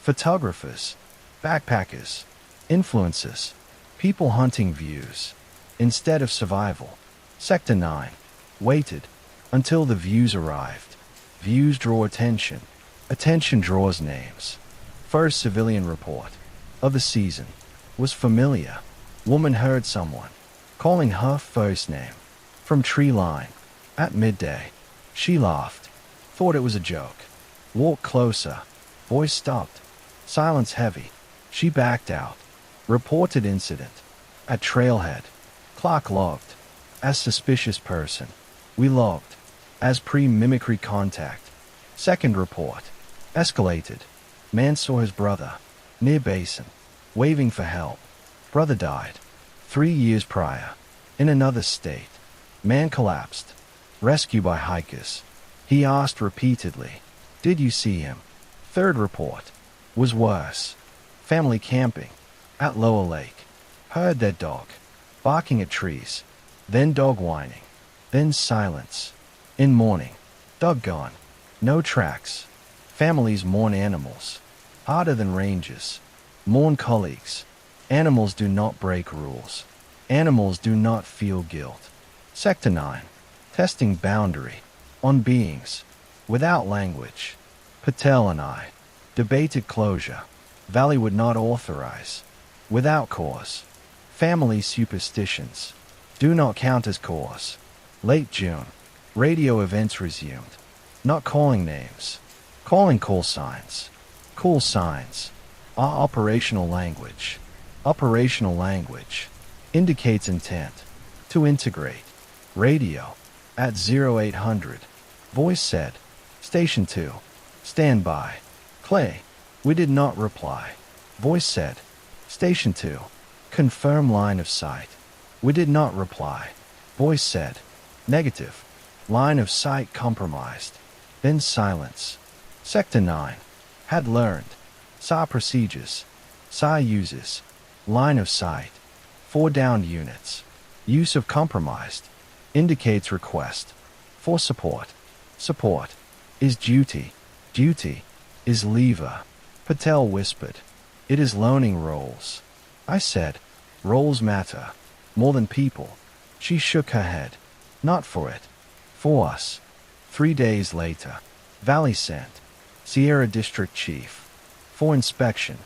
Photographers. Backpackers. Influencers. People hunting views instead of survival. Sector 9 waited until the views arrived. Views draw attention. Attention draws names. First civilian report of the season was familiar. Woman heard someone calling her first name from tree line. At midday, she laughed. Thought it was a joke. Walked closer. Voice stopped. Silence heavy. She backed out. Reported incident. At trailhead. Clock logged. As suspicious person. We logged. As pre-mimicry contact. Second report. Escalated. Man saw his brother. Near basin. Waving for help. Brother died. 3 years prior. In another state. Man collapsed. Rescue by hikers. He asked repeatedly, "Did you see him?" Third report. Was worse. Family camping. At Lower Lake. Heard their dog. Barking at trees. Then dog whining. Then silence. In morning. Dog gone. No tracks. Families mourn animals. Harder than rangers. Mourn colleagues. Animals do not break rules. Animals do not feel guilt. Sector 9. Testing boundary. On beings. Without language. Patel and I. Debated closure. Valley would not authorize. Without cause. Family superstitions. Do not count as cause. Late June. Radio events resumed. Not calling names. Calling call signs. Call signs. Are operational language. Operational language. Indicates intent. To integrate. Radio. At 0800. Voice said. Station 2. Stand by. Clay. We did not reply. Voice said. Station 2. Confirm line of sight. We did not reply. Voice said. Negative. Line of sight compromised. Then silence. Sector 9. Had learned. SAW procedures. SAW uses. Line of sight. 4 downed units. Use of compromised. Indicates request. For support. Support. Is duty. Duty. Is lever. Patel whispered. It is learning roles. I said. Roles matter. More than people. She shook her head. Not for it. For us. 3 days later. Valley sent. Sierra District Chief. For inspection.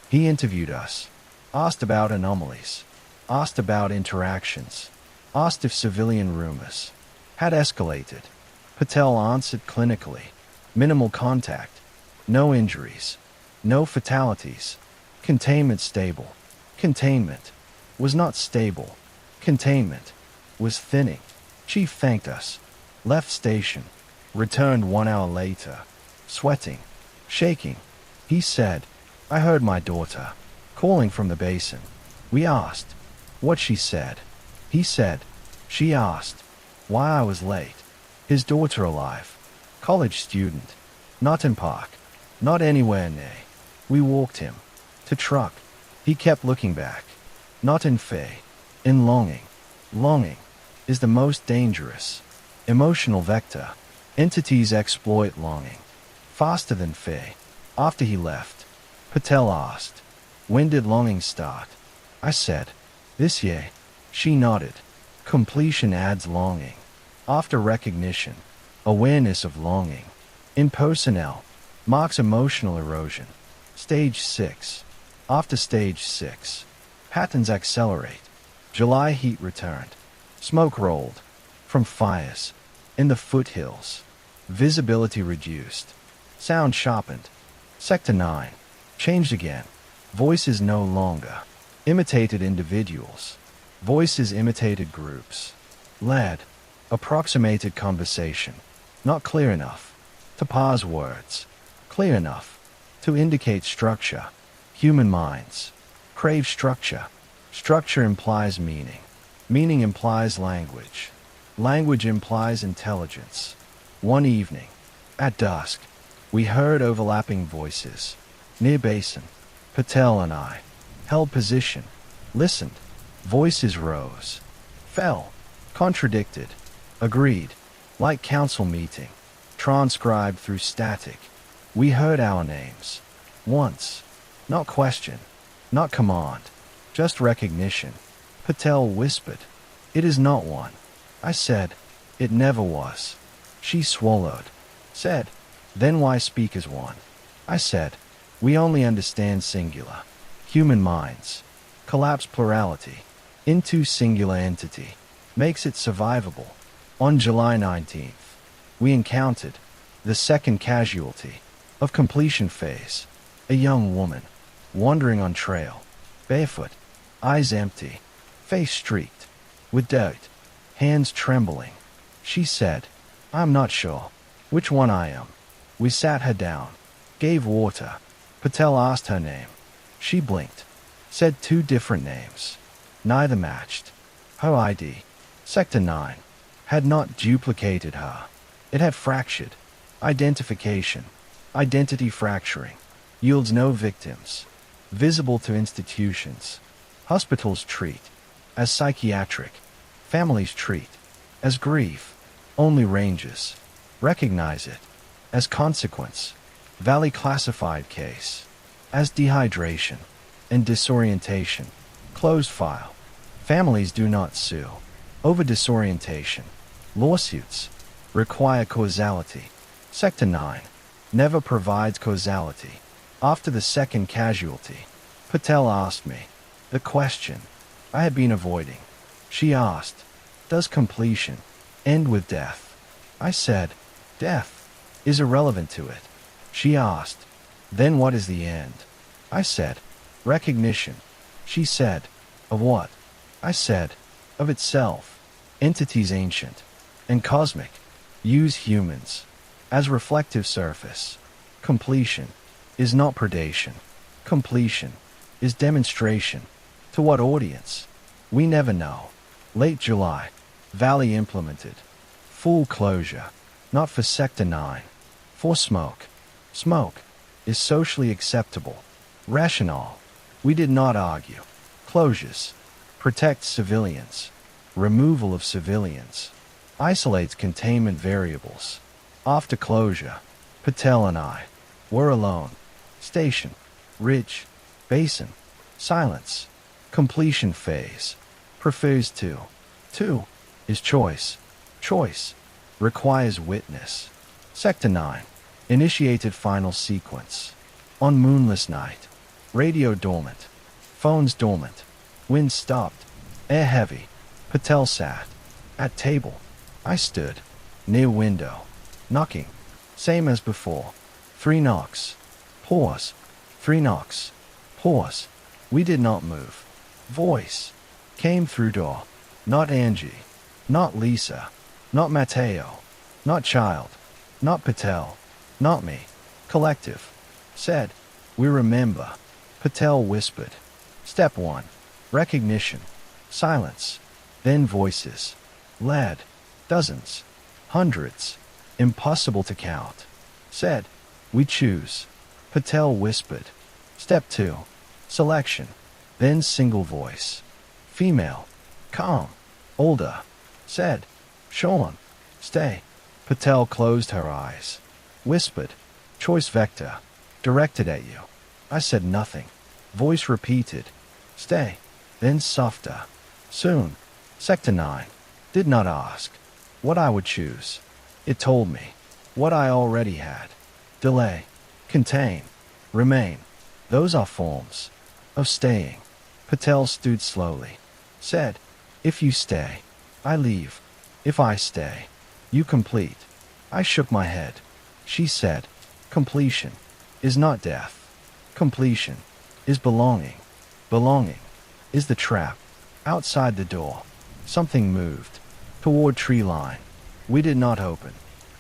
He interviewed us. Asked about anomalies. Asked about interactions. Asked if civilian rumors had escalated. Patel answered clinically. Minimal contact. No injuries. No fatalities. Containment stable. Containment was not stable. Containment was thinning. Chief thanked us, left station, returned 1 hour later, sweating, shaking. He said, I heard my daughter calling from the basin. We asked what she said. He said, she asked why I was late. His daughter alive, college student, not in park, not anywhere near. We walked him to truck. He kept looking back, not in fear, in longing. Longing is the most dangerous emotional vector. Entities exploit longing faster than fear. After he left, Patel asked, when did longing start? I said, this year. She nodded. Completion adds longing. After recognition, awareness of longing in personnel marks emotional erosion. Stage 6. After stage 6, patterns accelerate. July heat returned. Smoke rolled from fires in the foothills. Visibility reduced. Sound sharpened. Sector 9 changed again. Voices no longer imitated individuals. Voices imitated groups. Led, approximated conversation. Not clear enough to parse words. Clear enough to indicate structure. Human minds crave structure. Structure implies meaning. Meaning implies language. Language implies intelligence. One evening, at dusk, we heard overlapping voices. Near basin, Patel and I held position, listened. Voices rose, fell, contradicted, agreed, like council meeting, transcribed through static. We heard our names. Once. Not question, not command, just recognition. Patel whispered, it is not one. I said, it never was. She swallowed, said, then why speak as one? I said, we only understand singular. Human minds collapse plurality into singular entity, makes it survivable. On July 19th, we encountered the second casualty of completion phase, a young woman wandering on trail, barefoot, eyes empty, face streaked with dirt, hands trembling. She said, I'm not sure which one I am. We sat her down, gave water. Patel asked her name. She blinked, said 2 different names. Neither matched. Her ID, Sector 9, had not duplicated her. It had fractured. Identification, identity fracturing, yields no victims. Visible to institutions. Hospitals treat as psychiatric. Families treat as grief. Only ranges recognize it as consequence. Valley classified case as dehydration and disorientation. Closed file. Families do not sue over disorientation. Lawsuits require causality. Sector 9 never provides causality. After the second casualty, Patel asked me the question I had been avoiding. She asked, does completion end with death? I said, death is irrelevant to it. She asked, then what is the end? I said, recognition. She said, of what? I said, of itself. Entities ancient and cosmic use humans as reflective surface. Completion is not predation. Completion is demonstration. To what audience? We never know. Late July, Valley implemented full closure, not for Sector 9, for smoke. Smoke is socially acceptable. Rationale. We did not argue. Closures protect civilians. Removal of civilians isolates containment variables. After closure, Patel and I were alone. Station, ridge, basin, silence. Completion phase prefers to. 2 is choice. Choice requires witness. Sector 9 initiated final sequence. On moonless night, radio dormant, phones dormant, wind stopped, air heavy. Patel sat at table. I stood near window, knocking, same as before. 3 knocks. Pause. 3 knocks. Pause. We did not move. Voice came through door. Not Angie. Not Lisa. Not Mateo. Not child. Not Patel. Not me. Collective. Said. We remember. Patel whispered. Step 1. Recognition. Silence. Then voices. Lad. Dozens. Hundreds. Impossible to count. Said. We choose. Patel whispered. Step 2. Selection. Then single voice. Female. Calm. Older. Said. Sean. Stay. Patel closed her eyes. Whispered. Choice vector. Directed at you. I said nothing. Voice repeated. Stay. Then softer. Soon. Sector 9. Did not ask what I would choose. It told me what I already had. Delay. Contain. Remain. Those are forms of staying. Patel stood slowly. Said, if you stay, I leave. If I stay, you complete. I shook my head. She said, completion is not death. Completion is belonging. Belonging is the trap. Outside the door, something moved toward tree line. We did not open.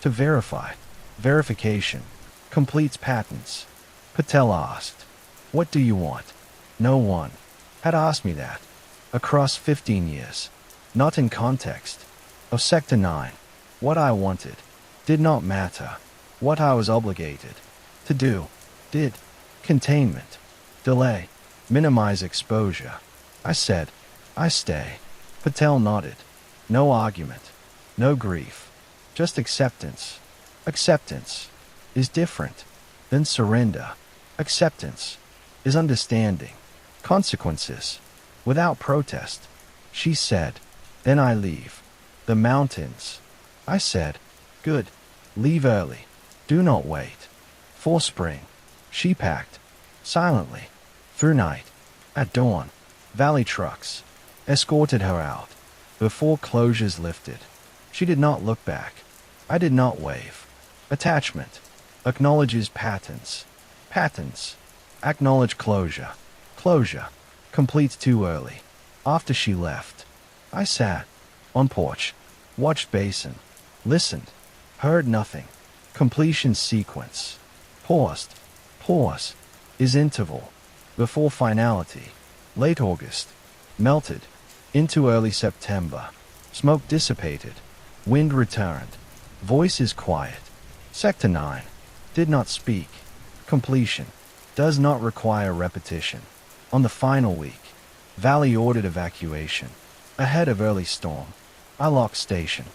To verify. Verification completes patents. Patel asked, what do you want? No one had asked me that. Across 15 years. Not in context of Sector 9. What I wanted did not matter. What I was obligated to do did. Containment. Delay. Minimize exposure. I said, I stay. Patel nodded. No argument. No grief. Just acceptance. Acceptance is different than surrender. Acceptance is understanding consequences without protest. She said, then I leave. The mountains. I said, good. Leave early. Do not wait. For spring. She packed. Silently. Through night. At dawn. Valley trucks escorted her out. Before closures lifted. She did not look back. I did not wave. Attachment. Acknowledges patents. Patents. Acknowledge closure. Closure. Completes too early. After she left. I sat. On porch. Watched basin. Listened. Heard nothing. Completion sequence. Paused. Pause. Is interval. Before finality. Late August. Melted. Into early September. Smoke dissipated. Wind returned. Voice is quiet. Sector 9. Did not speak. Completion. Does not require repetition. On the final week. Valley ordered evacuation. Ahead of early storm. I locked station.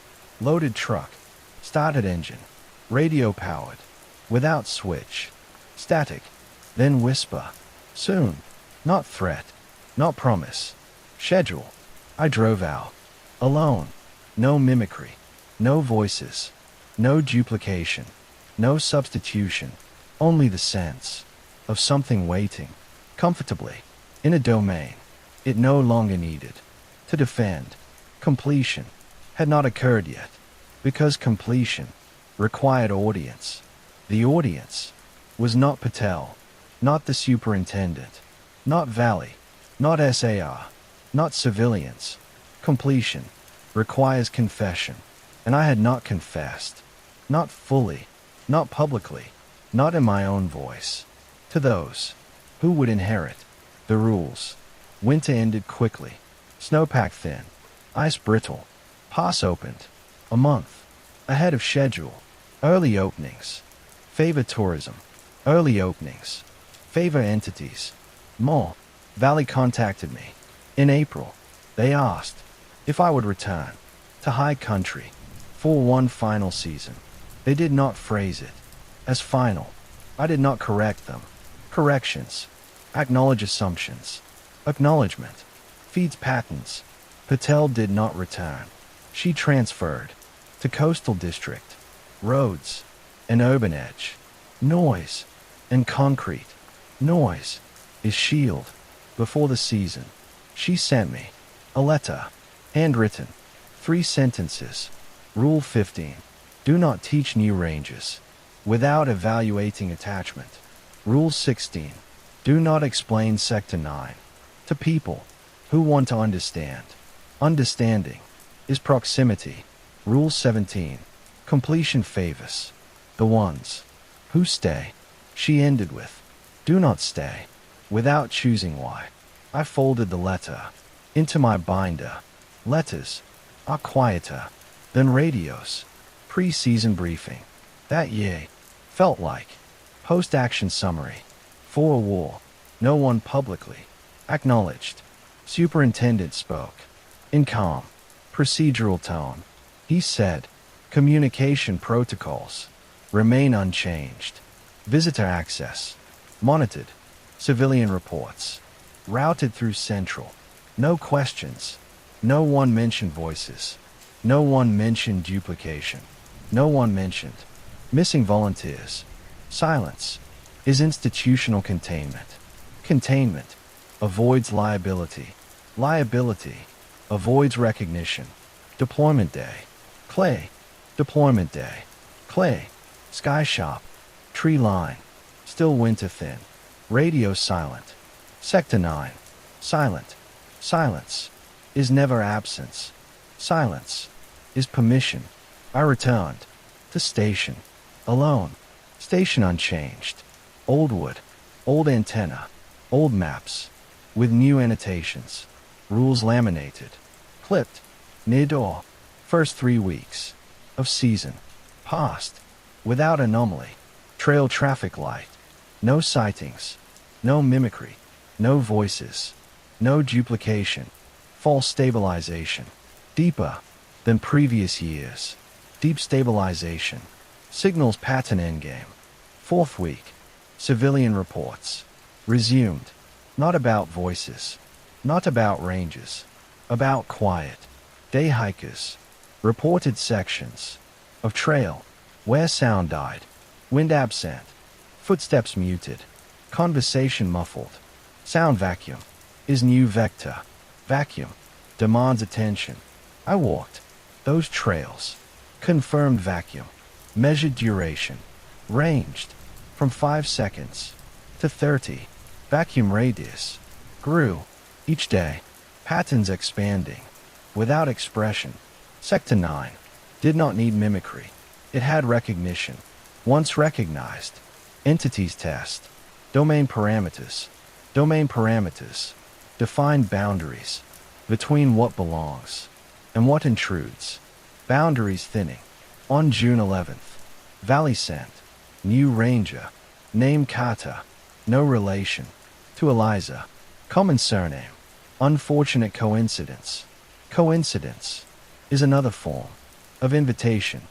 Loaded truck. Started engine. Radio powered. Without switch. Static. Then whisper. Soon. Not threat. Not promise. Schedule. I drove out. Alone. No mimicry. No voices. No duplication. No substitution. Only the sense of something waiting comfortably in a domain it no longer needed to defend. Completion had not occurred yet because completion required audience. The audience was not Patel, not the superintendent, not Valley, not SAR, not civilians. Completion requires confession, and I had not confessed. Not fully, not publicly, not in my own voice. To those who would inherit the rules. Winter ended quickly. Snowpack thin. Ice brittle. Pass opened. A month ahead of schedule. Early openings. Favor tourism. Early openings. Favor entities. More. Valley contacted me. In April, they asked if I would return to High Country for one final season. They did not phrase it as final. I did not correct them. Corrections. Acknowledge assumptions. Acknowledgement. Feeds patents. Patel did not return. She transferred to Coastal District. Roads. An urban edge. Noise. And concrete. Noise is shield. Before the season, she sent me a letter. Handwritten. 3 sentences. Rule 15. Do not teach new ranges without evaluating attachment. Rule 16. Do not explain Sector 9 to people who want to understand. Understanding is proximity. Rule 17. Completion favors the ones who stay. She ended with, do not stay. Without choosing why, I folded the letter into my binder. Letters are quieter than radios. Pre-season briefing that year felt like post-action summary for a war no one publicly acknowledged. Superintendent spoke in calm, procedural tone. He said, communication protocols remain unchanged. Visitor access monitored. Civilian reports routed through Central. No questions. No one mentioned voices. No one mentioned duplication. No one mentioned missing volunteers. Silence is institutional containment. Containment avoids liability. Liability avoids recognition. Deployment day. Clay. Deployment day. Clay. Sky shop. Tree line. Still winter thin. Radio silent. Sector 9. Silent. Silence is never absence. Silence is permission. I returned to station. Alone. Station unchanged. Old wood. Old antenna. Old maps. With new annotations. Rules laminated. Clipped. Near door. First 3 weeks of season. Passed. Without anomaly. Trail traffic light. No sightings. No mimicry. No voices. No duplication. False stabilization. Deeper than previous years. Deep stabilization. Signals pattern endgame. 4th week. Civilian reports. Resumed. Not about voices. Not about ranges. About quiet. Day hikers. Reported sections of trail where sound died. Wind absent. Footsteps muted. Conversation muffled. Sound vacuum is new vector. Vacuum demands attention. I walked those trails. Confirmed vacuum. Measured duration. Ranged from 5 seconds to 30. Vacuum radius grew each day. Patterns expanding. Without expression. Sector 9 did not need mimicry. It had recognition. Once recognized. Entities test. Domain parameters. Domain parameters define boundaries between what belongs and what intrudes. Boundaries thinning. On June 11th. Valley sent. New ranger. Name Carter. No relation to Eliza. Common surname. Unfortunate coincidence. Coincidence is another form of invitation.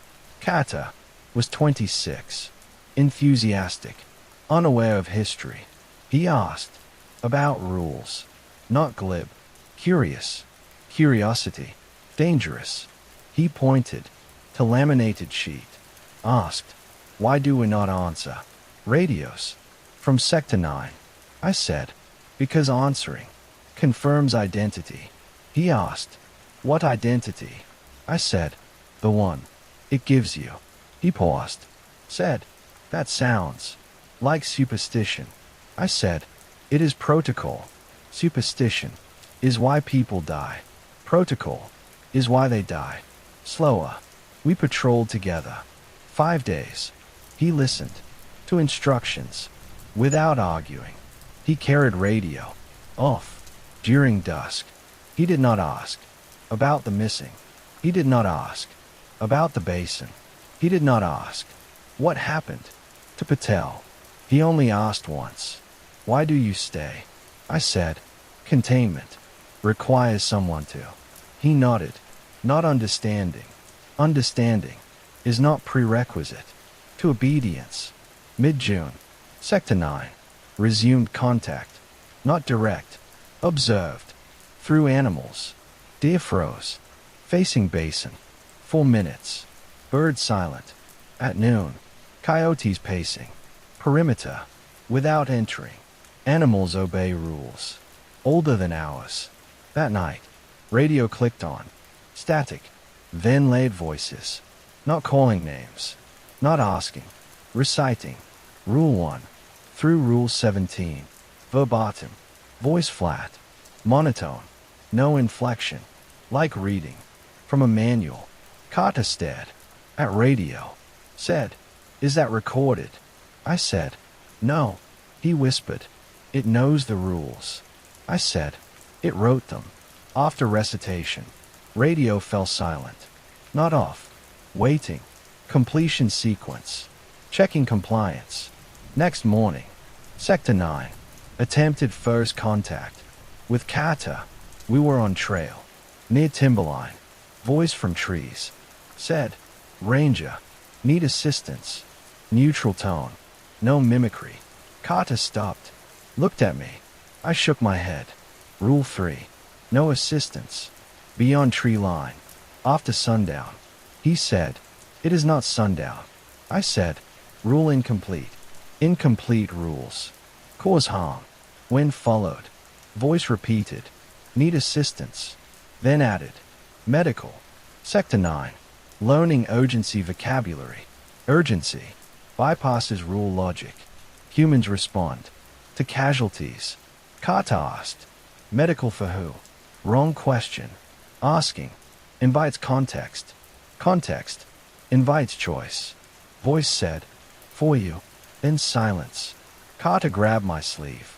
Carter was 26. Enthusiastic. Unaware of history. He asked about rules. Not glib. Curious. Curiosity. Dangerous. He pointed to laminated sheet. Asked, why do we not answer radios from Sector 9? I said, because answering confirms identity. He asked, what identity? I said, the one it gives you. He paused. Said, that sounds like superstition. I said, it is protocol. Superstition is why people die. Protocol is why they die. Slower. We patrolled together. 5 days. He listened to instructions without arguing. He carried radio off during dusk. He did not ask about the missing. He did not ask about the basin. He did not ask what happened to Patel. He only asked once, why do you stay? I said, containment requires someone to. He nodded, not understanding. Understanding is not prerequisite to obedience. Mid-June, Sector 9, resumed contact, not direct, observed, through animals. Deer froze, facing basin, 4 minutes, bird silent. At noon, coyotes pacing, perimeter, without entering. Animals obey rules, older than ours. That night, radio clicked on, static, then laid voices, not calling names, not asking, reciting. Rule 1, through Rule 17, verbatim, voice flat, monotone, no inflection, like reading from a manual. Carter stared at radio. Said, "Is that recorded?" I said, "No." He whispered, "It knows the rules." I said, "It wrote them." After recitation, radio fell silent. Not off. Waiting. Completion sequence. Checking compliance. Next morning, Sector 9. Attempted first contact. With Carter, we were on trail. Near timberline. Voice from trees. Said, "Ranger. Need assistance." Neutral tone. No mimicry. Carter stopped. Looked at me. I shook my head. Rule 3. No assistance. Beyond tree line. After sundown. He said, "It is not sundown." I said, "Rule incomplete." Incomplete rules. Cause harm. When followed. Voice repeated. Need assistance. Then added. Medical. Sector 9. Learning urgency vocabulary. Urgency. Bypasses rule logic. Humans respond. To casualties. Carter asked. Medical for who? Wrong question. Asking. Invites context. Context. Invites choice. Voice said, "For you." Then silence. Carter grabbed my sleeve.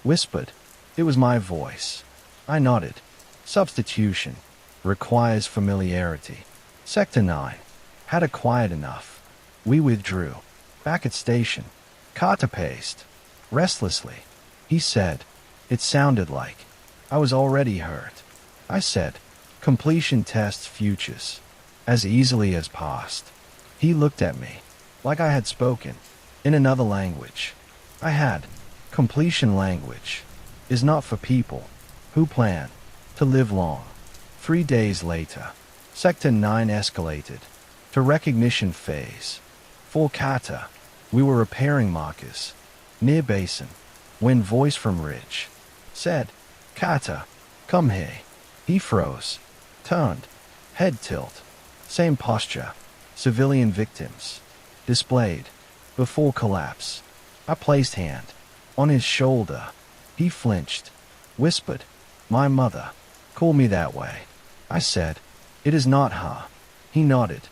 Whispered. It was my voice. I nodded. Substitution. Requires familiarity. Sector 9. Had it quiet enough. We withdrew. Back at station. Carter paced. Restlessly. He said, "It sounded like I was already hurt." I said, "Completion tests futures. As easily as past." He looked at me. Like I had spoken. In another language. I had. Completion language. Is not for people. Who plan. To live long. 3 days later. Sector 9 escalated. To recognition phase. For Carter. We were repairing markers. Near basin. When voice from ridge. Said, "Carter. Come here." He froze. Turned. Head tilt. Same posture. Civilian victims. Displayed. Before collapse. I placed hand. On his shoulder. He flinched. Whispered. "My mother. Call me that way." I said, "It is not her." He nodded.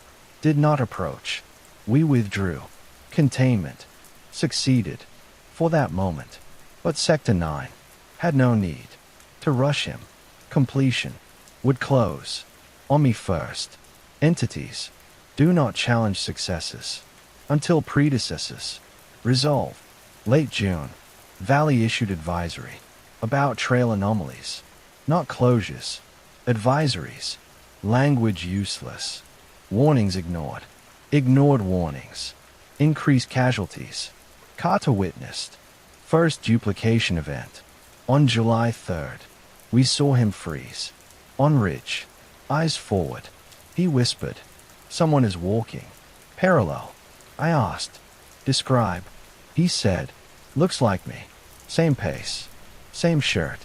Did not approach. We withdrew. Containment. Succeeded. For that moment. But Sector 9. Had no need. To rush him. Completion. Would close. On me first. Entities. Do not challenge successes. Until predecessors. Resolve. Late June. Valley issued advisory. About trail anomalies. Not closures. Advisories. Language useless. Warnings ignored. Ignored warnings. Increased casualties. Carter witnessed. First duplication event. On July 3rd. We saw him freeze. On ridge. Eyes forward. He whispered. "Someone is walking." Parallel. I asked. "Describe." He said. "Looks like me. Same pace. Same shirt.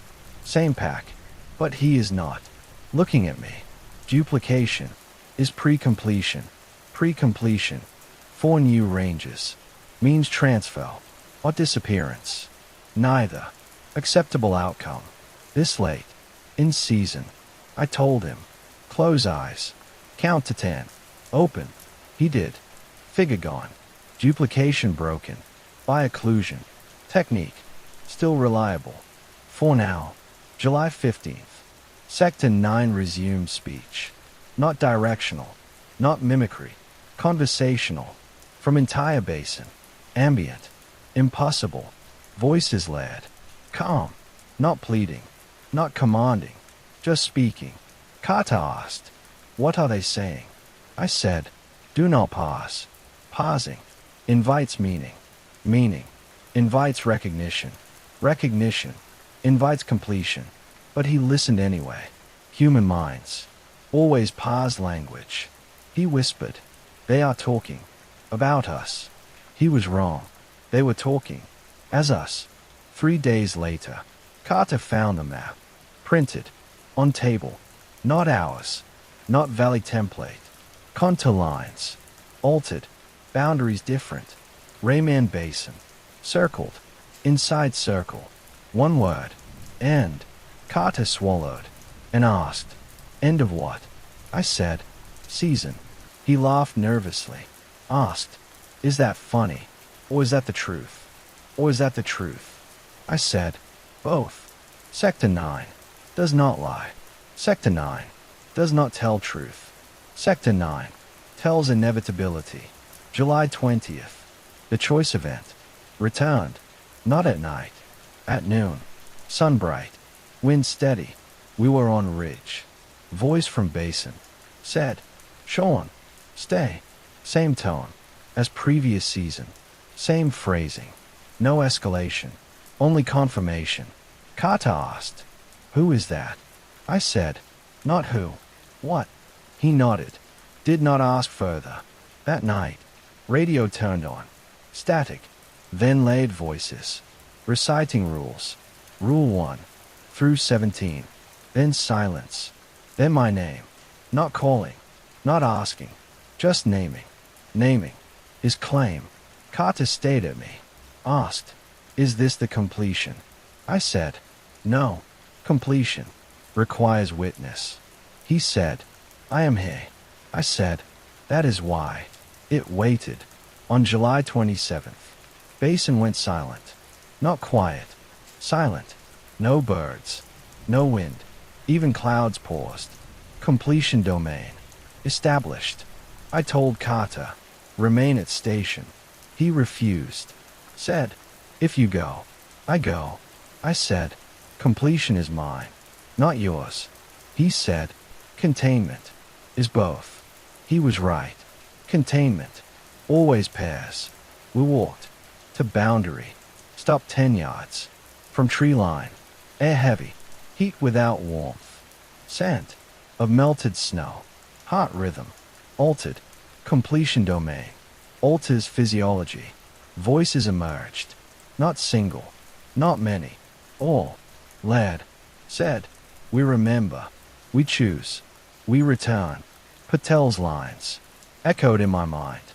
Same pack. But he is not. Looking at me. Duplication. Is pre-completion. Pre-completion. 4 new ranges. Means transfer. Or disappearance. Neither. Acceptable outcome. This late. In season. I told him. Close eyes. Count to 10. Open. He did. Figure gone. Duplication broken. By occlusion. Technique. Still reliable. For now. July 15th. Sector 9 resumed speech. Not directional. Not mimicry. Conversational. From entire basin. Ambient. Impossible. Voices led. Calm. Not pleading. Not commanding. Just speaking. Carter asked, "What are they saying?" I said, "Do not pause." Pausing. Invites meaning. Meaning. Invites recognition. Recognition. Invites completion. But he listened anyway. Human minds. Always pause language. He whispered. "They are talking. About us." He was wrong. They were talking. As us. 3 days later. Carter found the map. Printed. On table. Not ours. Not valley template. Contour lines. Altered. Boundaries different. Reymann Basin. Circled. Inside circle. One word. End. Carter swallowed. And asked. End of what? I said. Season. He laughed nervously. Asked, "Is that funny? Or is that the truth? Or is that the truth?" I said, "Both. Sector 9 does not lie. Sector 9 does not tell truth. Sector 9 tells inevitability." July 20th. The choice event. Returned. Not at night. At noon. Sun bright. Wind steady. We were on ridge. Voice from basin. Said, "Sean, stay." Same tone as previous season. Same phrasing. No escalation. Only confirmation. Carter asked, "Who is that?" I said, "Not who. What?" He nodded. Did not ask further. That night, radio turned on. Static. Then laid voices. Reciting rules. Rule 1 through 17. Then silence. Then my name. Not calling. Not asking. Just naming. Naming. His claim. Carter stayed at me. Asked, "Is this the completion?" I said, "No. Completion requires witness." He said, "I am here." I said, "That is why." It waited. On July 27th, basin went silent. Not quiet. Silent. No birds. No wind. Even clouds paused. Completion domain. Established. I told Carter, "Remain at station." He refused. Said, "If you go, I go." I said, "Completion is mine, not yours." He said, "Containment is both." He was right. Containment always pairs. We walked to boundary. Stopped 10 yards from tree line. Air heavy. Heat without warmth. Scent of melted snow. Heart rhythm. Altered. Completion domain. Alters physiology. Voices emerged. Not single. Not many. All. Led. Said. We remember. We choose. We return. Patel's lines. Echoed in my mind.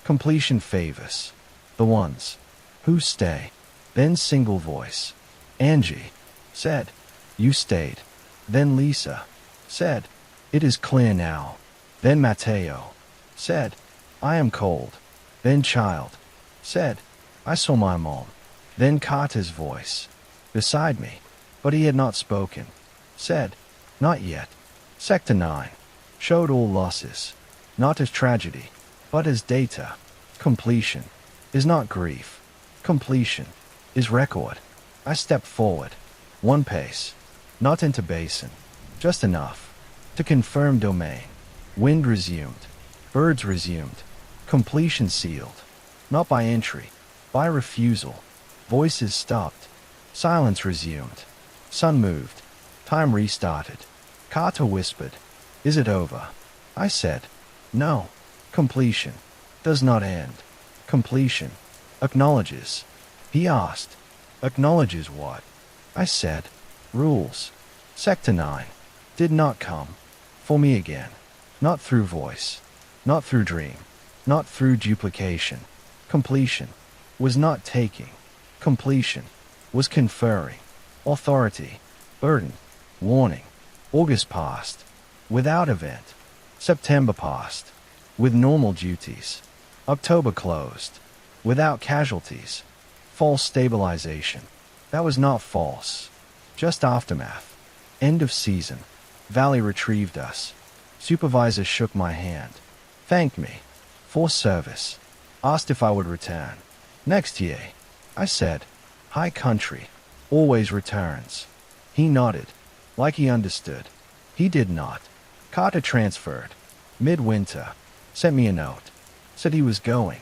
Completion favors the ones who stay. Then single voice. Angie. Said. You stayed. Then Lisa. Said. It is clear now. Then Mateo. Said. I am cold. Then child. Said. I saw my mom. Then Carter's voice. Beside me. But he had not spoken. Said. Not yet. Sector 9. Showed all losses. Not as tragedy, but as data. Completion is not grief. Completion is record. I stepped forward. One pace. Not into basin. Just enough to confirm domain. Wind resumed. Birds resumed. Completion sealed. Not by entry. By refusal. Voices stopped. Silence resumed. Sun moved. Time restarted. Carter whispered, "Is it over?" I said, "No. Completion does not end. Completion acknowledges." He asked, "Acknowledges what?" I said, "Rules." Sector 9 did not come for me again. Not through voice. Not through dream. Not through duplication. Completion was not taking. Completion was conferring. Authority. Burden. Warning. August passed. Without event. September passed. With normal duties. October closed. Without casualties. False stabilization. That was not false. Just aftermath. End of season. Valley retrieved us. Supervisor shook my hand. Thanked me for service. Asked if I would return. Next year. I said, High Country always returns. He nodded, like he understood. He did not. Carter transferred. Midwinter. Sent me a note. Said he was going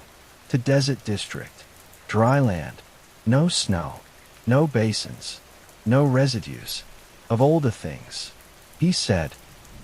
to Desert District. Dry land. No snow. No basins. No residues of older things. He said,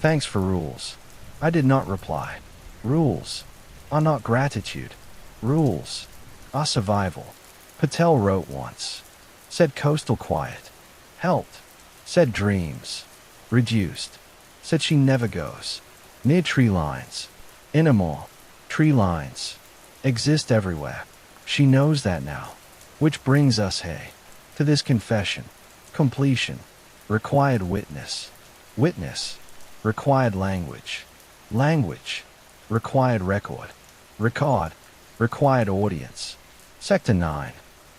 "Thanks for rules." I did not reply. Rules are not gratitude. Rules are survival. Patel wrote once. Said coastal quiet. Helped. Said dreams. Reduced. Said she never goes near tree lines. Anymore. Tree lines exist everywhere. She knows that now. Which brings us, hey, to this confession. Completion required witness. Witness required language. Language Required record. Record. Required audience. Sector 9.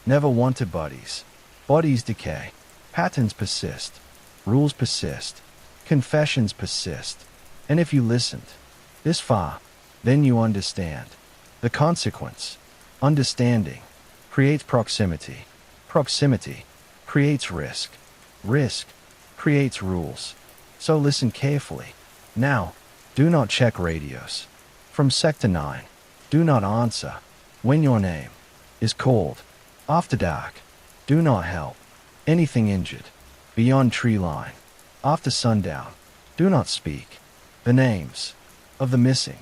Never wanted bodies. Bodies decay. Patterns persist. Rules persist. Confessions persist. And if you listened this far, then you understand. The consequence. Understanding creates proximity. Proximity creates risk. Risk creates rules. So listen carefully. Now, do not check radios. From Sector 9, do not answer when your name is called. After dark, do not help anything injured beyond tree line. After sundown, do not speak the names of the missing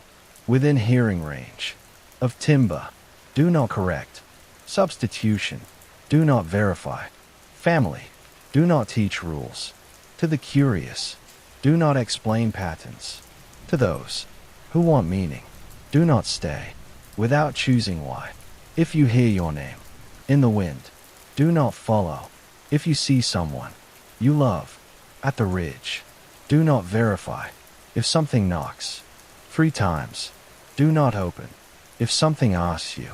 within hearing range of timber. Do not correct substitution. Do not verify family. Do not teach rules to the curious. Do not explain patterns to those who want meaning. Do not stay without choosing why. If you hear your name in the wind, do not follow. If you see someone you love at the ridge, do not verify. If something knocks 3 times, do not open. If something asks you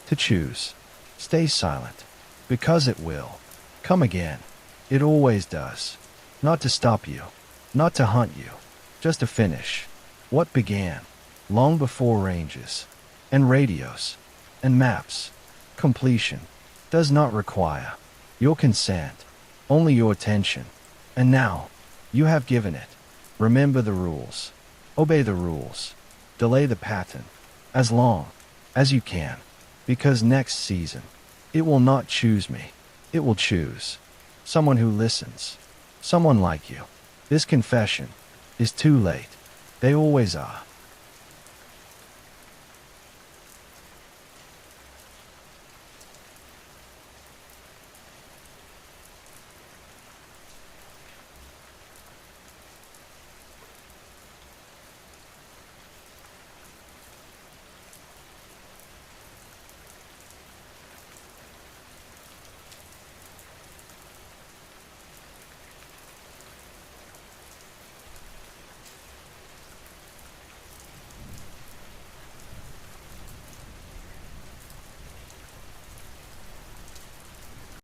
to choose, stay silent, because it will come again. It always does. Not to stop you, not to hunt you, just to finish what began long before ranges and radios and maps. Completion does not require your consent, only your attention. And now, you have given it. Remember the rules. Obey the rules. Delay the pattern as long as you can, because next season, it will not choose me. It will choose someone who listens. Someone like you. This confession is too late. They always are.